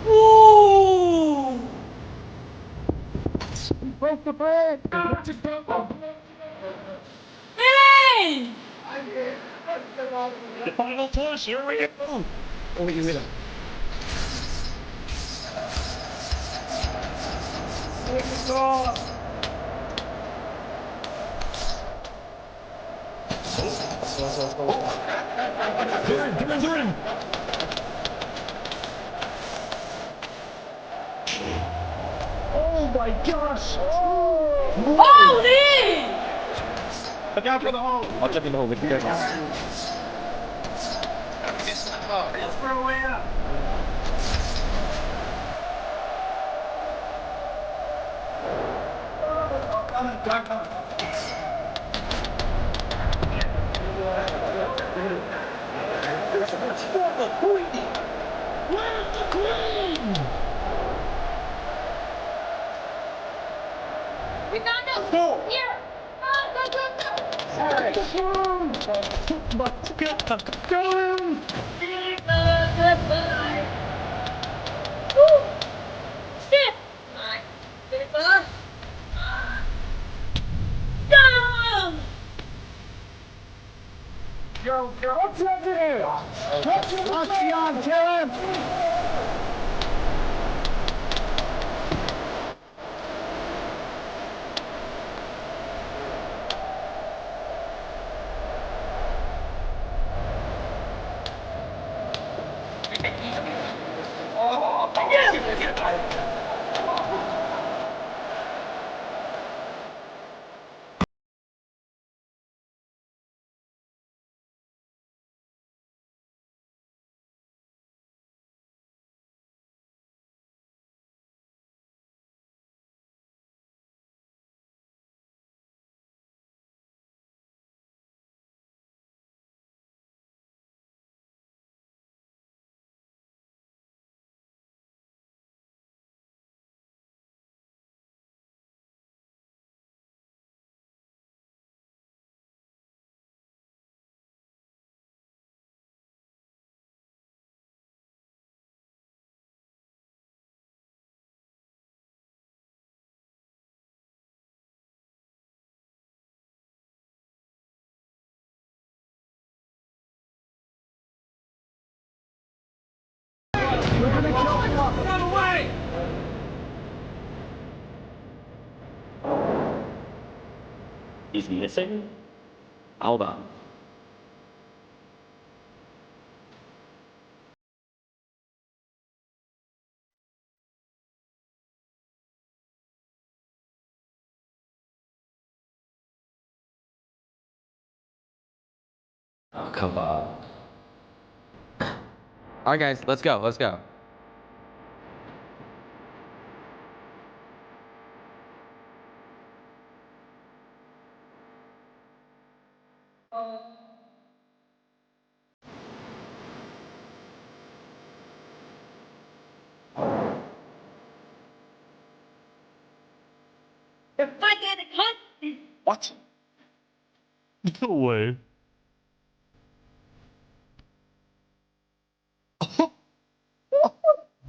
Woo! Break the bread. Hey! The final push, here we go. Oh, you hit him. They're in. Oh my gosh! Holy! Look out for the hole! I'll jump in the hole with you guys. Let's throw away up! We got no here! Goodbye! Woo! Shit! Go! What's happening? What's beyond, kill him! Run away! He's missing? Hold on. Oh, come on. Alright guys, let's go, let's go. If I get a cut, What? No way.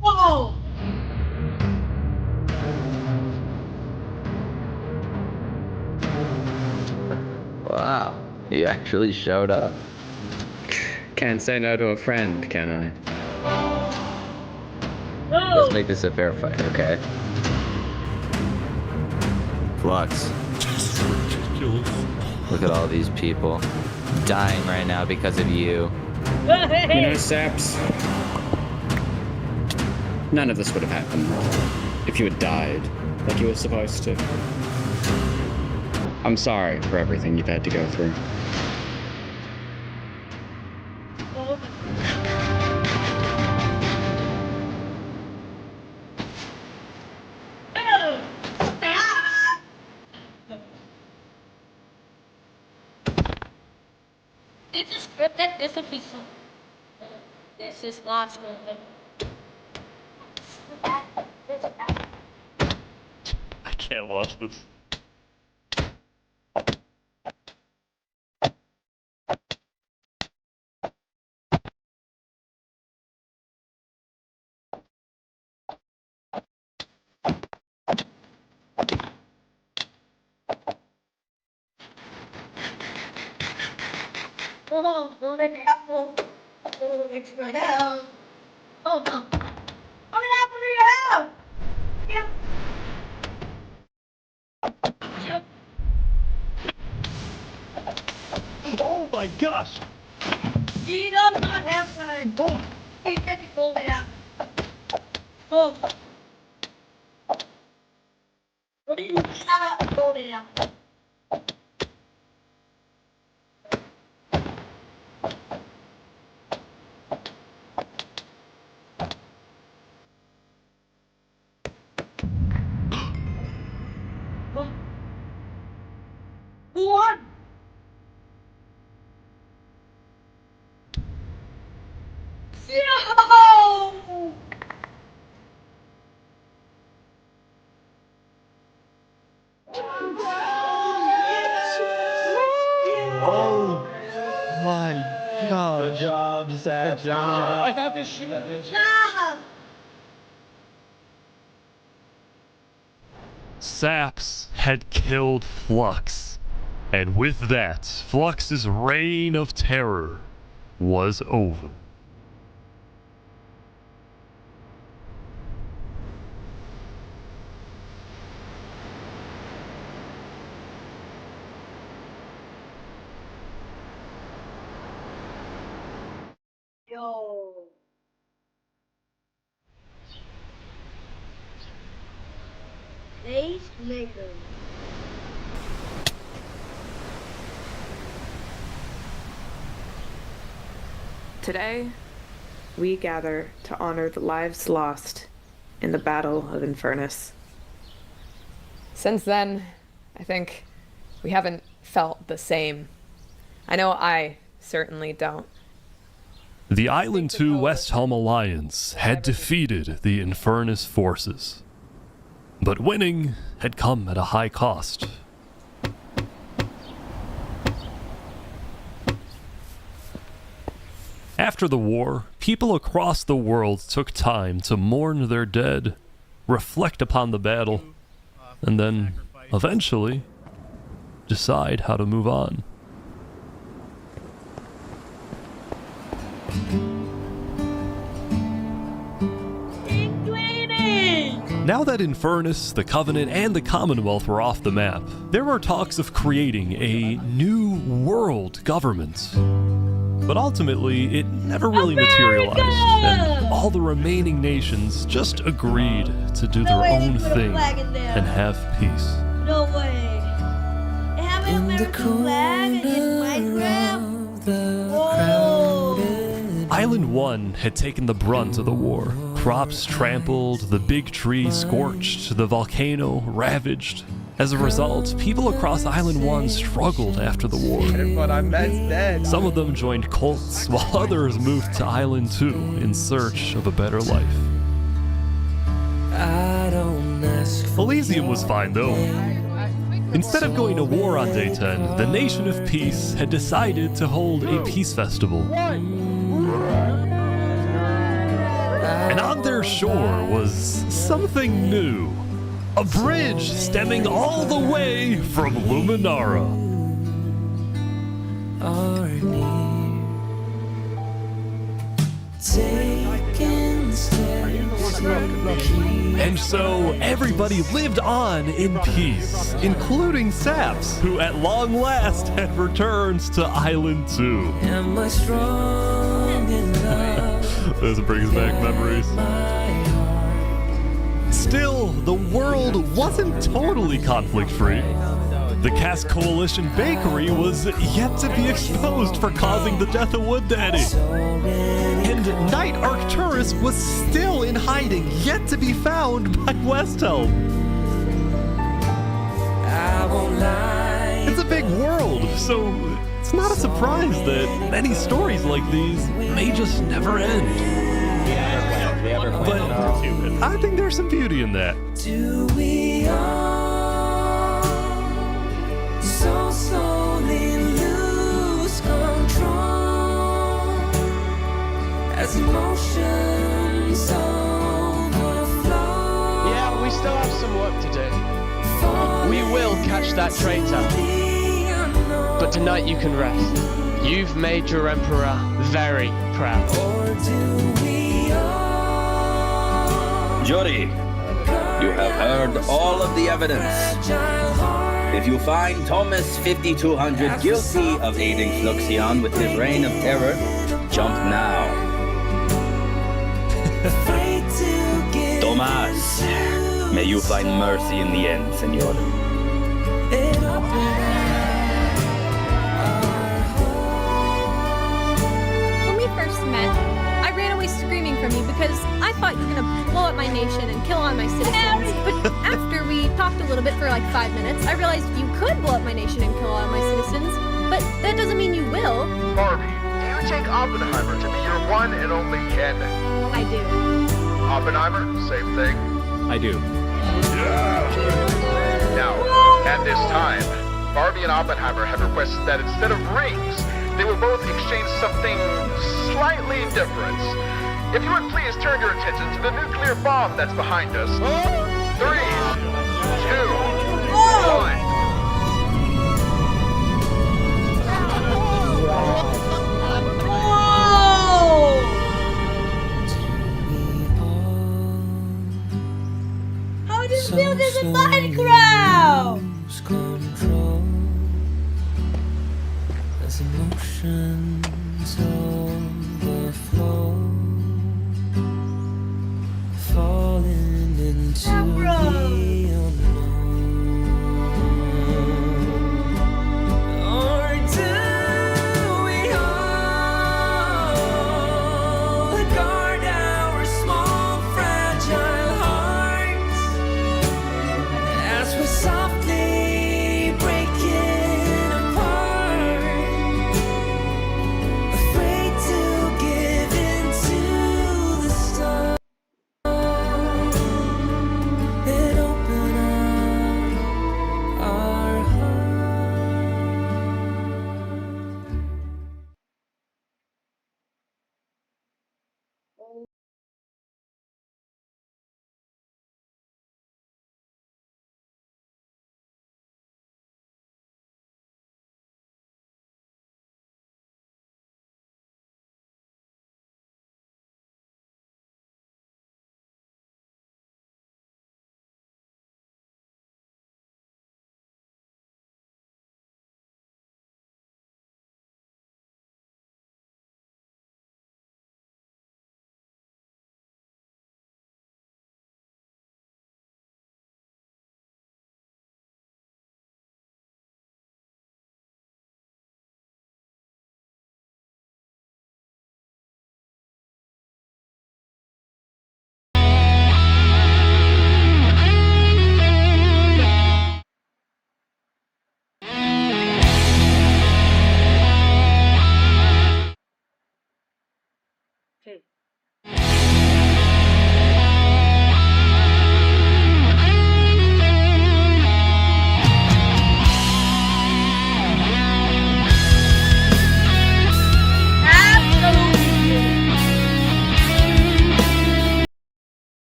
whoa! Wow, you actually showed up. Can't say no to a friend, can I? No! make this a fair fight, okay? Flux. Ridiculous. Look at all these people dying right now because of you. You know, Saps, none of this would have happened if you had died like you were supposed to. I'm sorry for everything you've had to go through. This is scripted, this is peaceful. This is not scripted. I can't watch this. Oh, the apple. Oh, it's my house. Oh, no. Oh, an apple in your house. Yep. Yep. Oh my gosh! He does not have time. Oh. He can't hold it out. Oh. What do you cannot hold it out? Who won? No! Oh my God. Good job, Sad John. I have this shit. Yeah! Saps had killed Flux, and with that, Flux's reign of terror was over. Yo. Days later. Today, we gather to honor the lives lost in the Battle of Infernus. Since then, I think we haven't felt the same. I know I certainly don't. The Island 2 West Helm Alliance had defeated the Infernus forces, but winning had come at a high cost. After the war, people across the world took time to mourn their dead, reflect upon the battle, and then, eventually, decide how to move on. Now that Infernus, the Covenant, and the Commonwealth were off the map, there were talks of creating a new world government. But ultimately, it never really materialized, and all the remaining nations just agreed to do their own thing and have peace. No way. They have an American flag in Minecraft? Oh. Island 1 had taken the brunt of the war. Crops trampled, the big tree scorched, the volcano ravaged. As a result, people across Island 1 struggled after the war. But I'm dead. Some of them joined cults, while others moved to Island 2 in search of a better life. Elysium was fine though. Instead of going to war on day 10, the Nation of Peace had decided to hold a peace festival. And on their shore was something new. A bridge stemming all the way from Luminara. And so everybody lived on in peace, including Saps, who at long last had returned to Island 2. Am I strong enough? This brings back memories. Still, the world wasn't totally conflict-free. The Cask Coalition Bakery was yet to be exposed for causing the death of Wood Daddy. And Knight Arcturus was still in hiding, yet to be found by Westhelm. It's a big world, so it's not a surprise that many stories like these may just never end. But I think there's some beauty in that. Do we all so slowly lose control as emotions overflow? Yeah, we still have some work to do. We will catch that traitor. But tonight you can rest. You've made your emperor very proud. Jury, you have heard all of the evidence. If you find Thomas 5200 guilty of aiding Fluxion with his reign of terror, jump now. Thomas, may you find mercy in the end, senor. When we first met, I ran away screaming from you because I thought you were gonna blow up my nation and kill all my citizens. But after we talked a little bit for like 5 minutes, I realized you could blow up my nation and kill all my citizens. But that doesn't mean you will. Barbie, do you take Oppenheimer to be your one and only candidate? I do. Oppenheimer, same thing. I do. Now, at this time, Barbie and Oppenheimer have requested that instead of rings, they will both exchange something slightly different. If you would please turn your attention to the nuclear bomb that's behind us. 3, 2, 1. How do you feel this in Minecraft? As emotions overflow, falling into